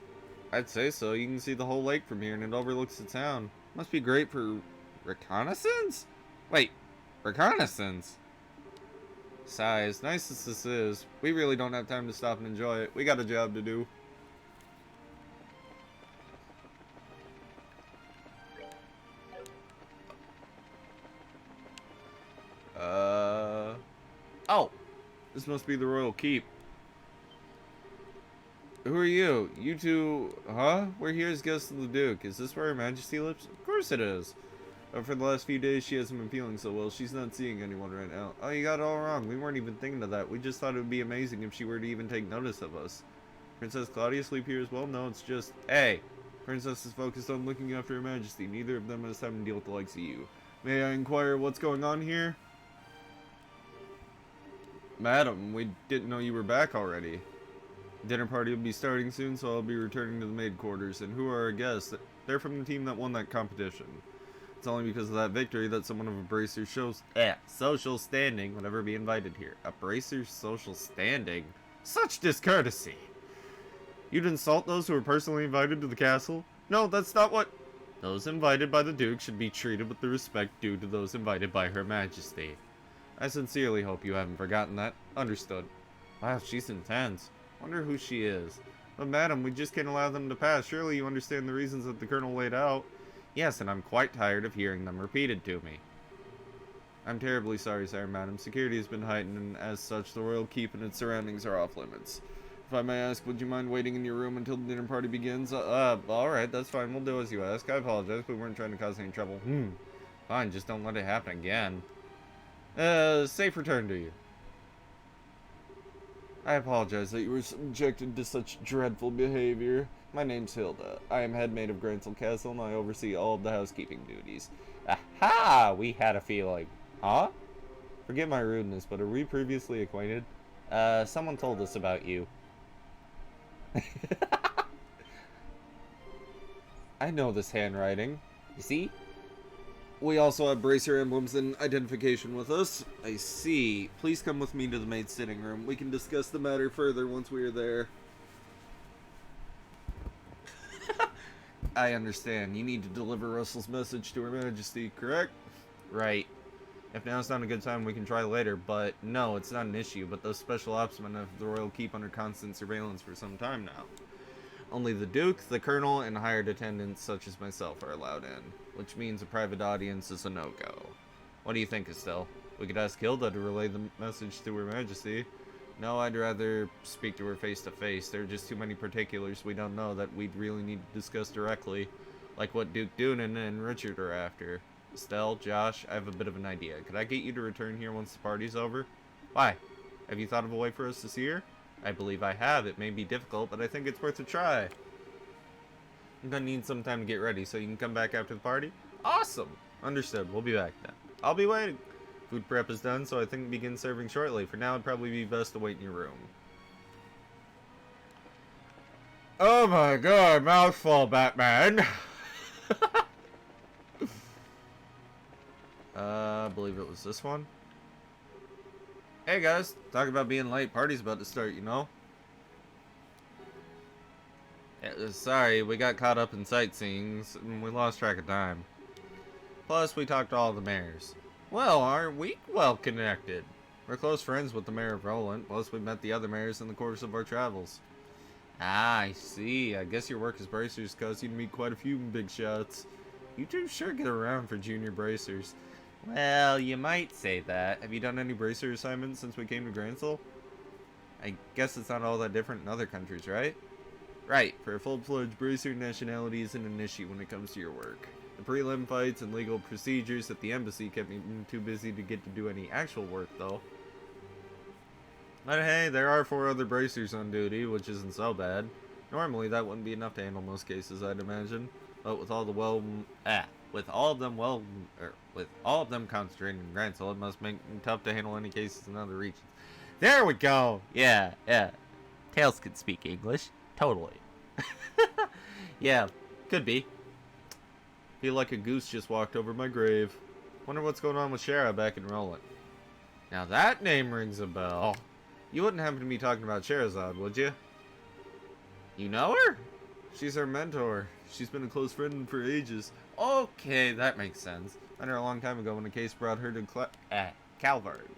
I'd say so. You can see the whole lake from here and it overlooks the town. Must be great for reconnaissance? Wait, reconnaissance? Sigh, as nice as this is, we really don't have time to stop and enjoy it. We got a job to do. This must be the royal keep. Who are you? You two, huh? We're here as guests of the Duke. Is this where Her Majesty lives? Of course it is. But for the last few days, she hasn't been feeling so well. She's not seeing anyone right now. Oh, you got it all wrong. We weren't even thinking of that. We just thought it would be amazing if she were to even take notice of us. Princess Claudia sleep here as well? No, it's just... Hey! Princess is focused on looking after Her Majesty. Neither of them has time to deal with the likes of you. May I inquire what's going on here? Madam, we didn't know you were back already. Dinner party will be starting soon, so I'll be returning to the maid quarters. And who are our guests? They're from the team that won that competition. It's only because of that victory that someone of a Bracer's social standing would ever be invited here. A Bracer's social standing? Such discourtesy! You'd insult those who were personally invited to the castle? No, that's not what... Those invited by the Duke should be treated with the respect due to those invited by Her Majesty. I sincerely hope you haven't forgotten that. Understood. Wow, she's intense. Wonder who she is. But madam, we just can't allow them to pass. Surely you understand the reasons that the Colonel laid out. Yes, and I'm quite tired of hearing them repeated to me. I'm terribly sorry, sire, madam. Security has been heightened, and as such, the royal keep and its surroundings are off limits. If I may ask, would you mind waiting in your room until the dinner party begins? Alright, that's fine. We'll do as you ask. I apologize. We weren't trying to cause any trouble. Fine, just don't let it happen again. Safe return to you. I apologize that you were subjected to such dreadful behavior. My name's Hilda. I am head maid of Grancel Castle, and I oversee all of the housekeeping duties. Aha! We had a feeling. Huh? Forgive my rudeness, but are we previously acquainted? Someone told us about you. I know this handwriting. You see? We also have Bracer emblems and identification with us. I see. Please come with me to the maid's sitting room. We can discuss the matter further once we are there. I understand. You need to deliver Russell's message to Her Majesty, correct? Right. If now's not a good time, we can try later, but no, it's not an issue. But those special opsmen have the royal keep under constant surveillance for some time now. Only the Duke, the Colonel, and hired attendants such as myself are allowed in, which means a private audience is a no-go. What do you think, Estelle? We could ask Hilda to relay the message to Her Majesty. No, I'd rather speak to her face-to-face. There are just too many particulars we don't know that we'd really need to discuss directly, like what Duke Doonan and Richard are after. Estelle, Josh, I have a bit of an idea. Could I get you to return here once the party's over? Why? Have you thought of a way for us to see her? I believe I have. It may be difficult, but I think it's worth a try. I'm gonna need some time to get ready, so you can come back after the party? Awesome! Understood. We'll be back then. I'll be waiting. Food prep is done, so I think we begin serving shortly. For now, it'd probably be best to wait in your room. Oh my god, mouthful, Batman! I believe it was this one. Hey guys, talk about being late. Party's about to start, you know? Yeah, sorry, we got caught up in sightseeing and we lost track of time. Plus, we talked to all the mayors. Well, aren't we well connected? We're close friends with the mayor of Roland, plus we met the other mayors in the course of our travels. Ah, I see. I guess your work as bracers caused you to meet quite a few big shots. You two sure get around for junior bracers. Well, you might say that. Have you done any bracer assignments since we came to Grancel? I guess it's not all that different in other countries, right? Right, for a full-fledged bracer, nationality isn't an issue when it comes to your work. The prelim fights and legal procedures at the embassy kept me too busy to get to do any actual work, though. But hey, there are 4 other bracers on duty, which isn't so bad. Normally, that wouldn't be enough to handle most cases, I'd imagine. But with all of them concentrating in Grancel, it must make it tough to handle any cases in other regions. There we go! Yeah. Tails can speak English. Totally. Yeah, could be. Feel like a goose just walked over my grave. Wonder what's going on with Shara back in Roland. Now that name rings a bell. You wouldn't happen to be talking about Sherazade, would you? You know her? She's our mentor. She's been a close friend for ages. Okay, that makes sense. I met her a long time ago when a case brought her to Calvard.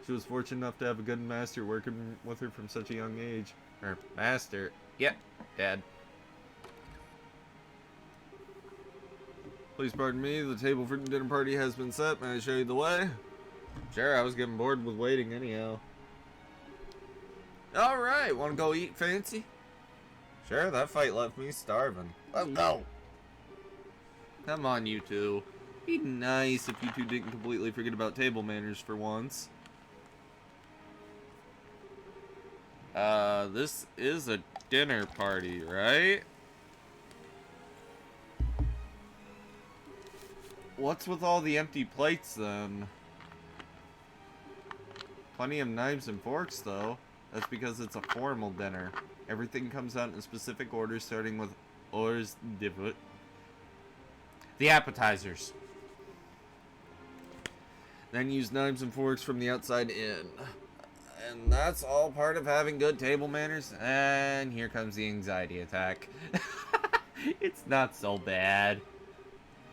She was fortunate enough to have a good master working with her from such a young age. Her master? Yep, Dad. Please pardon me, the table for the dinner party has been set. May I show you the way? Sure, I was getting bored with waiting anyhow. Alright, wanna go eat fancy? Sure, that fight left me starving. Let's go! Come on, you two. Be nice if you two didn't completely forget about table manners for once. This is a dinner party, right? What's with all the empty plates, then? Plenty of knives and forks, though. That's because it's a formal dinner. Everything comes out in specific order, starting with hors d'oeuvre. The appetizers. Then use knives and forks from the outside in. And that's all part of having good table manners. And here comes the anxiety attack. It's not so bad.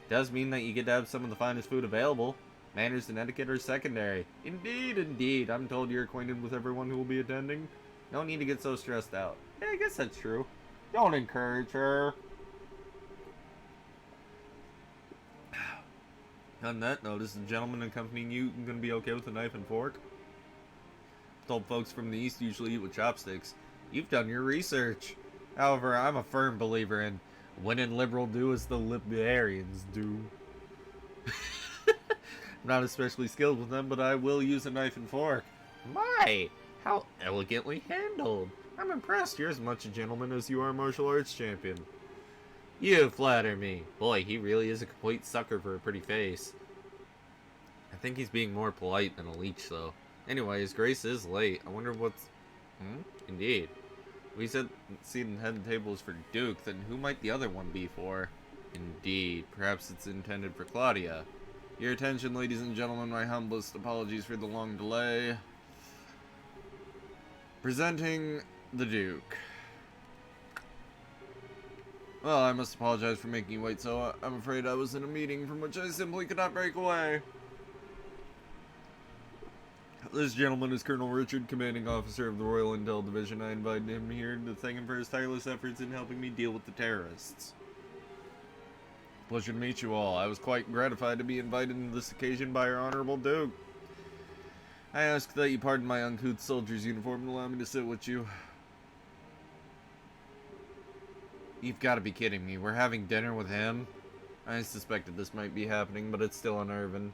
Does mean that you get to have some of the finest food available. Manners and etiquette are secondary. Indeed, indeed. I'm told you're acquainted with everyone who will be attending. No need to get so stressed out. Yeah, I guess that's true. Don't encourage her. On that note, is the gentleman accompanying you going to be okay with a knife and fork? Told folks from the East usually eat with chopsticks. You've done your research. However, I'm a firm believer in when in liberal do as the libertarians do. I'm not especially skilled with them, but I will use a knife and fork. My, how elegantly handled. I'm impressed. You're as much a gentleman as you are a martial arts champion. You flatter me. Boy, he really is a complete sucker for a pretty face. I think he's being more polite than a leech, though. Anyways, Grace is late. I wonder what's... Indeed. We said seating head tables for Duke, then who might the other one be for? Indeed. Perhaps it's intended for Claudia. Your attention, ladies and gentlemen. My humblest apologies for the long delay. Presenting the Duke. Well, I must apologize for making you wait, so I'm afraid I was in a meeting from which I simply could not break away. This gentleman is Colonel Richard, commanding officer of the Royal Intel Division. I invited him here to thank him for his tireless efforts in helping me deal with the terrorists. Pleasure to meet you all. I was quite gratified to be invited to this occasion by our Honorable Duke. I ask that you pardon my uncouth soldier's uniform and allow me to sit with you. You've got to be kidding me. We're having dinner with him? I suspected this might be happening, but it's still unnerving.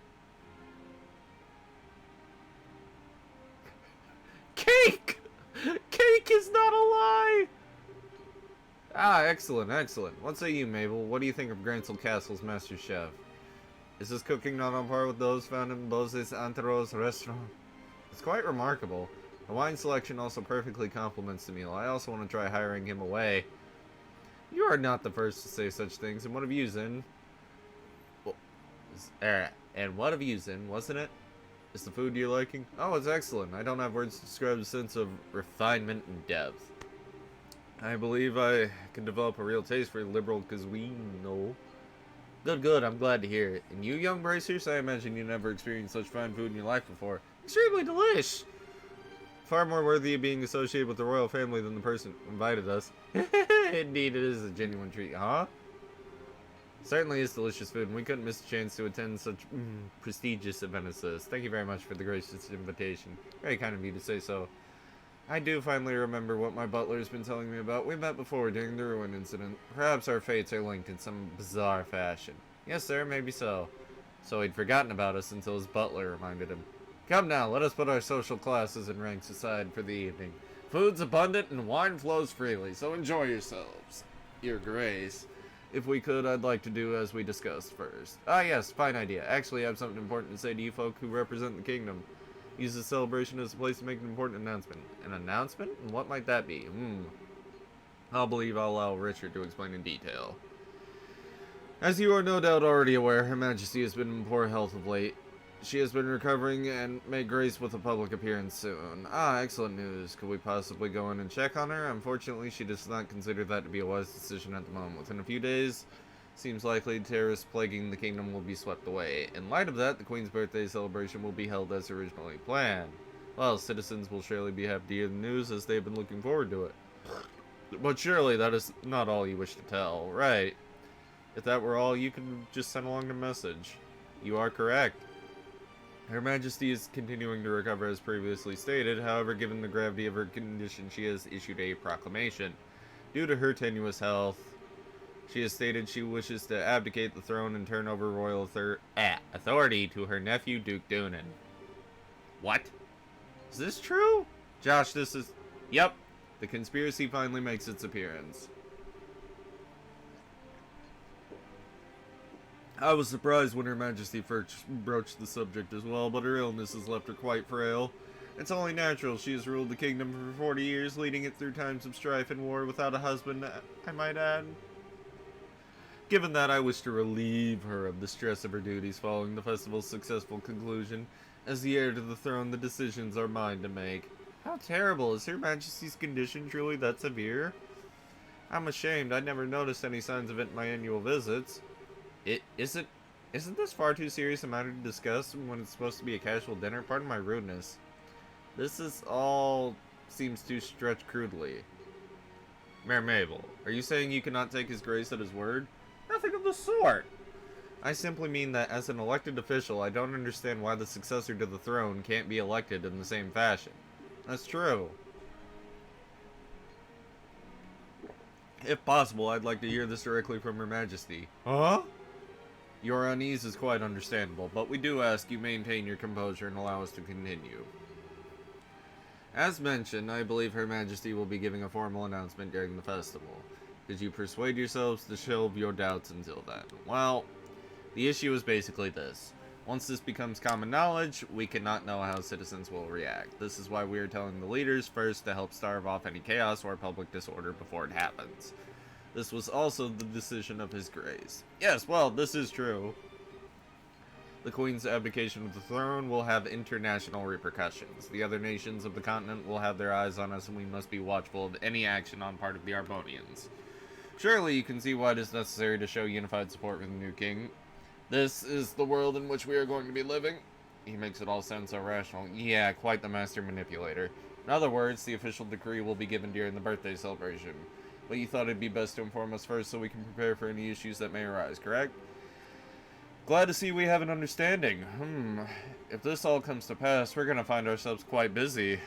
Cake! Cake is not a lie! Ah, excellent, excellent. What say you, Mabel? What do you think of Grancel Castle's master chef? Is his cooking not on par with those found in Boses Anteros restaurant? It's quite remarkable. The wine selection also perfectly complements the meal. I also want to try hiring him away. You are not the first to say such things, and what have you, Zin? Well, and what have you, Zin, wasn't it? Is the food you're liking? Oh, it's excellent. I don't have words to describe the sense of refinement and depth. I believe I can develop a real taste for liberal cuisine. Good, good. I'm glad to hear it. And you, young Bracers, I imagine you never experienced such fine food in your life before. Extremely delish! Far more worthy of being associated with the royal family than the person who invited us. Indeed, it is a genuine treat, huh? Certainly is delicious food, and we couldn't miss a chance to attend such prestigious event as this. Thank you very much for the gracious invitation. Very kind of you to say so. I do finally remember what my butler has been telling me about. We met before during the ruin incident. Perhaps our fates are linked in some bizarre fashion. Yes, sir, maybe so. So he'd forgotten about us until his butler reminded him. Come now, let us put our social classes and ranks aside for the evening. Food's abundant and wine flows freely, so enjoy yourselves. Your Grace. If we could, I'd like to do as we discussed first. Ah yes, fine idea. Actually, I have something important to say to you folk who represent the kingdom. Use the celebration as a place to make an important announcement. An announcement? And what might that be? I'll allow Richard to explain in detail. As you are no doubt already aware, Her Majesty has been in poor health of late. She has been recovering and may grace with a public appearance soon. Ah, excellent news. Could we possibly go in and check on her? Unfortunately, she does not consider that to be a wise decision at the moment. Within a few days, seems likely terrorists plaguing the kingdom will be swept away. In light of that, the Queen's birthday celebration will be held as originally planned. Well, citizens will surely be happy to hear the news as they've been looking forward to it. But surely that is not all you wish to tell, right? If that were all, you could just send along the message. You are correct. Her Majesty is continuing to recover as previously stated, however, given the gravity of her condition, she has issued a proclamation. Due to her tenuous health, she has stated she wishes to abdicate the throne and turn over royal authority to her nephew, Duke Doonan. What? Is this true? Josh, this is... Yep. The conspiracy finally makes its appearance. I was surprised when Her Majesty first broached the subject as well, but her illness has left her quite frail. It's only natural. She has ruled the kingdom for 40 years, leading it through times of strife and war without a husband, I might add. Given that, I wish to relieve her of the stress of her duties following the festival's successful conclusion. As the heir to the throne, the decisions are mine to make. How terrible. Is Her Majesty's condition truly that severe? I'm ashamed. I never noticed any signs of it in my annual visits. Isn't this far too serious a matter to discuss when it's supposed to be a casual dinner? Pardon my rudeness. This is all seems too stretched crudely. Mayor Mabel, are you saying you cannot take His Grace at his word? Nothing of the sort! I simply mean that as an elected official, I don't understand why the successor to the throne can't be elected in the same fashion. That's true. If possible, I'd like to hear this directly from Her Majesty. Huh? Your unease is quite understandable, but we do ask you maintain your composure and allow us to continue. As mentioned, I believe Her Majesty will be giving a formal announcement during the festival. Did you persuade yourselves to shelve your doubts until then? Well, the issue is basically this. Once this becomes common knowledge, we cannot know how citizens will react. This is why we are telling the leaders first to help starve off any chaos or public disorder before it happens. This was also the decision of His Grace. Yes, well, this is true. The Queen's abdication of the throne will have international repercussions. The other nations of the continent will have their eyes on us, and we must be watchful of any action on part of the Arbonians. Surely you can see why it is necessary to show unified support for the new king. This is the world in which we are going to be living. He makes it all sound so rational. Yeah, quite the master manipulator. In other words, the official decree will be given during the birthday celebration. But you thought it'd be best to inform us first so we can prepare for any issues that may arise, correct? Glad to see we have an understanding. If this all comes to pass, we're gonna find ourselves quite busy.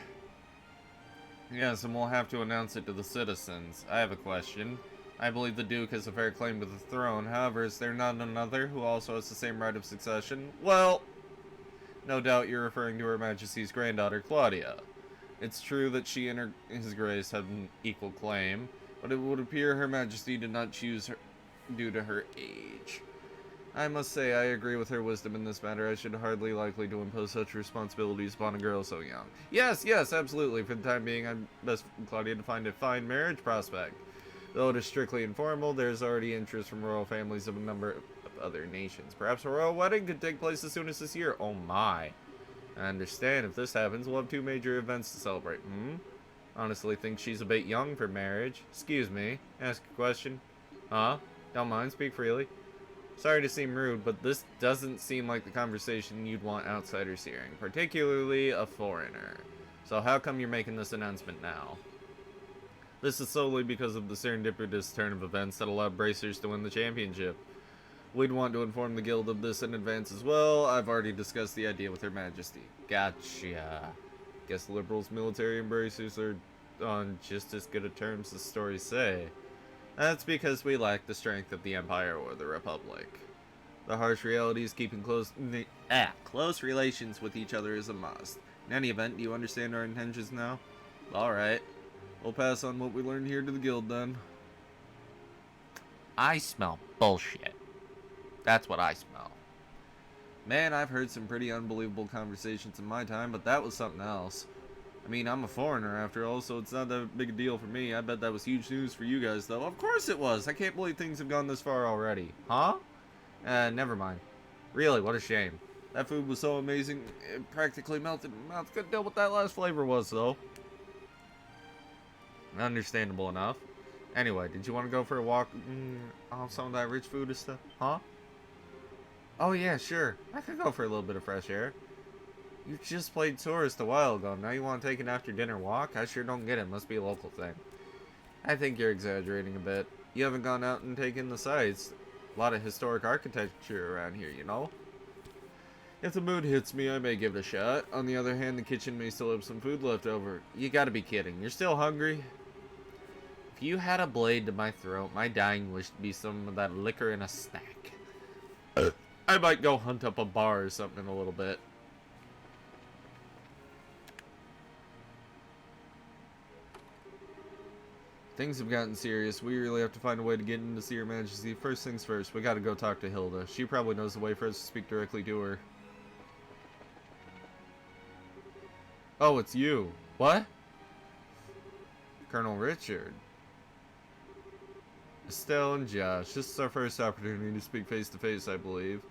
Yes, and we'll have to announce it to the citizens. I have a question. I believe the Duke has a fair claim to the throne. However, is there not another who also has the same right of succession? Well, no doubt you're referring to Her Majesty's granddaughter, Claudia. It's true that she and His Grace have an equal claim, but it would appear Her Majesty did not choose her due to her age. I must say I agree with her wisdom in this matter. I should hardly likely to impose such responsibilities upon a girl so young. Yes, absolutely. For the time being, I'm best for Claudia to find a fine marriage prospect. Though it is strictly informal, there is already interest from royal families of a number of other nations. Perhaps a royal wedding could take place as soon as this year. Oh my. I understand. If this happens, we'll have 2 major events to celebrate. Honestly think she's a bit young for marriage. Excuse me. Ask a question. Huh? Don't mind. Speak freely. Sorry to seem rude, but this doesn't seem like the conversation you'd want outsiders hearing, particularly a foreigner. So how come you're making this announcement now? This is solely because of the serendipitous turn of events that allowed Bracers to win the championship. We'd want to inform the guild of this in advance as well. I've already discussed the idea with Her Majesty. Gotcha. Guess liberals, military, and Bracers are on just as good a terms as stories say. That's because we lack the strength of the Empire or the Republic. The harsh reality is keeping close relations with each other is a must. In any event, do you understand our intentions now? Alright. We'll pass on what we learned here to the guild then. I smell bullshit. That's what I smell. Man, I've heard some pretty unbelievable conversations in my time, but that was something else. I mean, I'm a foreigner after all, so it's not that big a deal for me. I bet that was huge news for you guys, though. Of course it was! I can't believe things have gone this far already. Huh? Never mind. Really, what a shame. That food was so amazing, it practically melted in my mouth. Couldn't tell what that last flavor was, though. Understandable enough. Anyway, did you want to go for a walk off some of that rich food and stuff? Huh? Oh yeah, sure. I could go for a little bit of fresh air. You just played tourist a while ago. Now you want to take an after-dinner walk? I sure don't get it. Must be a local thing. I think you're exaggerating a bit. You haven't gone out and taken the sights. A lot of historic architecture around here, you know? If the mood hits me, I may give it a shot. On the other hand, the kitchen may still have some food left over. You gotta be kidding. You're still hungry? If you had a blade to my throat, my dying wish would be some of that liquor and a snack. I might go hunt up a bar or something in a little bit. Things have gotten serious. We really have to find a way to get in to see Her Majesty. First things first, we gotta go talk to Hilda. She probably knows the way for us to speak directly to her. Oh, it's you. What? Colonel Richard. Estelle and Josh. This is our first opportunity to speak face to face, I believe.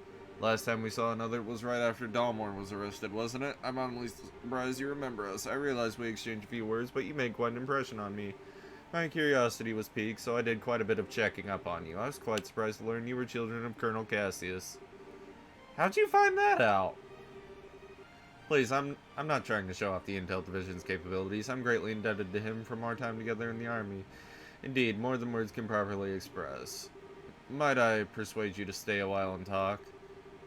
Last time we saw another was right after Dalmor was arrested, wasn't it? I'm honestly surprised you remember us. I realize we exchanged a few words, but you made quite an impression on me. My curiosity was piqued, so I did quite a bit of checking up on you. I was quite surprised to learn you were children of Colonel Cassius. How'd you find that out? Please, I'm not trying to show off the Intel Division's capabilities. I'm greatly indebted to him from our time together in the Army. Indeed, more than words can properly express. Might I persuade you to stay a while and talk?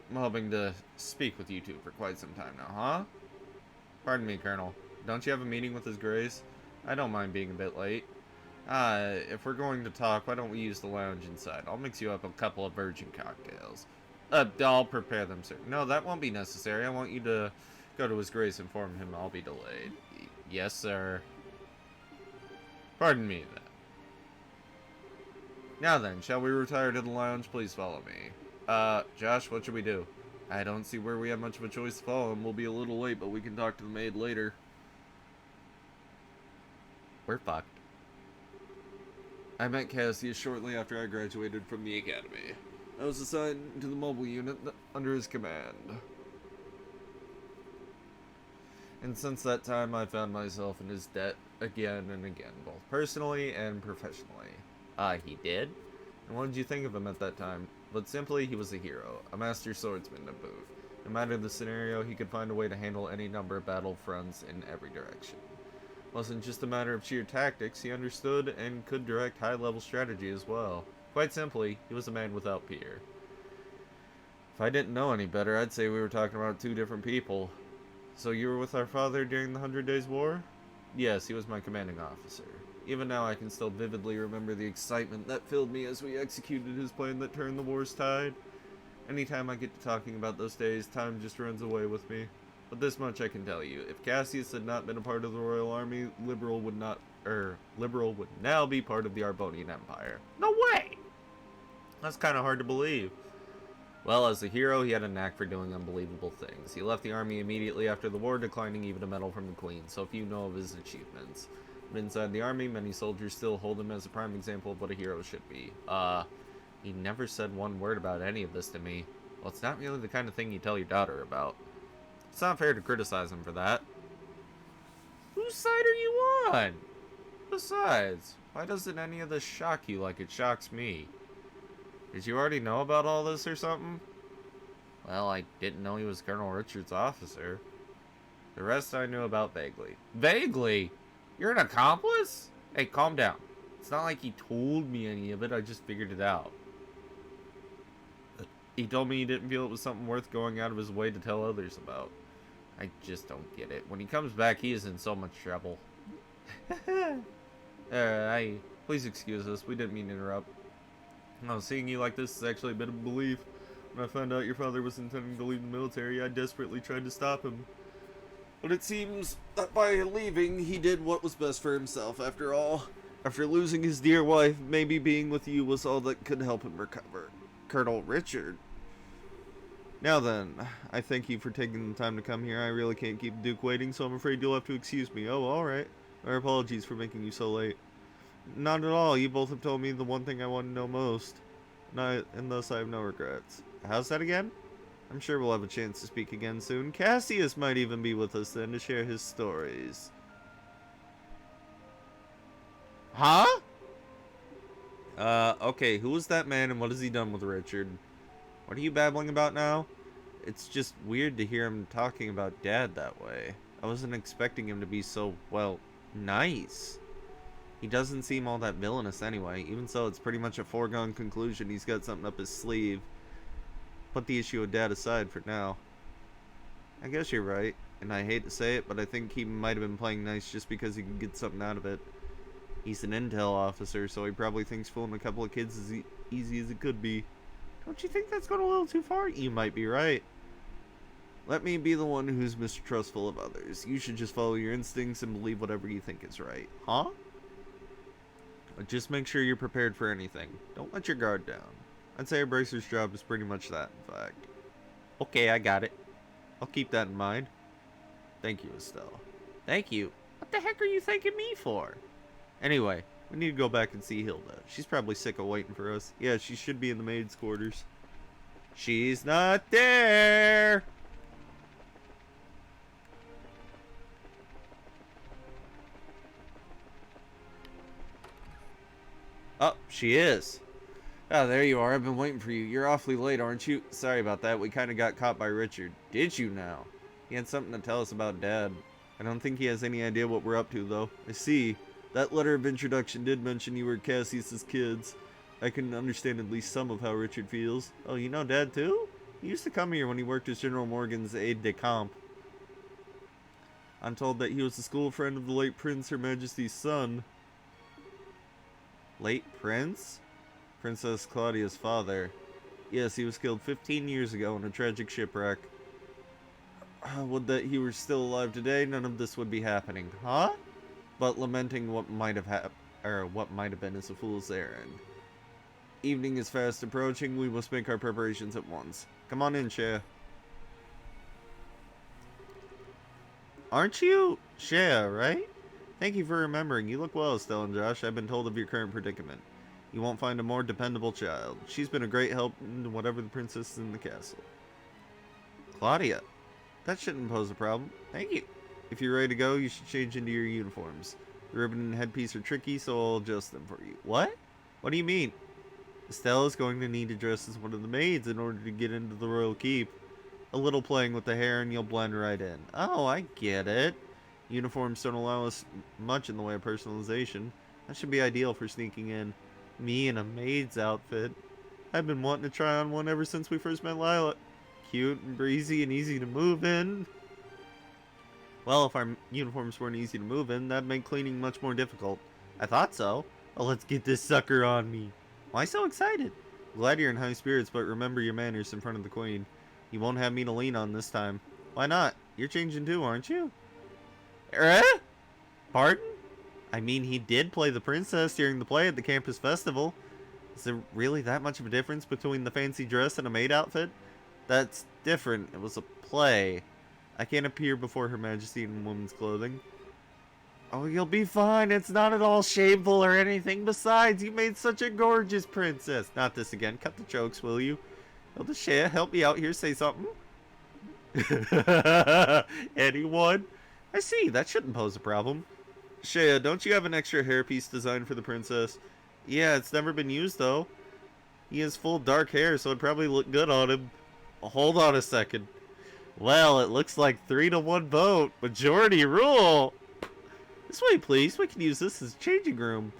I'm hoping to speak with you two for quite some time now, huh? Pardon me, Colonel. Don't you have a meeting with His Grace? I don't mind being a bit late. If we're going to talk, why don't we use the lounge inside? I'll mix you up a couple of virgin cocktails. I'll prepare them, sir. No, that won't be necessary. I want you to go to His Grace and inform him I'll be delayed. Yes, sir. Pardon me, then. Now then, shall we retire to the lounge? Please follow me. Josh, what should we do? I don't see where we have much of a choice to follow him. We'll be a little late, but we can talk to the maid later. We're fucked. I met Cassius shortly after I graduated from the academy. I was assigned to the mobile unit under his command. And since that time, I found myself in his debt again and again, both personally and professionally. He did? And what did you think of him at that time? But simply, he was a hero, a master swordsman to boot. No matter the scenario, he could find a way to handle any number of battle fronts in every direction. It wasn't just a matter of sheer tactics, he understood and could direct high-level strategy as well. Quite simply, he was a man without peer. If I didn't know any better, I'd say we were talking about two different people. So you were with our father during the 100 Days War? Yes, he was my commanding officer. Even now I can still vividly remember the excitement that filled me as we executed his plan that turned the war's tide. Anytime I get to talking about those days, time just runs away with me. But this much I can tell you, if Cassius had not been a part of the Royal Army, Liberal would now be part of the Arbonian Empire. No way! That's kind of hard to believe. Well, as a hero, he had a knack for doing unbelievable things. He left the army immediately after the war, declining even a medal from the Queen, so few know of his achievements. But inside the army, many soldiers still hold him as a prime example of what a hero should be. He never said one word about any of this to me. Well, it's not really the kind of thing you tell your daughter about. It's not fair to criticize him for that. Whose side are you on? Besides, why doesn't any of this shock you like it shocks me? Did you already know about all this or something? Well, I didn't know he was Colonel Richard's officer. The rest I knew about vaguely. Vaguely? You're an accomplice? Hey, calm down. It's not like he told me any of it, I just figured it out. He told me he didn't feel it was something worth going out of his way to tell others about. I just don't get it. When he comes back, he is in so much trouble. Please excuse us, we didn't mean to interrupt. No, seeing you like this is actually a bit of a relief. When I found out your father was intending to leave the military, I desperately tried to stop him. But it seems that by leaving, he did what was best for himself, after all. After losing his dear wife, maybe being with you was all that could help him recover. Colonel Richard. Now then, I thank you for taking the time to come here. I really can't keep the Duke waiting, so I'm afraid you'll have to excuse me. Oh, alright. Our apologies for making you so late. Not at all. You both have told me the one thing I want to know most. And thus I have no regrets. How's that again? I'm sure we'll have a chance to speak again soon. Cassius might even be with us then to share his stories. Huh? Okay, who is that man and what has he done with Richard? What are you babbling about now? It's just weird to hear him talking about Dad that way. I wasn't expecting him to be so, well, nice. He doesn't seem all that villainous anyway. Even so, it's pretty much a foregone conclusion he's got something up his sleeve. Put the issue of Dad aside for now. I guess you're right, and I hate to say it, but I think he might have been playing nice just because he could get something out of it. He's an intel officer, so he probably thinks fooling a couple of kids is easy as it could be. Don't you think that's going a little too far? You might be right. Let me be the one who's mistrustful of others. You should just follow your instincts and believe whatever you think is right. Huh? But just make sure you're prepared for anything. Don't let your guard down. I'd say a bracer's job is pretty much that, in fact. Okay, I got it. I'll keep that in mind. Thank you, Estelle. Thank you? What the heck are you thanking me for? Anyway, we need to go back and see Hilda. She's probably sick of waiting for us. Yeah, she should be in the maid's quarters. She's not there! Oh, she is. Oh, there you are. I've been waiting for you. You're awfully late, aren't you? Sorry about that. We kind of got caught by Richard. Did you now? He had something to tell us about Dad. I don't think he has any idea what we're up to, though. I see. That letter of introduction did mention you were Cassius's kids. I can understand at least some of how Richard feels. Oh, you know Dad, too? He used to come here when he worked as General Morgan's aide-de-camp. I'm told that he was a school friend of the late Prince, Her Majesty's son. Late Prince? Princess Claudia's father. Yes, he was killed 15 years ago in a tragic shipwreck. Would that he were still alive today, none of this would be happening. Huh? But lamenting what might have what might have been is a fool's errand. Evening is fast approaching. We must make our preparations at once. Come on in, Shea. Aren't you Shea, right? Thank you for remembering. You look well, Estelle and Josh. I've been told of your current predicament. You won't find a more dependable child. She's been a great help in whatever the princess is in the castle. Claudia. That shouldn't pose a problem. Thank you. If you're ready to go, you should change into your uniforms. The ribbon and headpiece are tricky, so I'll adjust them for you. What? What do you mean? Estelle is going to need to dress as one of the maids in order to get into the royal keep. A little playing with the hair and you'll blend right in. Oh, I get it. Uniforms don't allow us much in the way of personalization. That should be ideal for sneaking in. Me in a maid's outfit. I've been wanting to try on one ever since we first met Lila. Cute and breezy and easy to move in. Well, if our uniforms weren't easy to move in, that'd make cleaning much more difficult. I thought so. Well, let's get this sucker on me. Why so excited? Glad you're in high spirits, but remember your manners in front of the queen. You won't have me to lean on this time. Why not? You're changing too, aren't you? Pardon? I mean, he did play the princess during the play at the campus festival. Is there really that much of a difference between the fancy dress and a maid outfit? That's different. It was a play. I can't appear before Her Majesty in woman's clothing. Oh, you'll be fine. It's not at all shameful or anything. Besides, you made such a gorgeous princess. Not this again. Cut the jokes, will you? Hilda Shea, help me out here. Say something. Anyone? I see. That shouldn't pose a problem. Shea, don't you have an extra hairpiece designed for the princess? Yeah, it's never been used, though. He has full dark hair, so it'd probably look good on him. Hold on a second. Well, it looks like 3-1 vote. Majority rule. This way, please. We can use this as a changing room.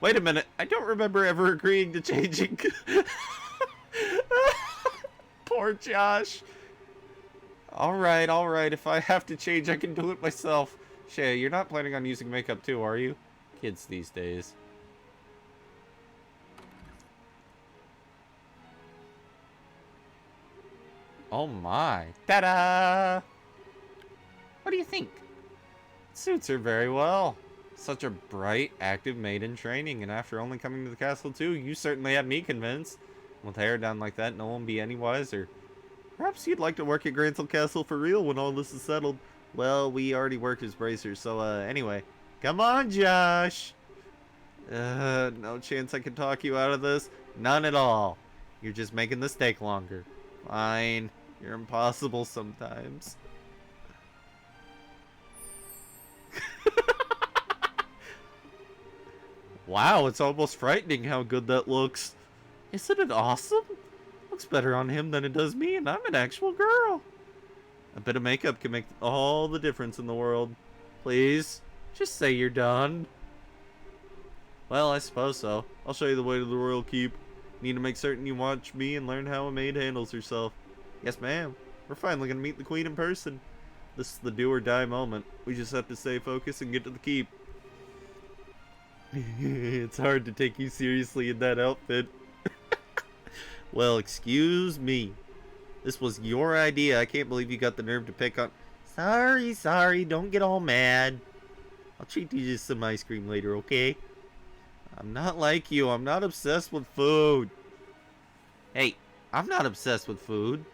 Wait a minute. I don't remember ever agreeing to changing. Poor Josh. Alright, alright. If I have to change, I can do it myself. Shea, you're not planning on using makeup too, are you? Kids these days. Oh my. Ta-da! What do you think? It suits her very well. Such a bright, active maid in training, and after only coming to the castle too, you certainly had me convinced. With hair down like that, no one will be any wiser. Perhaps you'd like to work at Grantham Castle for real when all this is settled. Well, we already work as bracers, so anyway. Come on, Josh! No chance I can talk you out of this? None at all. You're just making the steak longer. Fine. You're impossible sometimes. Wow, it's almost frightening how good that looks. Isn't it awesome? Looks better on him than it does me, and I'm an actual girl. A bit of makeup can make all the difference in the world. Please, just say you're done. Well, I suppose so. I'll show you the way to the royal keep. Need to make certain you watch me and learn how a maid handles herself. Yes, ma'am. We're finally going to meet the queen in person. This is the do or die moment. We just have to stay focused and get to the keep. It's hard to take you seriously in that outfit. Well, excuse me. This was your idea. I can't believe you got the nerve to pick on... Sorry, don't get all mad. I'll treat you to some ice cream later, okay? I'm not like you. I'm not obsessed with food. Hey, I'm not obsessed with food.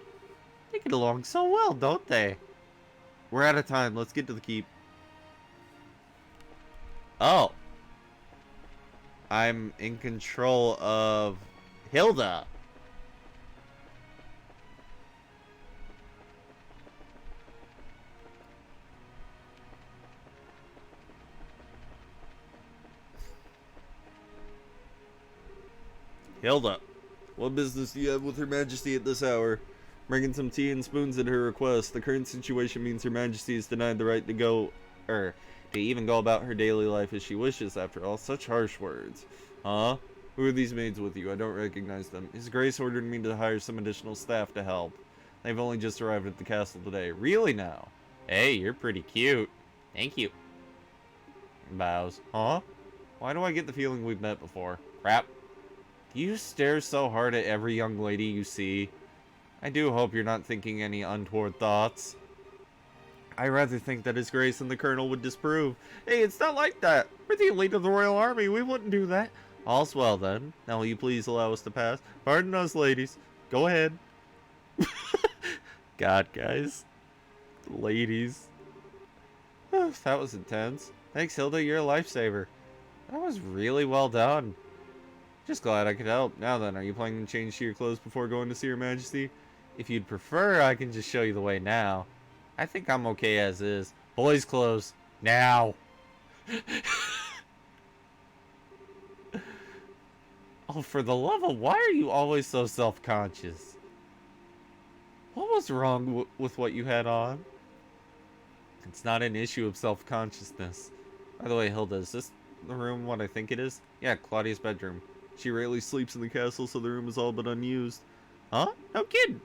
They get along so well, don't they? We're out of time. Let's get to the keep. Oh. I'm in control of Hilda. Hilda, what business do you have with Her Majesty at this hour? Bringing some tea and spoons at her request. The current situation means Her Majesty is denied the right to to even go about her daily life as she wishes. After all, such harsh words. Huh? Who are these maids with you? I don't recognize them. His Grace ordered me to hire some additional staff to help. They've only just arrived at the castle today. Really now? Hey, you're pretty cute. Thank you. Bows. Huh? Why do I get the feeling we've met before? Crap. Do you stare so hard at every young lady you see? I do hope you're not thinking any untoward thoughts. I rather think that His Grace and the Colonel would disapprove. Hey, it's not like that. We're the elite of the Royal Army. We wouldn't do that. All's well, then. Now will you please allow us to pass? Pardon us, ladies. Go ahead. God, guys. Ladies. That was intense. Thanks, Hilda. You're a lifesaver. That was really well done. Just glad I could help. Now then, are you planning to change to your clothes before going to see Her Majesty? If you'd prefer, I can just show you the way now. I think I'm okay as is. Boys' clothes. Now. Oh, for the love of... Why are you always so self-conscious? What was wrong with what you had on? It's not an issue of self-consciousness. By the way, Hilda, is this the room what I think it is? Yeah, Claudia's bedroom. She rarely sleeps in the castle, so the room is all but unused. Huh? No kidding.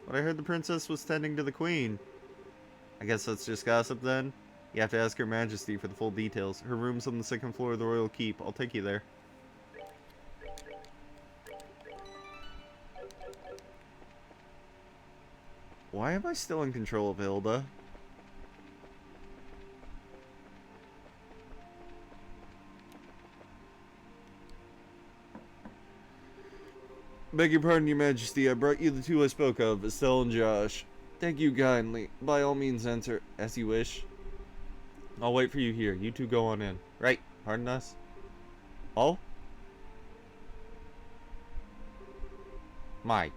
But I heard the princess was tending to the queen. I guess that's just gossip then? You have to ask Her Majesty for the full details. Her room's on the second floor of the royal keep. I'll take you there. Why am I still in control of Hilda? Beg your pardon, Your Majesty. I brought you the two I spoke of, Estelle and Josh. Thank you kindly. By all means, enter as you wish. I'll wait for you here. You two go on in. Right. Pardon us. Oh? My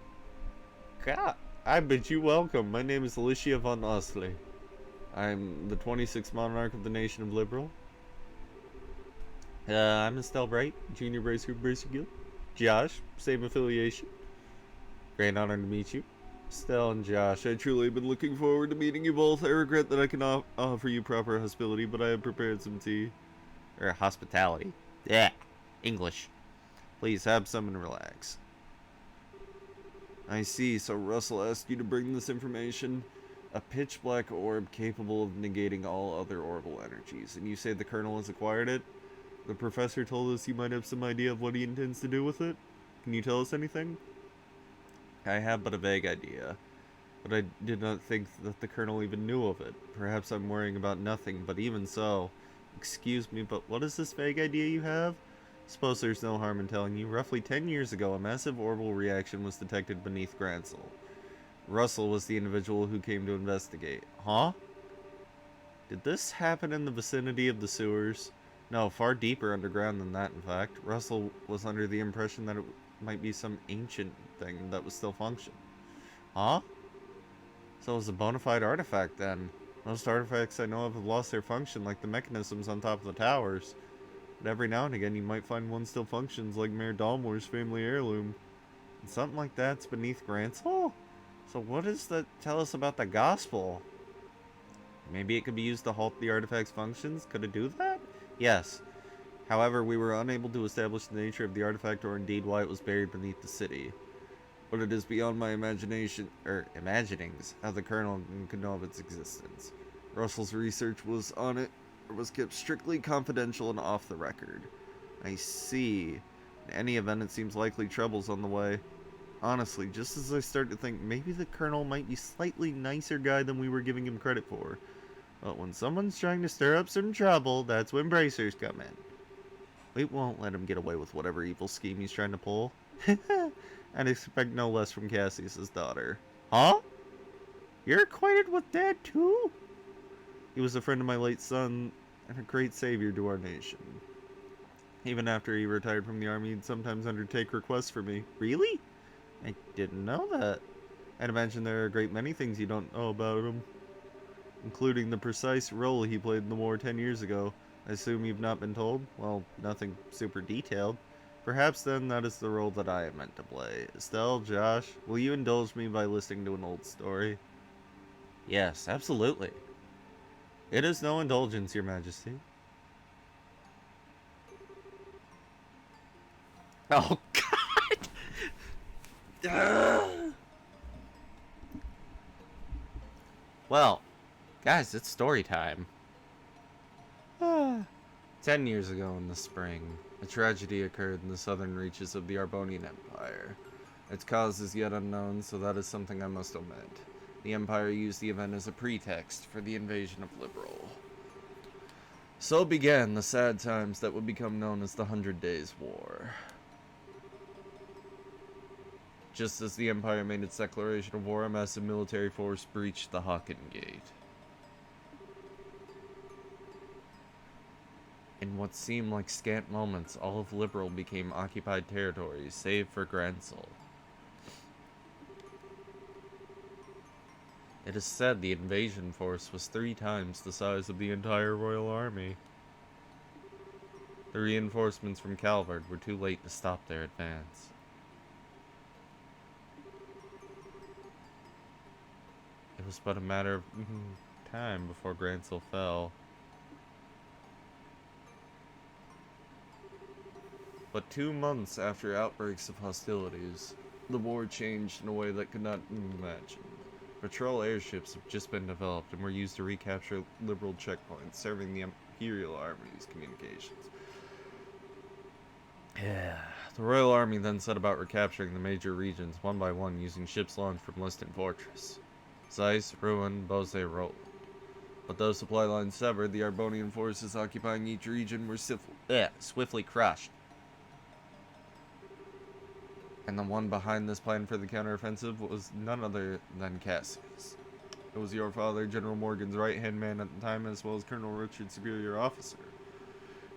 God. I bid you welcome. My name is Alicia von Osley. I'm the 26th monarch of the nation of Liberal. I'm Estelle Bright, Junior Bracer Guild. Josh, same affiliation. Great honor to meet you. Estelle and Josh, I truly have been looking forward to meeting you both. I regret that I cannot offer you proper hospitality, but I have prepared some tea. Or hospitality. Yeah, English. Please have some and relax. I see, so Russell asked you to bring this information. A pitch black orb capable of negating all other orbital energies. And you say the Colonel has acquired it? The professor told us you might have some idea of what he intends to do with it. Can you tell us anything? I have but a vague idea, but I did not think that the Colonel even knew of it. Perhaps I'm worrying about nothing, but even so... Excuse me, but what is this vague idea you have? Suppose there's no harm in telling you. Roughly 10 years ago, a massive orbital reaction was detected beneath Gransel. Russell was the individual who came to investigate. Huh? Did this happen in the vicinity of the sewers? No, far deeper underground than that, in fact. Russell was under the impression that it might be some ancient thing that was still functioning. Huh? So it was a bona fide artifact, then. Most artifacts I know of have lost their function, like the mechanisms on top of the towers. But every now and again, you might find one still functions, like Mayor Dalmore's family heirloom. And something like that's beneath Gransel? So what does that tell us about the gospel? Maybe it could be used to halt the artifact's functions? Could it do that? Yes. However, we were unable to establish the nature of the artifact or indeed why it was buried beneath the city. But it is beyond my imaginings how the Colonel could know of its existence. Russell's research was on it, or was kept strictly confidential and off the record. I see. In any event, it seems likely trouble's on the way. Honestly, just as I start to think maybe the Colonel might be slightly nicer guy than we were giving him credit for. But when someone's trying to stir up some trouble, that's when bracers come in. We won't let him get away with whatever evil scheme he's trying to pull. I'd expect no less from Cassius's daughter. Huh? You're acquainted with Dad too? He was a friend of my late son and a great savior to our nation. Even after he retired from the army, he'd sometimes undertake requests for me. Really? I didn't know that. I'd imagine there are a great many things you don't know about him, including the precise role he played in the war 10 years ago. I assume you've not been told? Well, nothing super detailed. Perhaps then that is the role that I am meant to play. Estelle, Josh, will you indulge me by listening to an old story? Yes, absolutely. It is no indulgence, Your Majesty. Oh, God! Well, guys, it's story time. 10 years ago in the spring, a tragedy occurred in the southern reaches of the Arbonian Empire. Its cause is yet unknown, so that is something I must omit. The Empire used the event as a pretext for the invasion of Liberal. So began the sad times that would become known as the 100 Days War. Just as the Empire made its declaration of war, a massive military force breached the Haken Gate. In what seemed like scant moments, all of Liberal became occupied territories, save for Gransel. It is said the invasion force was 3 times the size of the entire Royal Army. The reinforcements from Calvard were too late to stop their advance. It was but a matter of time before Gransel fell. But 2 months after outbreaks of hostilities, the war changed in a way that could not be imagined. Patrol airships have just been developed and were used to recapture Liberal checkpoints, serving the Imperial Army's communications. The Royal Army then set about recapturing the major regions one by one using ships launched from Liston Fortress. Zeiss, Ruin, Bose, Roland. But those supply lines severed, the Arbonian forces occupying each region were swiftly crushed. And the one behind this plan for the counteroffensive was none other than Cassius. It was your father, General Morgan's right-hand man at the time, as well as Colonel Richard's superior officer.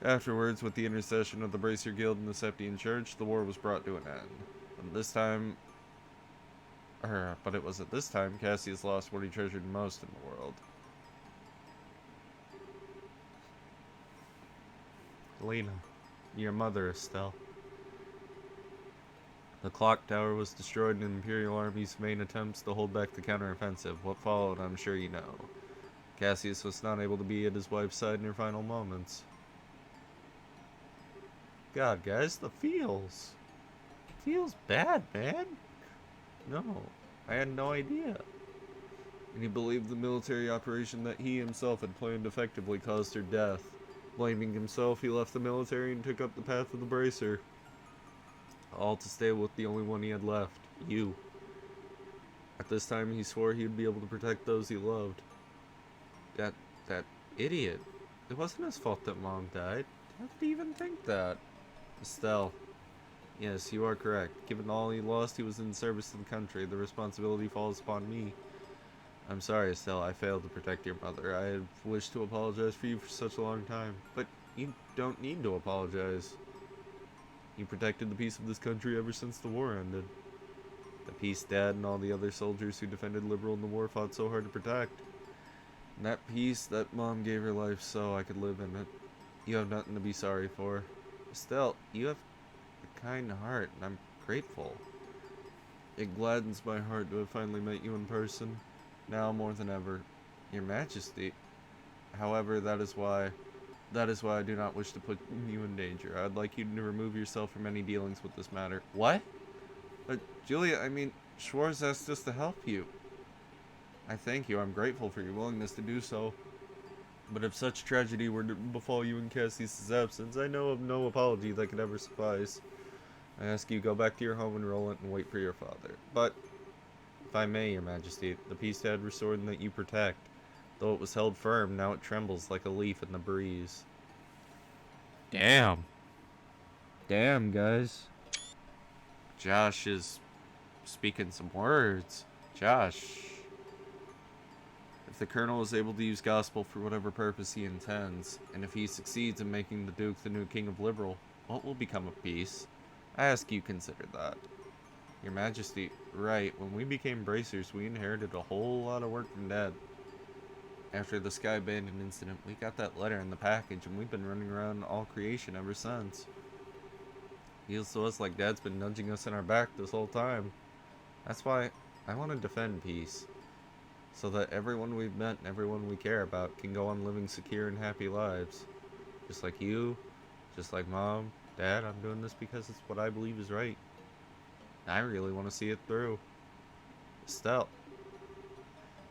Afterwards, with the intercession of the Bracer Guild and the Septian Church, the war was brought to an end. But it was at this time Cassius lost what he treasured most in the world. Lena, your mother, Estelle. The clock tower was destroyed in the Imperial Army's main attempts to hold back the counteroffensive. What followed, I'm sure you know. Cassius was not able to be at his wife's side in her final moments. God, guys, the feels. It feels bad, man. No, I had no idea. And he believed the military operation that he himself had planned effectively caused her death. Blaming himself, he left the military and took up the path of the Bracer. All to stay with the only one he had left, you. At this time, he swore he would be able to protect those he loved. That idiot. It wasn't his fault that Mom died. How did he even think that? Estelle. Yes, you are correct. Given all he lost, he was in service to the country. The responsibility falls upon me. I'm sorry, Estelle. I failed to protect your mother. I have wished to apologize for you for such a long time. But you don't need to apologize. You protected the peace of this country ever since the war ended. The peace Dad and all the other soldiers who defended Liberal in the war fought so hard to protect. And that peace that Mom gave her life so I could live in it. You have nothing to be sorry for. Estelle, you have a kind heart, and I'm grateful. It gladdens my heart to have finally met you in person. Now more than ever, Your Majesty. However, that is why I do not wish to put you in danger. I'd like you to remove yourself from any dealings with this matter. What? Julia, I mean, Schwartz asked us to help you. I thank you. I'm grateful for your willingness to do so. But if such tragedy were to befall you in Cassius' absence, I know of no apology that could ever suffice. I ask you go back to your home in Roland and wait for your father. But, if I may, your majesty, the peace had restored and that you protect. Though it was held firm, now it trembles like a leaf in the breeze. Damn. Damn, guys. Josh is speaking some words. Josh. If the Colonel is able to use gospel for whatever purpose he intends, and if he succeeds in making the Duke the new King of Liberal, what will become of peace? I ask you consider that. Your Majesty, right, when we became bracers, we inherited a whole lot of work from Dad. After the Sky Bandit incident, we got that letter in the package, and we've been running around all creation ever since. Feels to us like Dad's been nudging us in our back this whole time. That's why I want to defend peace, so that everyone we've met and everyone we care about can go on living secure and happy lives. Just like you, just like Mom, Dad, I'm doing this because it's what I believe is right. I really want to see it through. Estelle.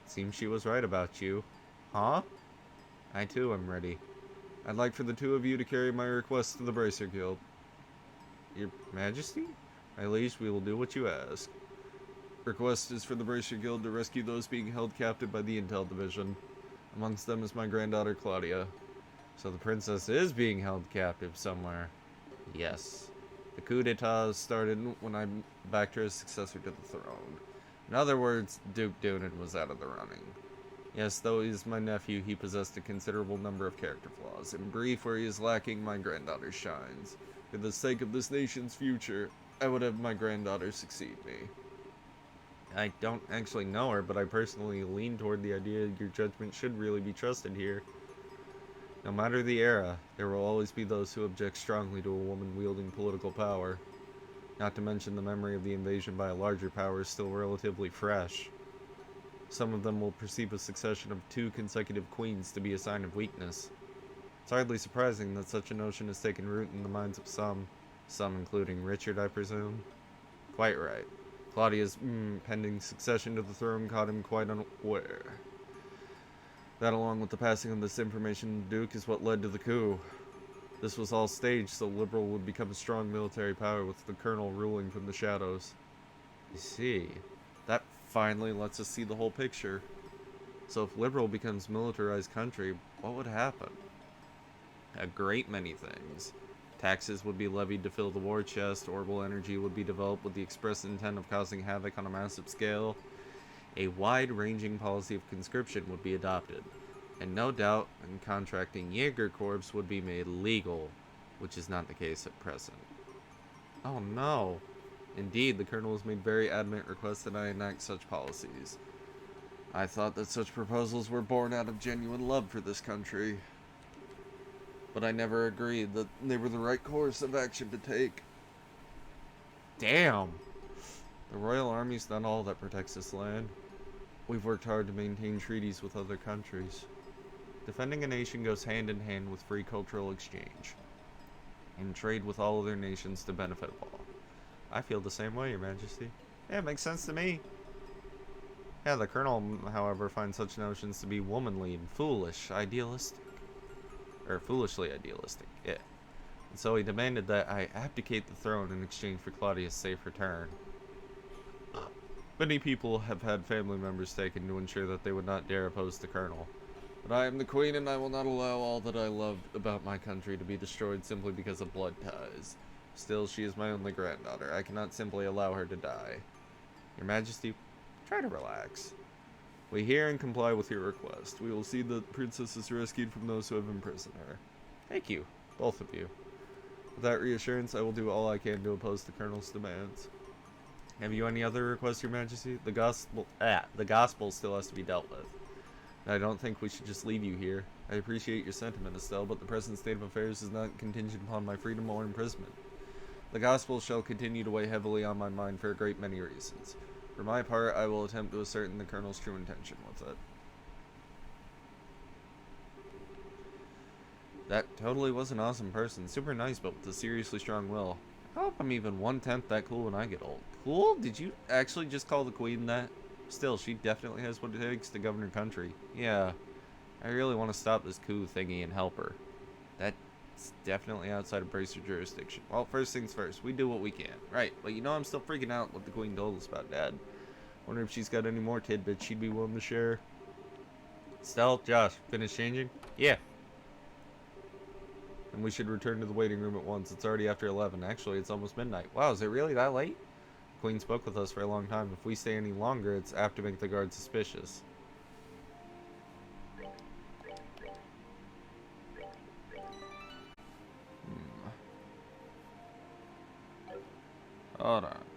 It seems she was right about you. Huh? I too am ready. I'd like for the two of you to carry my request to the Bracer Guild. Your Majesty? My liege, we will do what you ask. Request is for the Bracer Guild to rescue those being held captive by the Intel Division. Amongst them is my granddaughter Claudia. So the princess is being held captive somewhere. Yes. The coup d'etat started when I backed her as successor to the throne. In other words, Duke Doonan was out of the running. Yes, though he is my nephew, he possessed a considerable number of character flaws. In brief, where he is lacking, my granddaughter shines. For the sake of this nation's future, I would have my granddaughter succeed me. I don't actually know her, but I personally lean toward the idea your judgment should really be trusted here. No matter the era, there will always be those who object strongly to a woman wielding political power. Not to mention the memory of the invasion by a larger power is still relatively fresh. Some of them will perceive a succession of 2 consecutive queens to be a sign of weakness. It's hardly surprising that such a notion has taken root in the minds of some including Richard, I presume. Quite right. Claudia's pending succession to the throne caught him quite unaware. That, along with the passing of this information to the Duke, is what led to the coup. This was all staged so Liberal would become a strong military power with the Colonel ruling from the shadows. You see, that finally lets us see the whole picture. So if Liberal becomes militarized country, what would happen? A great many things. Taxes would be levied to fill the war chest, orbital energy would be developed with the express intent of causing havoc on a massive scale, a wide-ranging policy of conscription would be adopted, and no doubt contracting Jaeger Corps would be made legal, which is not the case at present. Oh no! Indeed, the Colonel has made very adamant requests that I enact such policies. I thought that such proposals were born out of genuine love for this country. But I never agreed that they were the right course of action to take. Damn! The Royal Army's not all that protects this land. We've worked hard to maintain treaties with other countries. Defending a nation goes hand in hand with free cultural exchange, and trade with all other nations to benefit all. I feel the same way, Your Majesty. Yeah, it makes sense to me. Yeah, the Colonel, however, finds such notions to be womanly and foolish, idealistic. Or foolishly idealistic, yeah. And so he demanded that I abdicate the throne in exchange for Claudia's safe return. Many people have had family members taken to ensure that they would not dare oppose the Colonel. But I am the Queen, and I will not allow all that I loved about my country to be destroyed simply because of blood ties. Still, she is my only granddaughter. I cannot simply allow her to die. Your Majesty, try to relax. We hear and comply with your request. We will see that the princess is rescued from those who have imprisoned her. Thank you, both of you. With that reassurance, I will do all I can to oppose the Colonel's demands. Have you any other requests, Your Majesty? The gospel still has to be dealt with. And I don't think we should just leave you here. I appreciate your sentiment, Estelle, but the present state of affairs is not contingent upon my freedom or imprisonment. The gospel shall continue to weigh heavily on my mind for a great many reasons. For my part, I will attempt to ascertain the Colonel's true intention with it. That totally was an awesome person. Super nice, but with a seriously strong will. I hope I'm even 1/10 that cool when I get old. Cool? Did you actually just call the Queen that? Still, she definitely has what it takes to govern her country. Yeah, I really want to stop this coup thingy and help her. That's definitely outside of Bracer jurisdiction. Well, first things first, we do what we can. Right, but you know I'm still freaking out what the Queen told us about Dad. Wonder if she's got any more tidbits she'd be willing to share. Stell, Josh, finished changing? Yeah. And we should return to the waiting room at once. It's already after 11. Actually, it's almost midnight. Wow, is it really that late? The Queen spoke with us for a long time. If we stay any longer, it's apt to make the guards suspicious. Hold on.